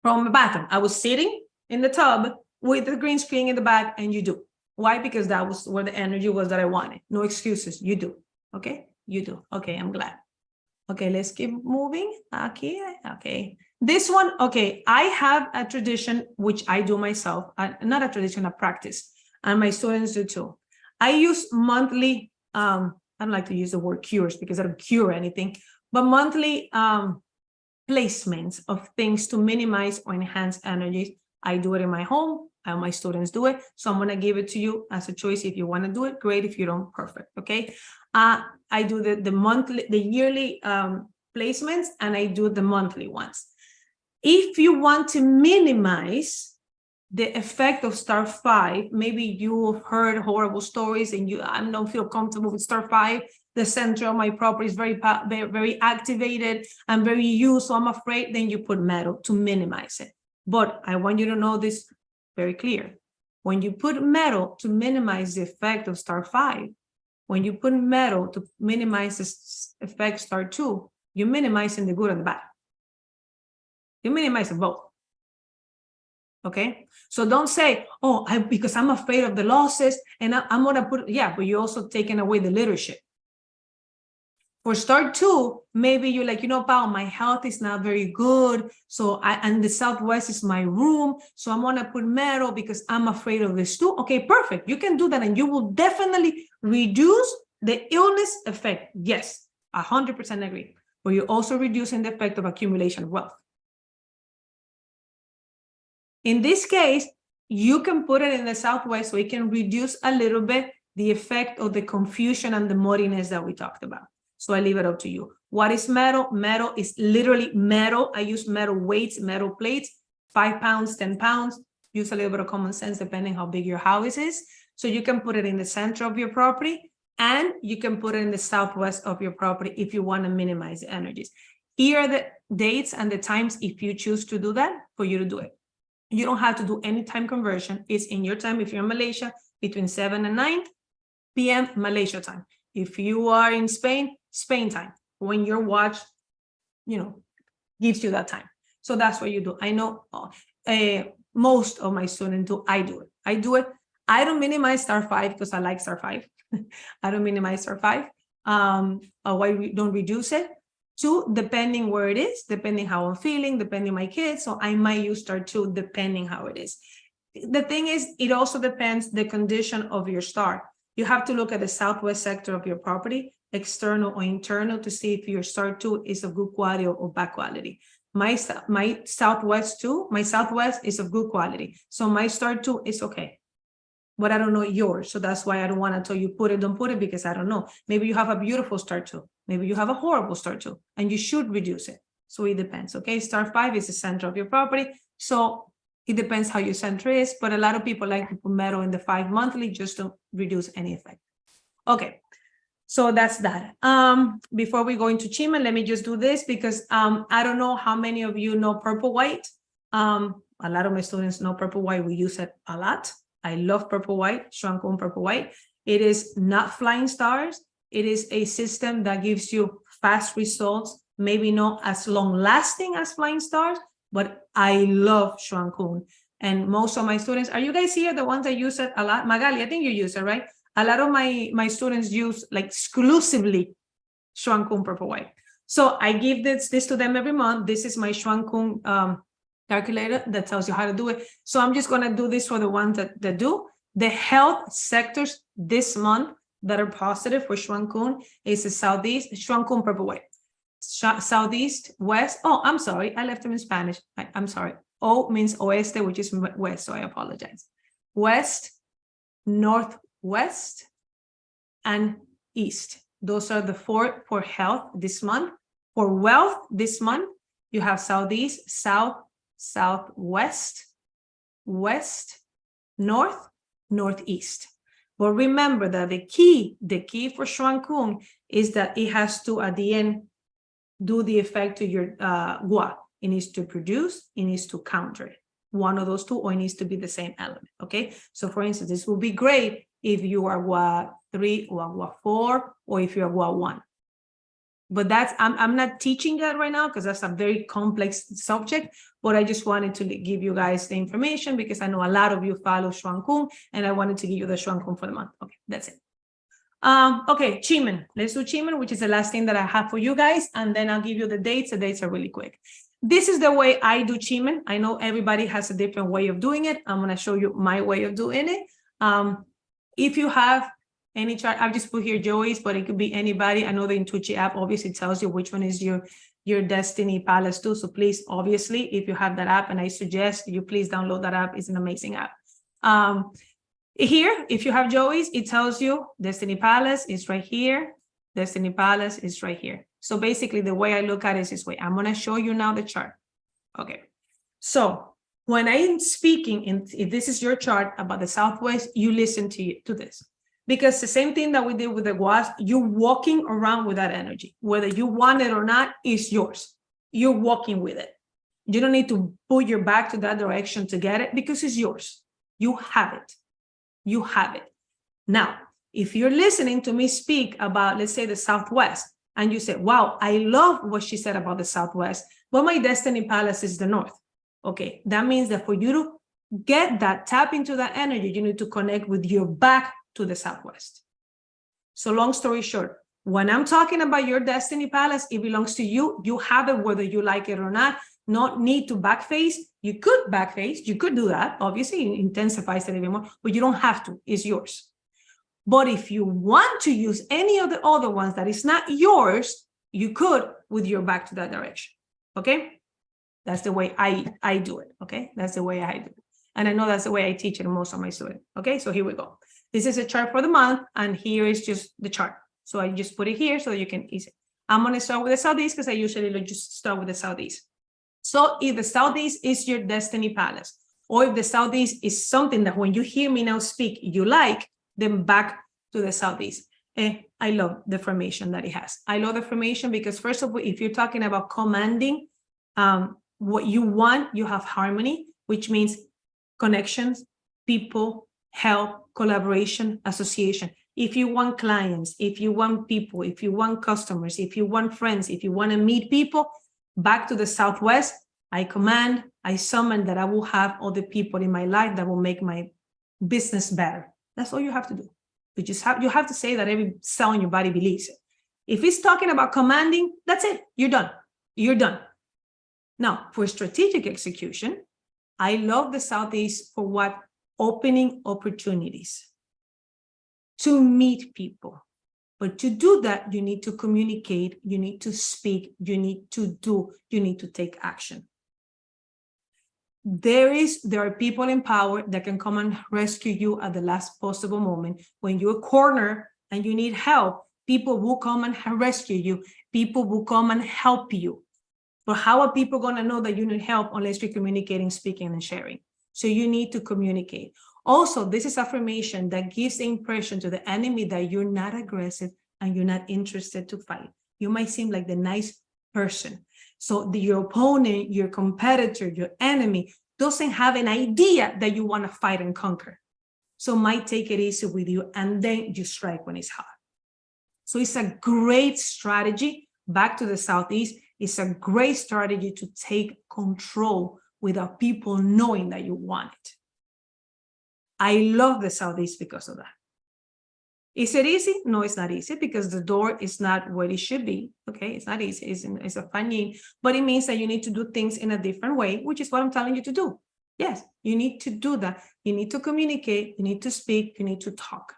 from a bathroom. I was sitting in the tub with the green screen in the back, and you do. Why? Because that was where the energy was that I wanted. No excuses. You do. Okay? You do. Okay, I'm glad. Okay, let's keep moving. Okay. This one, okay, I have a tradition, which I do myself, not a tradition, a practice, and my students do too. I use monthly, I don't like to use the word cures because I don't cure anything, but monthly placements of things to minimize or enhance energy. I do it in my home, and my students do it. So I'm going to give it to you as a choice. If you want to do it, great. If you don't, perfect. Okay. I do the yearly placements, and I do the monthly ones. If you want to minimize the effect of star 5, maybe you've heard horrible stories and I don't feel comfortable with star 5. The center of my property is very activated and very used, so I'm afraid, then you put metal to minimize it. But I want you to know this very clear. When you put metal to minimize the effect of star 5, when you put metal to minimize the effect star 2, you're minimizing the good and the bad. You minimize both. Okay, so don't say, oh, because I'm afraid of the losses and I'm going to put, yeah, but you're also taking away the leadership. For star 2, maybe you're like, Paola, my health is not very good. So and the Southwest is my room. So I'm going to put metal because I'm afraid of this too. Okay, perfect. You can do that, and you will definitely reduce the illness effect. Yes, 100% agree. But you're also reducing the effect of accumulation of wealth. In this case, you can put it in the Southwest so it can reduce a little bit the effect of the confusion and the muddiness that we talked about. So I leave it up to you. What is metal? Metal is literally metal. I use metal weights, metal plates, 5 pounds, 10 pounds. Use a little bit of common sense depending how big your house is. So you can put it in the center of your property, and you can put it in the Southwest of your property if you want to minimize the energies. Here are the dates and the times if you choose to do that, for you to do it. You don't have to do any time conversion. It's in your time. If you're in Malaysia, between 7 and 9 p.m. Malaysia time. If you are in Spain, Spain time, when your watch, gives you that time. So that's what you do. I know most of my students do. I do it. I don't minimize star 5 because I like star 5. I don't minimize star 5. Why we don't reduce it? 2, depending where it is, depending how I'm feeling, depending my kids. So I might use star 2 depending how it is. The thing is, it also depends the condition of your star. You have to look at the Southwest sector of your property, external or internal, to see if your star 2 is of good quality or bad quality. My Southwest is of good quality. So my star 2 is okay. But I don't know yours. So that's why I don't want to tell you don't put it, because I don't know. Maybe you have a beautiful star 2. Maybe you have a horrible star 2, and you should reduce it. So it depends. Okay. Star 5 is the center of your property. So it depends how your center is, but a lot of people like to put metal in the 5 monthly just to reduce any effect. Okay. So that's that. Before we go into QiMen, let me just do this because I don't know how many of you know purple white. A lot of my students know purple white. We use it a lot. I love purple white, Xuan Kun purple white. It is not flying stars. It is a system that gives you fast results, maybe not as long lasting as flying stars, but I love Xuan Kun. And most of my students, are you guys here, the ones that use it a lot? Magali, I think you use it, right? A lot of my students use like exclusively Xuan Kun purple white. So I give this to them every month. This is my Xuan Kun calculator that tells you how to do it. So I'm just going to do this for the ones that do. The health sectors this month that are positive for Xuan Kun is the Southeast, Xuan Kun purple white. southeast, west. Oh, I'm sorry. I left them in Spanish. I'm sorry. O means oeste, which is west. So I apologize. West, northwest, and east. Those are the four for health this month. For wealth this month, you have southeast, south, southwest, west, north, northeast. But remember that the key for Shuang Kun is that it has to, at the end, do the effect to your Gua. It needs to produce, it needs to counter one of those two, or it needs to be the same element, okay? So for instance, this will be great if you are Gua 3 or Gua 4, or if you're Gua 1. But that's, I'm not teaching that right now because that's a very complex subject, but I just wanted to give you guys the information because I know a lot of you follow Shuang Kun, and I wanted to give you the Shuang Kun for the month. Okay, that's it. Okay, QiMen. Let's do QiMen, which is the last thing that I have for you guys, and then I'll give you the dates. The dates are really quick. This is the way I do QiMen. I know everybody has a different way of doing it. I'm going to show you my way of doing it. If you have any chart, I've just put here Joey's, but it could be anybody. I know the Intuitive app obviously tells you which one is your Destiny Palace too. So please, obviously, if you have that app, and I suggest you please download that app. It's an amazing app. Here, if you have Joey's, it tells you Destiny Palace is right here. Destiny Palace is right here. So basically, the way I look at it is this way. I'm going to show you now the chart. Okay. So when I'm speaking, if this is your chart about the Southwest, you listen to this. Because the same thing that we did with the Guas, you're walking around with that energy. Whether you want it or not, it's yours. You're walking with it. You don't need to put your back to that direction to get it because it's yours. You have it. You have it. Now, if you're listening to me speak about, let's say, the Southwest, and you say, wow, I love what she said about the Southwest, but my Destiny Palace is the North. Okay, that means that for you to get that, tap into that energy, you need to connect with your back to the Southwest. So long story short, when I'm talking about your Destiny Palace, it belongs to you. You have it whether you like it or not. Not need to back face. You could back face. You could do that. Obviously, it intensifies it even more, but you don't have to. It's yours. But if you want to use any of the other ones that is not yours, you could with your back to that direction. Okay? That's the way I do it. Okay? That's the way I do it. And I know that's the way I teach it to most of my students. Okay? So here we go. This is a chart for the month, and here is just the chart. So I just put it here so you can easy. I'm going to start with the Southeast because I usually just start with the Southeast. So if the Southeast is your Destiny Palace, or if the Southeast is something that when you hear me now speak, you like, then back to the Southeast. I love the formation that it has. I love the formation because, first of all, if you're talking about commanding what you want, you have harmony, which means connections, people, help, collaboration, association. If you want clients, if you want people, if you want customers, if you want friends, if you want to meet people, back to the Southwest, I command, I summon that I will have other people in my life that will make my business better. That's all you have to do. You have to say that every cell in your body believes it. If it's talking about commanding, that's it. You're done. You're done. Now, for strategic execution, I love the Southeast for what? Opening opportunities to meet people. But to do that, you need to communicate, you need to speak, you need to do, you need to take action. There are people in power that can come and rescue you at the last possible moment. When you're cornered and you need help, people will come and rescue you. People will come and help you. But how are people going to know that you need help unless you're communicating, speaking, and sharing? So you need to communicate. Also, this is affirmation that gives the impression to the enemy that you're not aggressive and you're not interested to fight. You might seem like the nice person. So your opponent, your competitor, your enemy doesn't have an idea that you want to fight and conquer. So might take it easy with you, and then you strike when it's hot. So it's a great strategy. Back to the Southeast, it's a great strategy to take control without people knowing that you want it. I love the Southeast because of that. Is it easy? No, it's not easy because the door is not where it should be. Okay, it's not easy. It's a funny, but it means that you need to do things in a different way, which is what I'm telling you to do. Yes, you need to do that. You need to communicate. You need to speak. You need to talk.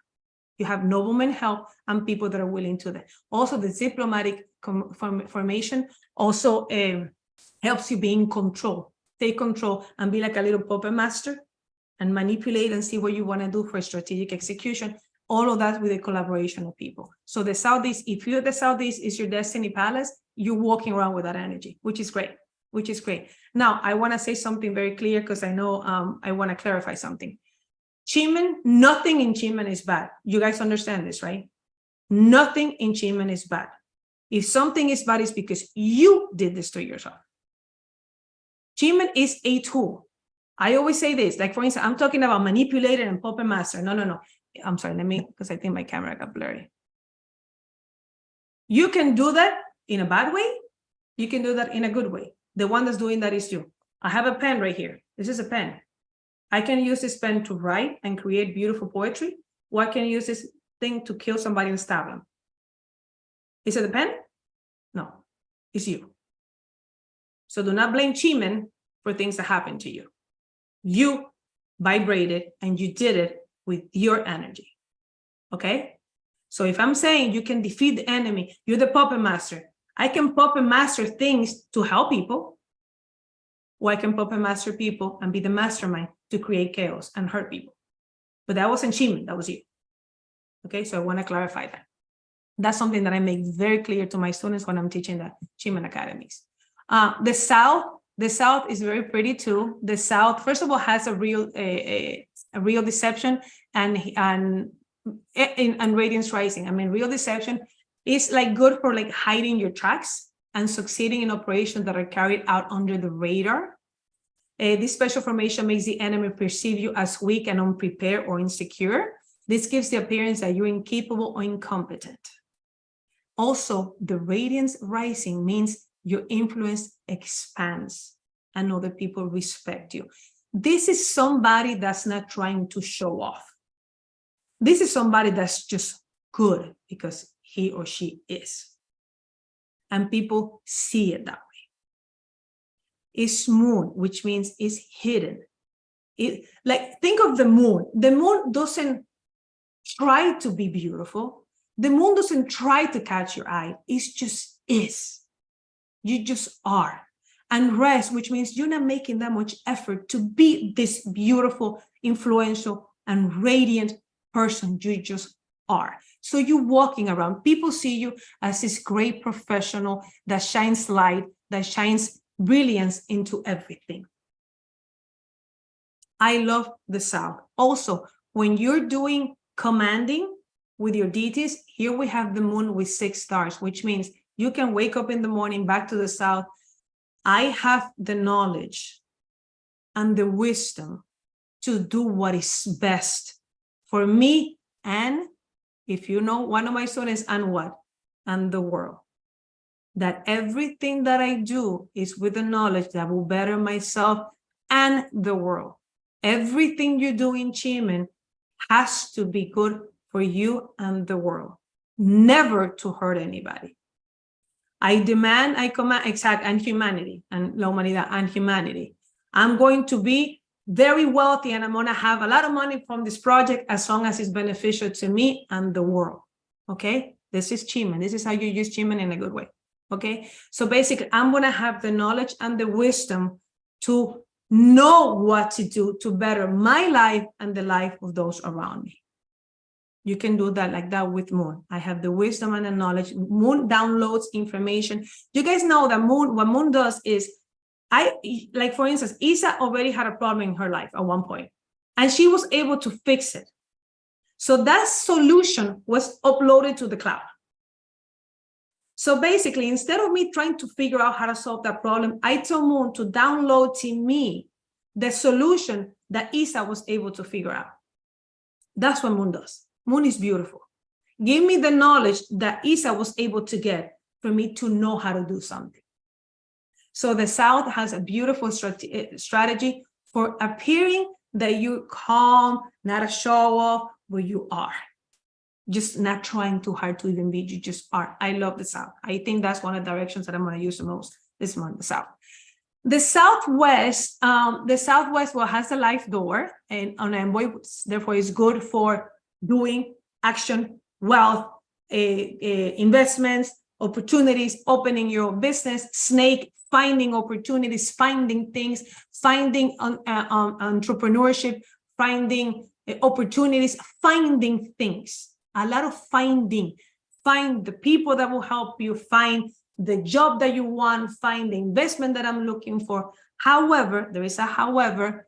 You have noblemen help and people that are willing to that. Also, the diplomatic formation also helps you be in control. Take control and be like a little puppet master and manipulate and see what you want to do for strategic execution. All of that with the collaboration of people. So the Southeast, if you're the Southeast is your destiny palace, you're walking around with that energy, which is great, which is great. Now, I want to say something very clear because I know I want to clarify something. QiMen, nothing in QiMen is bad. You guys understand this, right? Nothing in QiMen is bad. If something is bad, it's because you did this to yourself. QiMen is a tool. I always say this, like for instance, I'm talking about manipulator and puppet master. No. I'm sorry, because I think my camera got blurry. You can do that in a bad way. You can do that in a good way. The one that's doing that is you. I have a pen right here. This is a pen. I can use this pen to write and create beautiful poetry. Or I can use this thing to kill somebody and stab them. Is it the pen? No, it's you. So do not blame QiMen for things that happen to you. You vibrated and you did it with your energy. Okay? So if I'm saying you can defeat the enemy, you're the puppet master. I can puppet master things to help people. Or I can puppet master people and be the mastermind to create chaos and hurt people. But that wasn't QiMen, that was you. Okay, so I want to clarify that. That's something that I make very clear to my students when I'm teaching the QiMen academies. The South is very pretty too. The South, first of all, has a real deception and radiance rising. I mean, real deception is like good for like hiding your tracks and succeeding in operations that are carried out under the radar. This special formation makes the enemy perceive you as weak and unprepared or insecure. This gives the appearance that you're incapable or incompetent. Also, the radiance rising means your influence expands and other people respect you. This is somebody that's not trying to show off. This is somebody that's just good because he or she is. And people see it that way. It's moon, which means it's hidden. Like, think of the moon. The moon doesn't try to be beautiful. The moon doesn't try to catch your eye. It just is. You just are. And rest, which means you're not making that much effort to be this beautiful, influential, and radiant person. You just are. So you're walking around. People see you as this great professional that shines light, that shines brilliance into everything. I love the South. Also, when you're doing commanding with your deities, here we have the moon with 6 stars, which means you can wake up in the morning back to the South. I have the knowledge and the wisdom to do what is best for me and, if you know, one of my students, and what? And the world. That everything that I do is with the knowledge that will better myself and the world. Everything you do in QiMen has to be good for you and the world, never to hurt anybody. I demand, I command, exact, and humanity, and la humanidad, and humanity. I'm going to be very wealthy and I'm going to have a lot of money from this project as long as it's beneficial to me and the world. Okay? This is QiMen. This is how you use QiMen in a good way. Okay? So basically, I'm going to have the knowledge and the wisdom to know what to do to better my life and the life of those around me. You can do that like that with moon. I have the wisdom and the knowledge. Moon downloads information. You guys know that moon, what moon does is, like for instance, Isa already had a problem in her life at one point, and she was able to fix it. So that solution was uploaded to the cloud. So basically, instead of me trying to figure out how to solve that problem, I tell Moon to download to me the solution that Isa was able to figure out. That's what Moon does. Moon is beautiful. Give me the knowledge that Isa was able to get for me to know how to do something. So the South has a beautiful strategy for appearing that you're calm, not a show off, but you are. Just not trying too hard to even be, you just are. I love the South. I think that's one of the directions that I'm going to use the most this month, the South. The Southwest, well, has a life door and on envoy, therefore is good for doing action, wealth, investments, opportunities, opening your own business. Snake, finding opportunities, finding things, finding entrepreneurship, finding opportunities, finding things. A lot of finding. Find the people that will help you, find the job that you want, find the investment that I'm looking for. However, there is a however,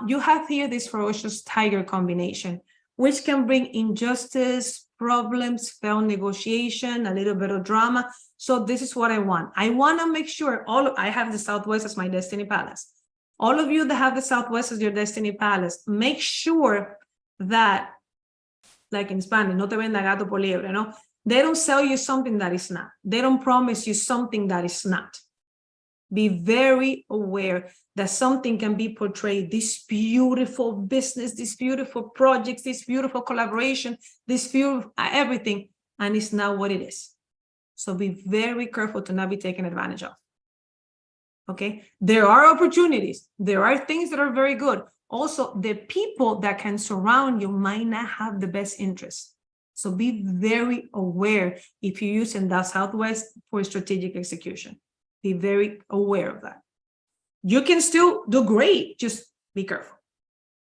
you have here this ferocious tiger combination, which can bring injustice, problems, failed negotiation, a little bit of drama. So this is what I want. I want to make sure I have the Southwest as my destiny palace. All of you that have the Southwest as your destiny palace, make sure that, like in Spanish, no te venda gato por liebre, no? They don't sell you something that is not. They don't promise you something that is not. Be very aware that something can be portrayed, this beautiful business, these beautiful projects, this beautiful collaboration, this beautiful everything, and it's not what it is. So be very careful to not be taken advantage of. Okay? There are opportunities. There are things that are very good. Also, the people that can surround you might not have the best interest. So be very aware if you're using the Southwest for strategic execution. Be very aware of that. You can still do great, just be careful.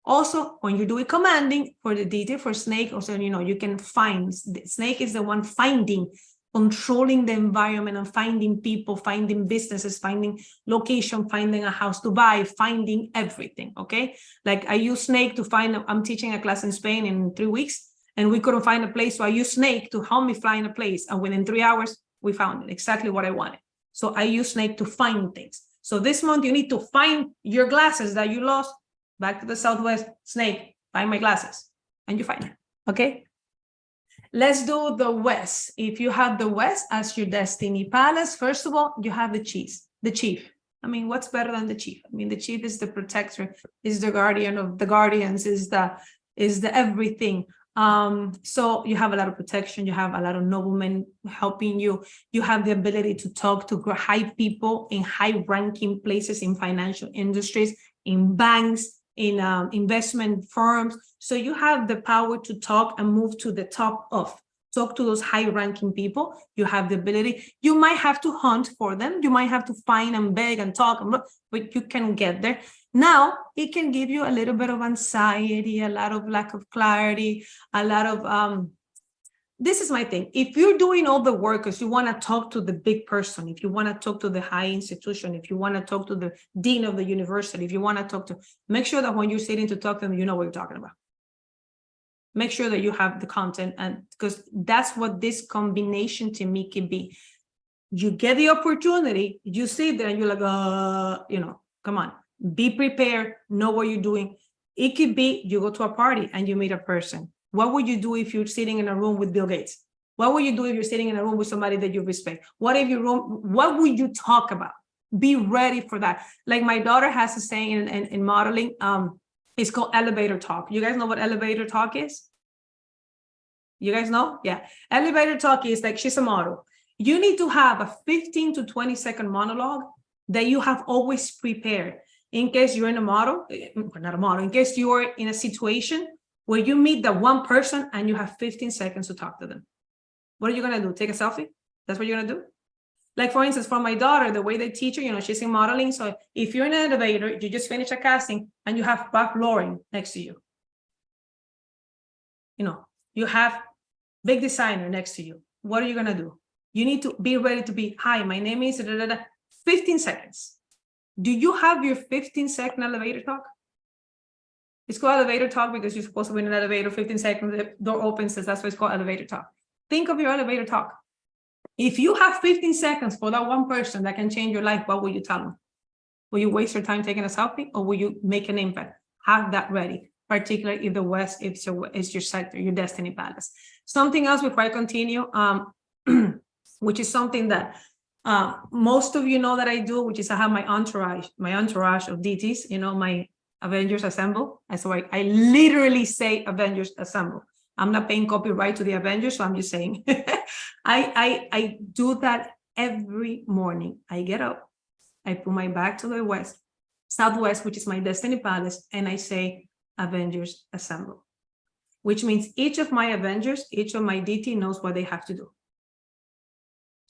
Also, when you're doing commanding for the detail for snake, also, you can find, snake is the one finding, controlling the environment and finding people, finding businesses, finding location, finding a house to buy, finding everything, okay? Like I use snake to find, I'm teaching a class in Spain in 3 weeks, and we couldn't find a place, so I used snake to help me find a place, and within 3 hours, we found it, exactly what I wanted. So I use snake to find things. So this month, you need to find your glasses that you lost. Back to the Southwest, snake, find my glasses, and you find it, okay? Let's do the West. If you have the West as your destiny palace, first of all, you have the chief. I mean, what's better than the chief? I mean, the chief is the protector, is the guardian of the guardians, is the everything. So you have a lot of protection, you have a lot of noblemen helping you, you have the ability to talk to high people in high ranking places in financial industries, in banks, in investment firms. So you have the power to talk and move to the top of, talk to those high ranking people. You have the ability, you might have to hunt for them, you might have to find and beg and talk, but you can get there. Now, it can give you a little bit of anxiety, a lot of lack of clarity, a lot of, this is my thing. If you're doing all the work because you want to talk to the big person, if you want to talk to the high institution, if you want to talk to the dean of the university, if you want to talk to, make sure that when you're sitting to talk to them, you know what you're talking about. Make sure that you have the content, and because that's what this combination to me can be. You get the opportunity, you sit there and you're like, come on. Be prepared, know what you're doing. It could be you go to a party and you meet a person. What would you do if you're sitting in a room with Bill Gates? What would you do if you're sitting in a room with somebody that you respect? What would you talk about? Be ready for that. Like my daughter has a saying in modeling, it's called elevator talk. You guys know what elevator talk is? You guys know? Yeah. Elevator talk is like, she's a model. You need to have a 15 to 20 second monologue that you have always prepared. In case you're in a model, not a model, in case you're in a situation where you meet that one person and you have 15 seconds to talk to them. What are you going to do? Take a selfie? That's what you're going to do? Like, for instance, for my daughter, the way they teach her, she's in modeling. So if you're in an elevator, you just finish a casting and you have Ralph Lauren next to you. You have big designer next to you. What are you going to do? You need to be ready to be, hi, my name is, 15 seconds. Do you have your 15-second elevator talk? It's called elevator talk because you're supposed to be in an elevator, 15 seconds, the door opens, that's why it's called elevator talk. Think of your elevator talk. If you have 15 seconds for that one person that can change your life, what will you tell them? Will you waste your time taking a selfie, or will you make an impact? Have that ready, particularly if the West is your sector, your destiny palace. Something else before I continue, which is something that most of you know that I do, which is I have my entourage of DTs, my Avengers Assemble. And so I literally say Avengers Assemble. I'm not paying copyright to the Avengers, so I'm just saying. I do that every morning. I get up, I put my back to the Southwest, which is my destiny palace, and I say Avengers Assemble, which means each of my Avengers, each of my DT knows what they have to do.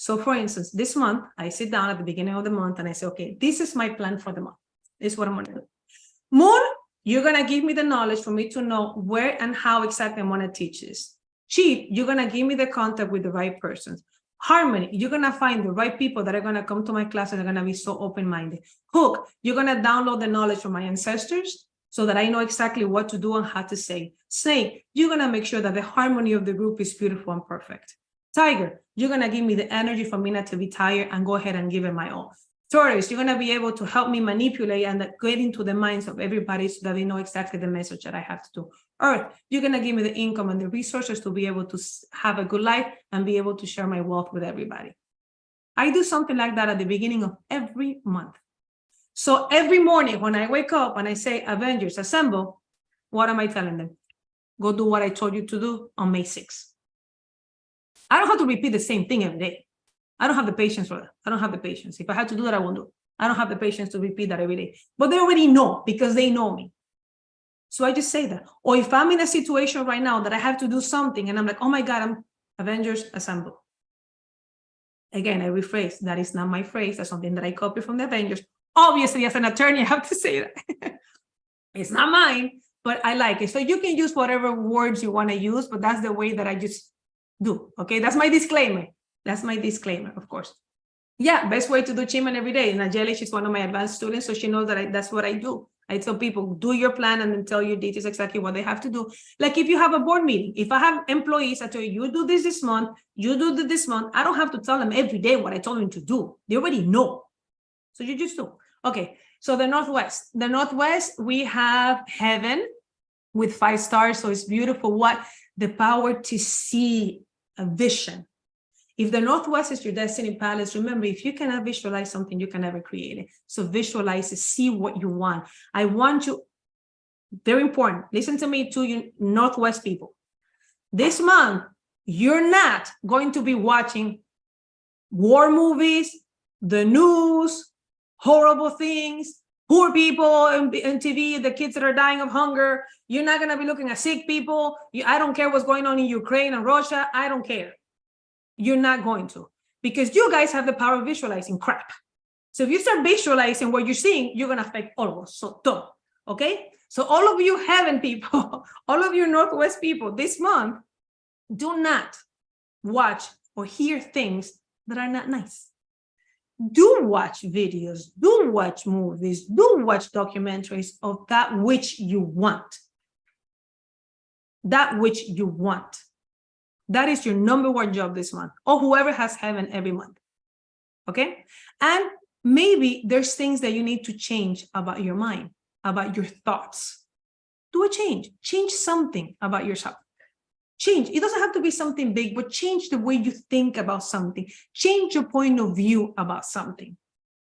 So for instance, this month, I sit down at the beginning of the month and I say, okay, this is my plan for the month. This is what I'm going to do. Moon, you're going to give me the knowledge for me to know where and how exactly I'm going to teach this. Chief, you're going to give me the contact with the right persons. Harmony, you're going to find the right people that are going to come to my class and are going to be so open-minded. Hook, you're going to download the knowledge from my ancestors so that I know exactly what to do and how to say. Snake, you're going to make sure that the harmony of the group is beautiful and perfect. Tiger, you're going to give me the energy for me not to be tired and go ahead and give it my all. Taurus, you're going to be able to help me manipulate and get into the minds of everybody so that they know exactly the message that I have to do. Earth, you're going to give me the income and the resources to be able to have a good life and be able to share my wealth with everybody. I do something like that at the beginning of every month. So every morning when I wake up and I say, Avengers, assemble, what am I telling them? Go do what I told you to do on May 6th. I don't have to repeat the same thing every day. I don't have the patience for that. I don't have the patience. If I had to do that, I won't do it. I don't have the patience to repeat that every day. But they already know because they know me. So I just say that. Or if I'm in a situation right now that I have to do something and I'm like, oh my God, I'm Avengers, assemble. Again, I rephrase. That is not my phrase. That's something that I copy from the Avengers. Obviously, as an attorney, I have to say that. It's not mine, but I like it. So you can use whatever words you want to use, but that's the way that I just do. Okay, that's my disclaimer. That's my disclaimer, of course. Yeah, best way to do QiMen every day. Najeli, she's one of my advanced students, so she knows that that's what I do. I tell people, do your plan and then tell your details exactly what they have to do. Like if you have a board meeting, if I have employees, I tell you, you do this month, you do this month. I don't have to tell them every day what I told them to do. They already know. So you just do. Okay, so the Northwest. The Northwest, we have heaven with 5 stars, so it's beautiful. What? The power to see a vision. If the Northwest is your destiny palace, remember, if you cannot visualize something, you can never create it. So visualize it, see what you want. I want you, very important, listen to me, to you Northwest people. This month, you're not going to be watching war movies, the news, horrible things, poor people on TV, the kids that are dying of hunger. You're not going to be looking at sick people. I don't care what's going on in Ukraine and Russia. I don't care. You're not going to, because you guys have the power of visualizing crap. So if you start visualizing what you're seeing, you're going to affect all of us. So don't, okay? So all of you heaven people, all of you Northwest people, this month, do not watch or hear things that are not nice. Do watch videos, do watch movies, do watch documentaries of that which you want. That which you want. That is your number one job this month, or whoever has heaven every month. Okay? And maybe there's things that you need to change about your mind, about your thoughts. Do a change. Change something about yourself. Change. It doesn't have to be something big, but change the way you think about something. Change your point of view about something.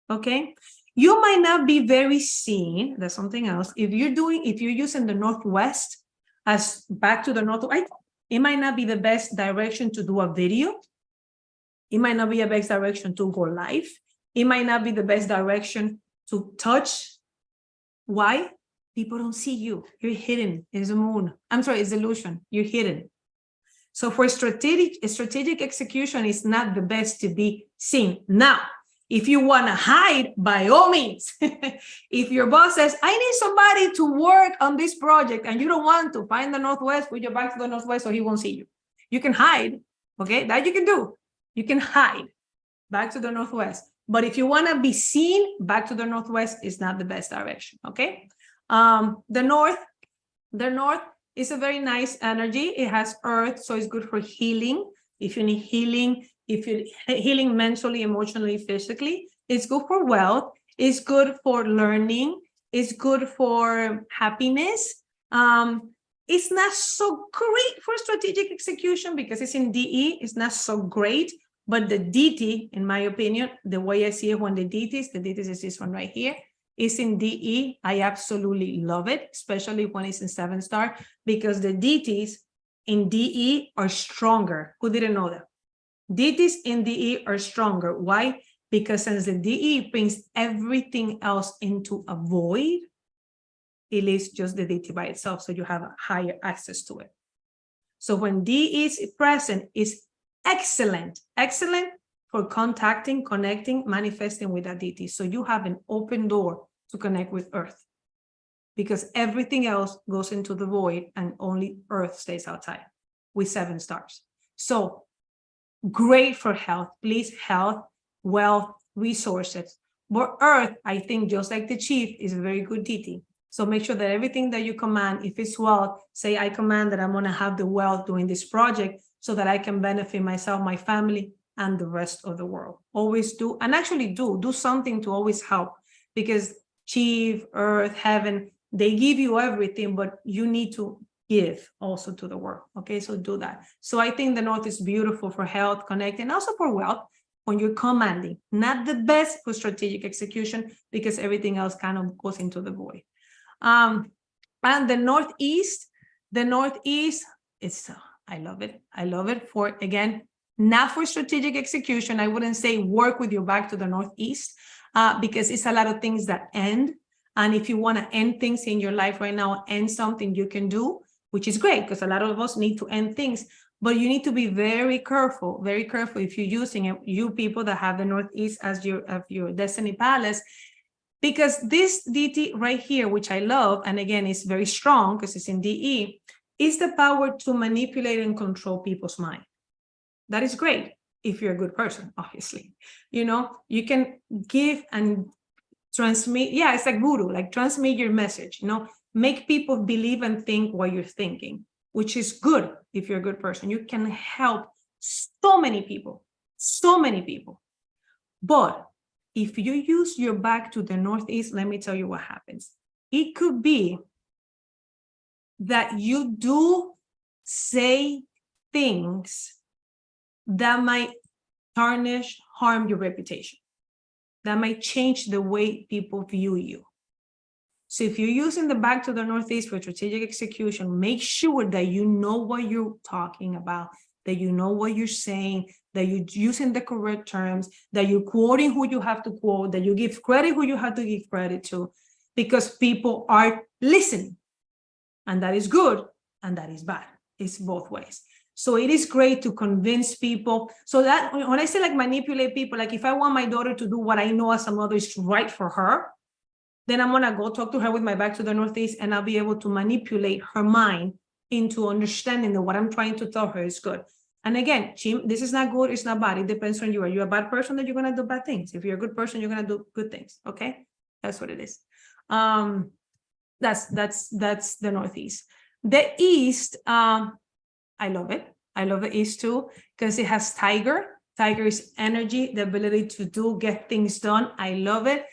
Okay? You might not be very seen. That's something else. If you're using the Northwest as back to the Northwest, it might not be the best direction to do a video. It might not be the best direction to go live. It might not be the best direction to touch. Why? People don't see you. You're hidden. It's a moon. I'm sorry, it's illusion. You're hidden. So for strategic execution, it's not the best to be seen. Now, if you want to hide, by all means. If your boss says, I need somebody to work on this project and you don't want to, find the Northwest, put your back to the Northwest so he won't see you. You can hide, okay? That you can do. You can hide back to the Northwest. But if you want to be seen, back to the Northwest is not the best direction, okay? The North is a very nice energy. It has earth, so it's good for healing. If you need healing, if you're healing mentally, emotionally, physically, it's good for wealth. It's good for learning. It's good for happiness. It's not so great for strategic execution because it's in DE. It's not so great, but the DT, in my opinion, the way I see it when the DT is this one right here, is in DE. I absolutely love it, especially when it's in 7-star, because the DTs in DE are stronger. Who didn't know that? DTs in DE are stronger. Why? Because since the DE brings everything else into a void, it leaves just the DT by itself, so you have a higher access to it. So when DE is present, it's excellent for contacting, connecting, manifesting with that deity. So you have an open door to connect with Earth, because everything else goes into the void and only Earth stays outside with 7 stars. So great for health, please, health, wealth, resources. But Earth, I think, just like the chief, is a very good deity. So make sure that everything that you command, if it's wealth, say, I command that I'm going to have the wealth doing this project so that I can benefit myself, my family, and the rest of the world. Always do, and actually do something to always help, because chief, Earth, heaven, they give you everything, but you need to give also to the world. Okay, so do that. So I think the North is beautiful for health, connect, and also for wealth when you're commanding. Not the best for strategic execution, because everything else kind of goes into the void. And the Northeast, it's, I love it. I love it for, again, not for strategic execution. I wouldn't say work with your back to the Northeast, because it's a lot of things that end. And if you want to end things in your life right now, end something you can do, which is great, because a lot of us need to end things, but you need to be very careful if you're using it, you people that have the Northeast as your destiny palace, because this deity right here, which I love, and again, it's very strong because it's in DE, is the power to manipulate and control people's mind. That is great if you're a good person, obviously. You know, you can give and transmit. Yeah, it's like voodoo, like transmit your message, you know, make people believe and think what you're thinking, which is good if you're a good person. You can help so many people. But if you use your back to the Northeast, let me tell you what happens. It could be that you do say things that might tarnish, harm your reputation, that might change the way people view you. So if you're using the back to the Northeast for strategic execution, make sure that you know what you're talking about, that you know what you're saying, that you're using the correct terms, that you're quoting who you have to quote, that you give credit who you have to give credit to, because people are listening. And that is good, and that is bad. It's both ways. So it is great to convince people. So that when I say like manipulate people, like if I want my daughter to do what I know as a mother is right for her, then I'm gonna go talk to her with my back to the Northeast, and I'll be able to manipulate her mind into understanding that what I'm trying to tell her is good. And again, this is not good, it's not bad. It depends on you. Are you a bad person, that you're gonna do bad things? If you're a good person, you're gonna do good things. Okay, that's what it is. That's the Northeast. The East, I love it. I love the East too, because it has tiger. Tiger is energy, the ability to get things done. I love it.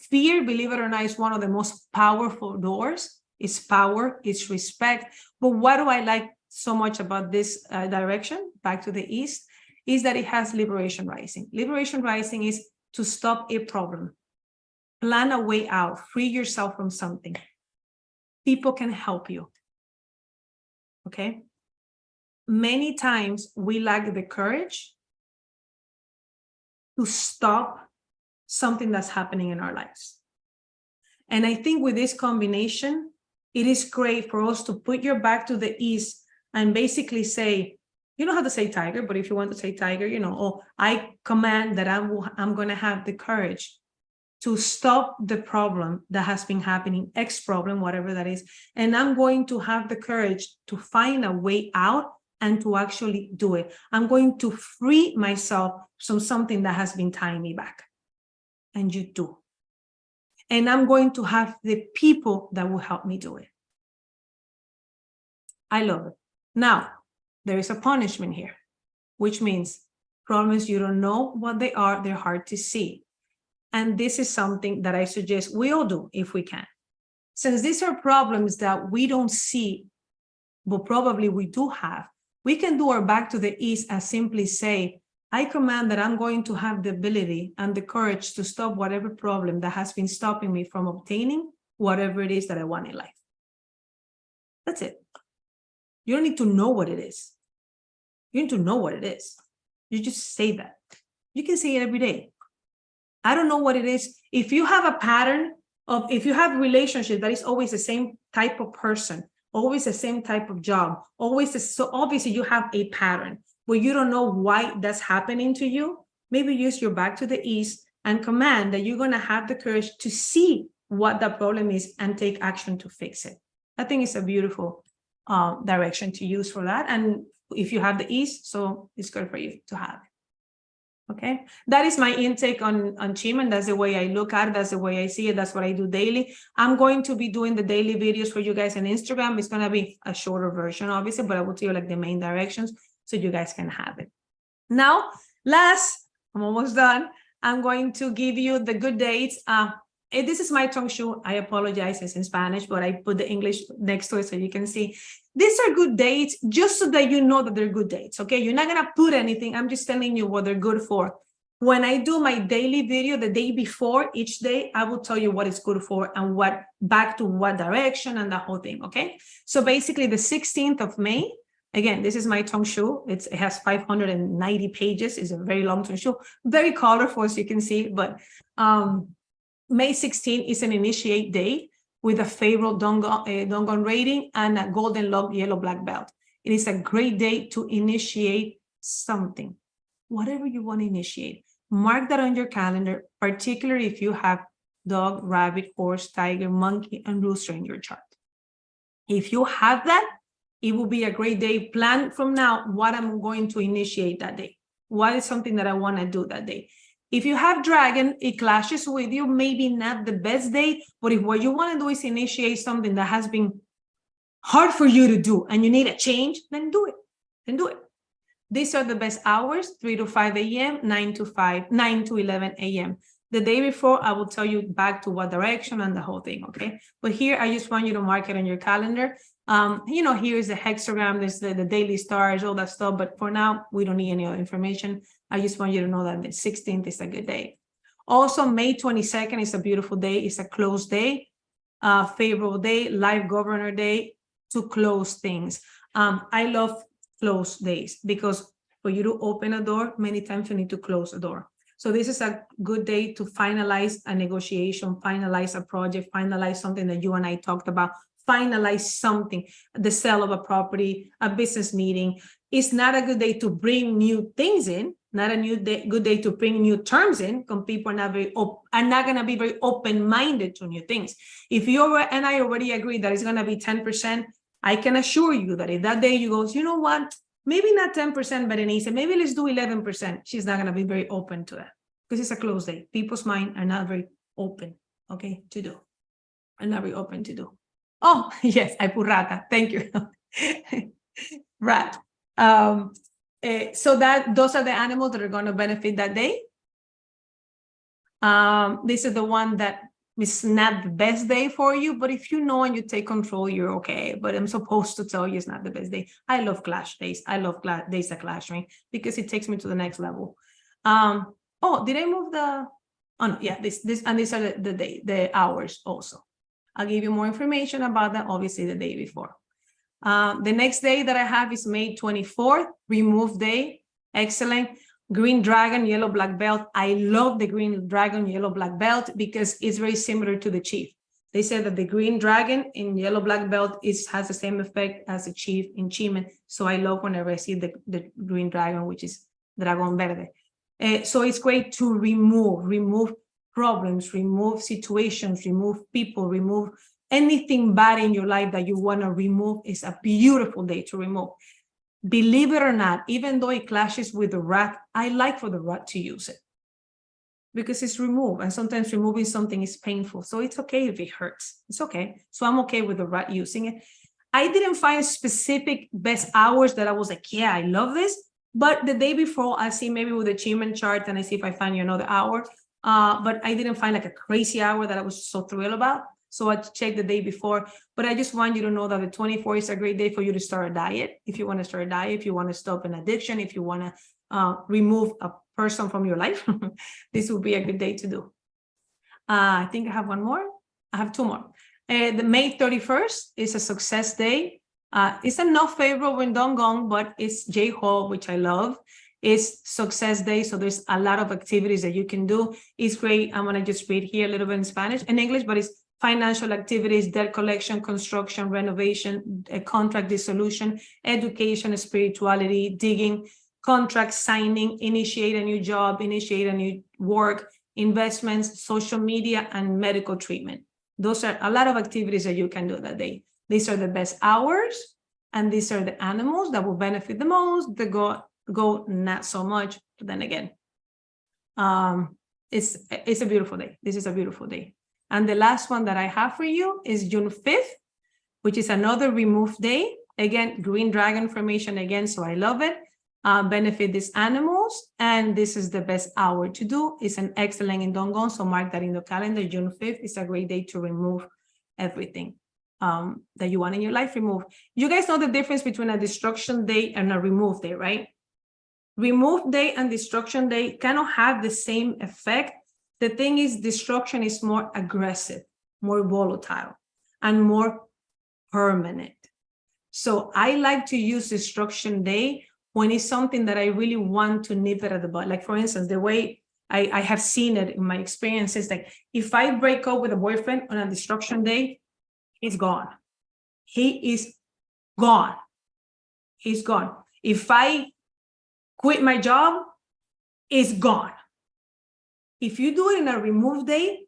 Fear, believe it or not, is one of the most powerful doors. It's power, it's respect. But what do I like so much about this direction, back to the East, is that it has liberation rising. Liberation rising is to stop a problem, plan a way out, free yourself from something. People can help you. Okay? Many times we lack the courage to stop something that's happening in our lives. And I think with this combination, it is great for us to put your back to the East and basically say, you don't have to say tiger, but if you want to say tiger, you know, oh, I command that I'm going to have the courage to stop the problem that has been happening, X problem, whatever that is. And I'm going to have the courage to find a way out and to actually do it. I'm going to free myself from something that has been tying me back. And you do. And I'm going to have the people that will help me do it. I love it. Now, there is a punishment here, which means problems you don't know what they are, they're hard to see. And this is something that I suggest we all do if we can. Since these are problems that we don't see, but probably we do have, we can do our back to the East and simply say, I command that I'm going to have the ability and the courage to stop whatever problem that has been stopping me from obtaining whatever it is that I want in life. That's it. You don't need to know what it is. You need to know what it is. You just say that. You can say it every day. I don't know what it is. If you have a pattern of, if you have a relationship that is always the same type of person, always the same type of job, always so obviously you have a pattern. where you don't know why that's happening to you, maybe use your back to the east and command that you're going to have the courage to see what the problem is and take action to fix it. I think it's a beautiful direction to use for that. And if you have the east, so it's good for you to have. Okay, that is my intake on QiMen. That's the way I look at it. That's the way I see it. That's what I do daily. I'm going to be doing the daily videos for you guys on Instagram. It's going to be a shorter version, obviously, but I will tell you like the main directions so you guys can have it. Now, last, I'm almost done. I'm going to give you the good dates. This is my Feng Shui. I apologize, it's in Spanish, but I put the English next to it so you can see. These are good dates, just so that you know that they're good dates, okay? You're not gonna put anything, I'm just telling you what they're good for. When I do my daily video the day before each day, I will tell you what it's good for and what, back to what direction and the whole thing, okay? So basically the 16th of May, again, this is my Feng Shui. It has 590 pages. It's a very long Feng Shui, very colorful as you can see, but May 16 is an initiate day with a favorable Dongon rating and a golden log yellow black belt. It is a great day to initiate something, whatever you want to initiate. Mark that on your calendar, particularly if you have dog, rabbit, horse, tiger, monkey, and rooster in your chart. If you have that, it will be a great day. Plan from now what I'm going to initiate that day. What is something that I want to do that day? If you have dragon, it clashes with you, maybe not the best day, but if what you want to do is initiate something that has been hard for you to do and you need a change, then do it. These are the best hours, 3 to 5 a.m., 9 to 11 a.m. The day before, I will tell you back to what direction and the whole thing, okay? But here, I just want you to mark it on your calendar. Here is the hexagram, there's the daily stars, all that stuff. But for now, we don't need any other information. I just want you to know that the 16th is a good day. Also, May 22nd is a beautiful day. It's a closed day, favorable day, live governor day to close things. I love closed days because for you to open a door, many times you need to close a door. So this is a good day to finalize a negotiation, finalize a project, finalize something that you and I talked about, finalize something, the sale of a property, a business meeting. It's not a good day to bring new things in, not a good day to bring new terms in, because people are not going to be very open-minded to new things. If you and I already agree that it's going to be 10%, I can assure you that if that day you go, you know what, maybe not 10%, but Denise, maybe let's do 11%. She's not going to be very open to that because it's a closed day. People's minds are not very open, okay, to do. Are not very open to do. Oh, yes, I put rata. Thank you. Rat. So those are the animals that are going to benefit that day. This is the one that is not the best day for you, but if you know and you take control, you're okay. But I'm supposed to tell you it's not the best day. I love clash days. I love days that clashing because it takes me to the next level. Oh, did I move the? Oh no, yeah. These are the hours also. I'll give you more information about that, obviously, the day before. The next day that I have is May 24th, remove day. Excellent. Green dragon, yellow black belt. I love the green dragon, yellow black belt because it's very similar to the chief. They said that the green dragon in yellow black belt has the same effect as the chief in QiMen. So I love whenever I see the green dragon, which is Dragón Verde. So it's great to remove problems, remove situations, remove people, remove anything bad in your life that you want to remove. Is a beautiful day to remove. Believe it or not, even though it clashes with the rat, I like for the rat to use it because it's removed. And sometimes removing something is painful. So it's okay if it hurts. It's okay. So I'm okay with the rat using it. I didn't find specific best hours that I was like, yeah, I love this. But the day before, I see maybe with the QiMen chart and I see if I find another hour. But I didn't find like a crazy hour that I was so thrilled about. So I checked the day before, but I just want you to know that the 24th is a great day for you to start a diet. If you want to start a diet, if you want to stop an addiction, if you want to remove a person from your life, this would be a good day to do. I think I have one more. I have two more. The May 31st is a success day. It's a not favorable in Donggong, but it's J-Hall, which I love. It's success day, so there's a lot of activities that you can do. It's great. I'm going to just read here a little bit in Spanish and English, but it's financial activities, debt collection, construction, renovation, contract dissolution, education, spirituality, digging, contract signing, initiate a new job, initiate a new work, investments, social media, and medical treatment. Those are a lot of activities that you can do that day. These are the best hours, and these are the animals that will benefit the most. The go not so much, but then again, it's a beautiful day. This is a beautiful day. And the last one that I have for you is June 5th, which is another remove day. Again, green dragon formation again, so I love it. Benefit these animals, and this is the best hour to do. It's an excellent in Dongon, so mark that in the calendar. June 5th is a great day to remove everything that you want in your life. Remove. You guys know the difference between a destruction day and a remove day, right? Remove day and destruction day cannot have the same effect. The thing is, destruction is more aggressive, more volatile, and more permanent. So I like to use destruction day when it's something that I really want to nip it at the bud. Like, for instance, the way I have seen it in my experience is like, if I break up with a boyfriend on a destruction day, he's gone. He is gone. He's gone. If I quit my job, it's gone. If you do it in a remove day,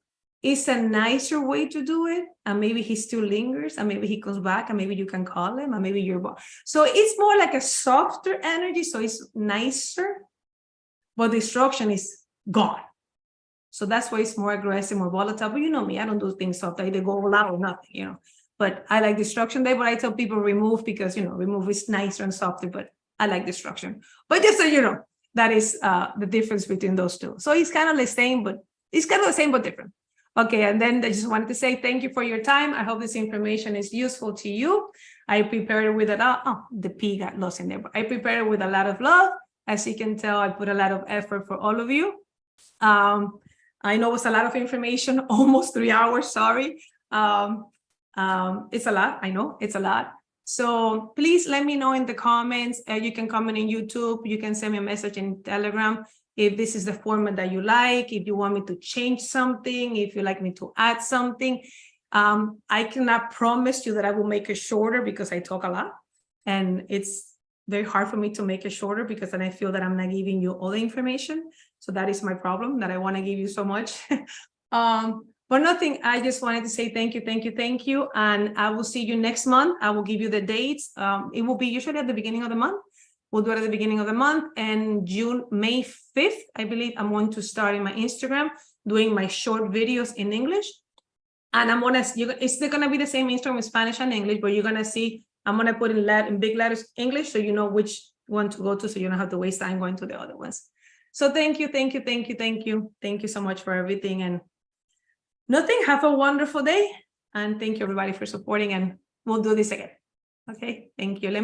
it's a nicer way to do it. And maybe he still lingers, and maybe he comes back, and maybe you can call him, and maybe you're. So it's more like a softer energy. So it's nicer, but destruction is gone. So that's why it's more aggressive, more volatile. But you know me, I don't do things soft. I either go all out or nothing, you know. But I like destruction day, but I tell people remove because, you know, remove is nicer and softer, but I like destruction. But just so you know, that is the difference between those two. So it's kind of the same, but it's kind of the same, but different. Okay, and then I just wanted to say thank you for your time. I hope this information is useful to you. I prepared it with a lot. Oh, the P got lost in there. But I prepared it with a lot of love. As you can tell, I put a lot of effort for all of you. I know it's a lot of information, almost 3 hours, sorry. It's a lot, I know, it's a lot. So please let me know in the comments. You can comment in YouTube. You can send me a message in Telegram if this is the format that you like, if you want me to change something, if you like me to add something. I cannot promise you that I will make it shorter because I talk a lot. And it's very hard for me to make it shorter because then I feel that I'm not giving you all the information. So that is my problem, that I want to give you so much. But nothing, I just wanted to say thank you, thank you, thank you. And I will see you next month. I will give you the dates. It will be usually at the beginning of the month. We'll do it at the beginning of the month. And May 5th, I believe I'm going to start in my Instagram doing my short videos in English. And I'm gonna, it's still gonna be the same Instagram in Spanish and English, but you're gonna see, I'm gonna put in big letters English so you know which one to go to, so you don't have to waste time going to the other ones. So thank you, thank you, thank you, thank you. Thank you so much for everything. And nothing, have a wonderful day. And thank you everybody for supporting, and we'll do this again. Okay, thank you. Let me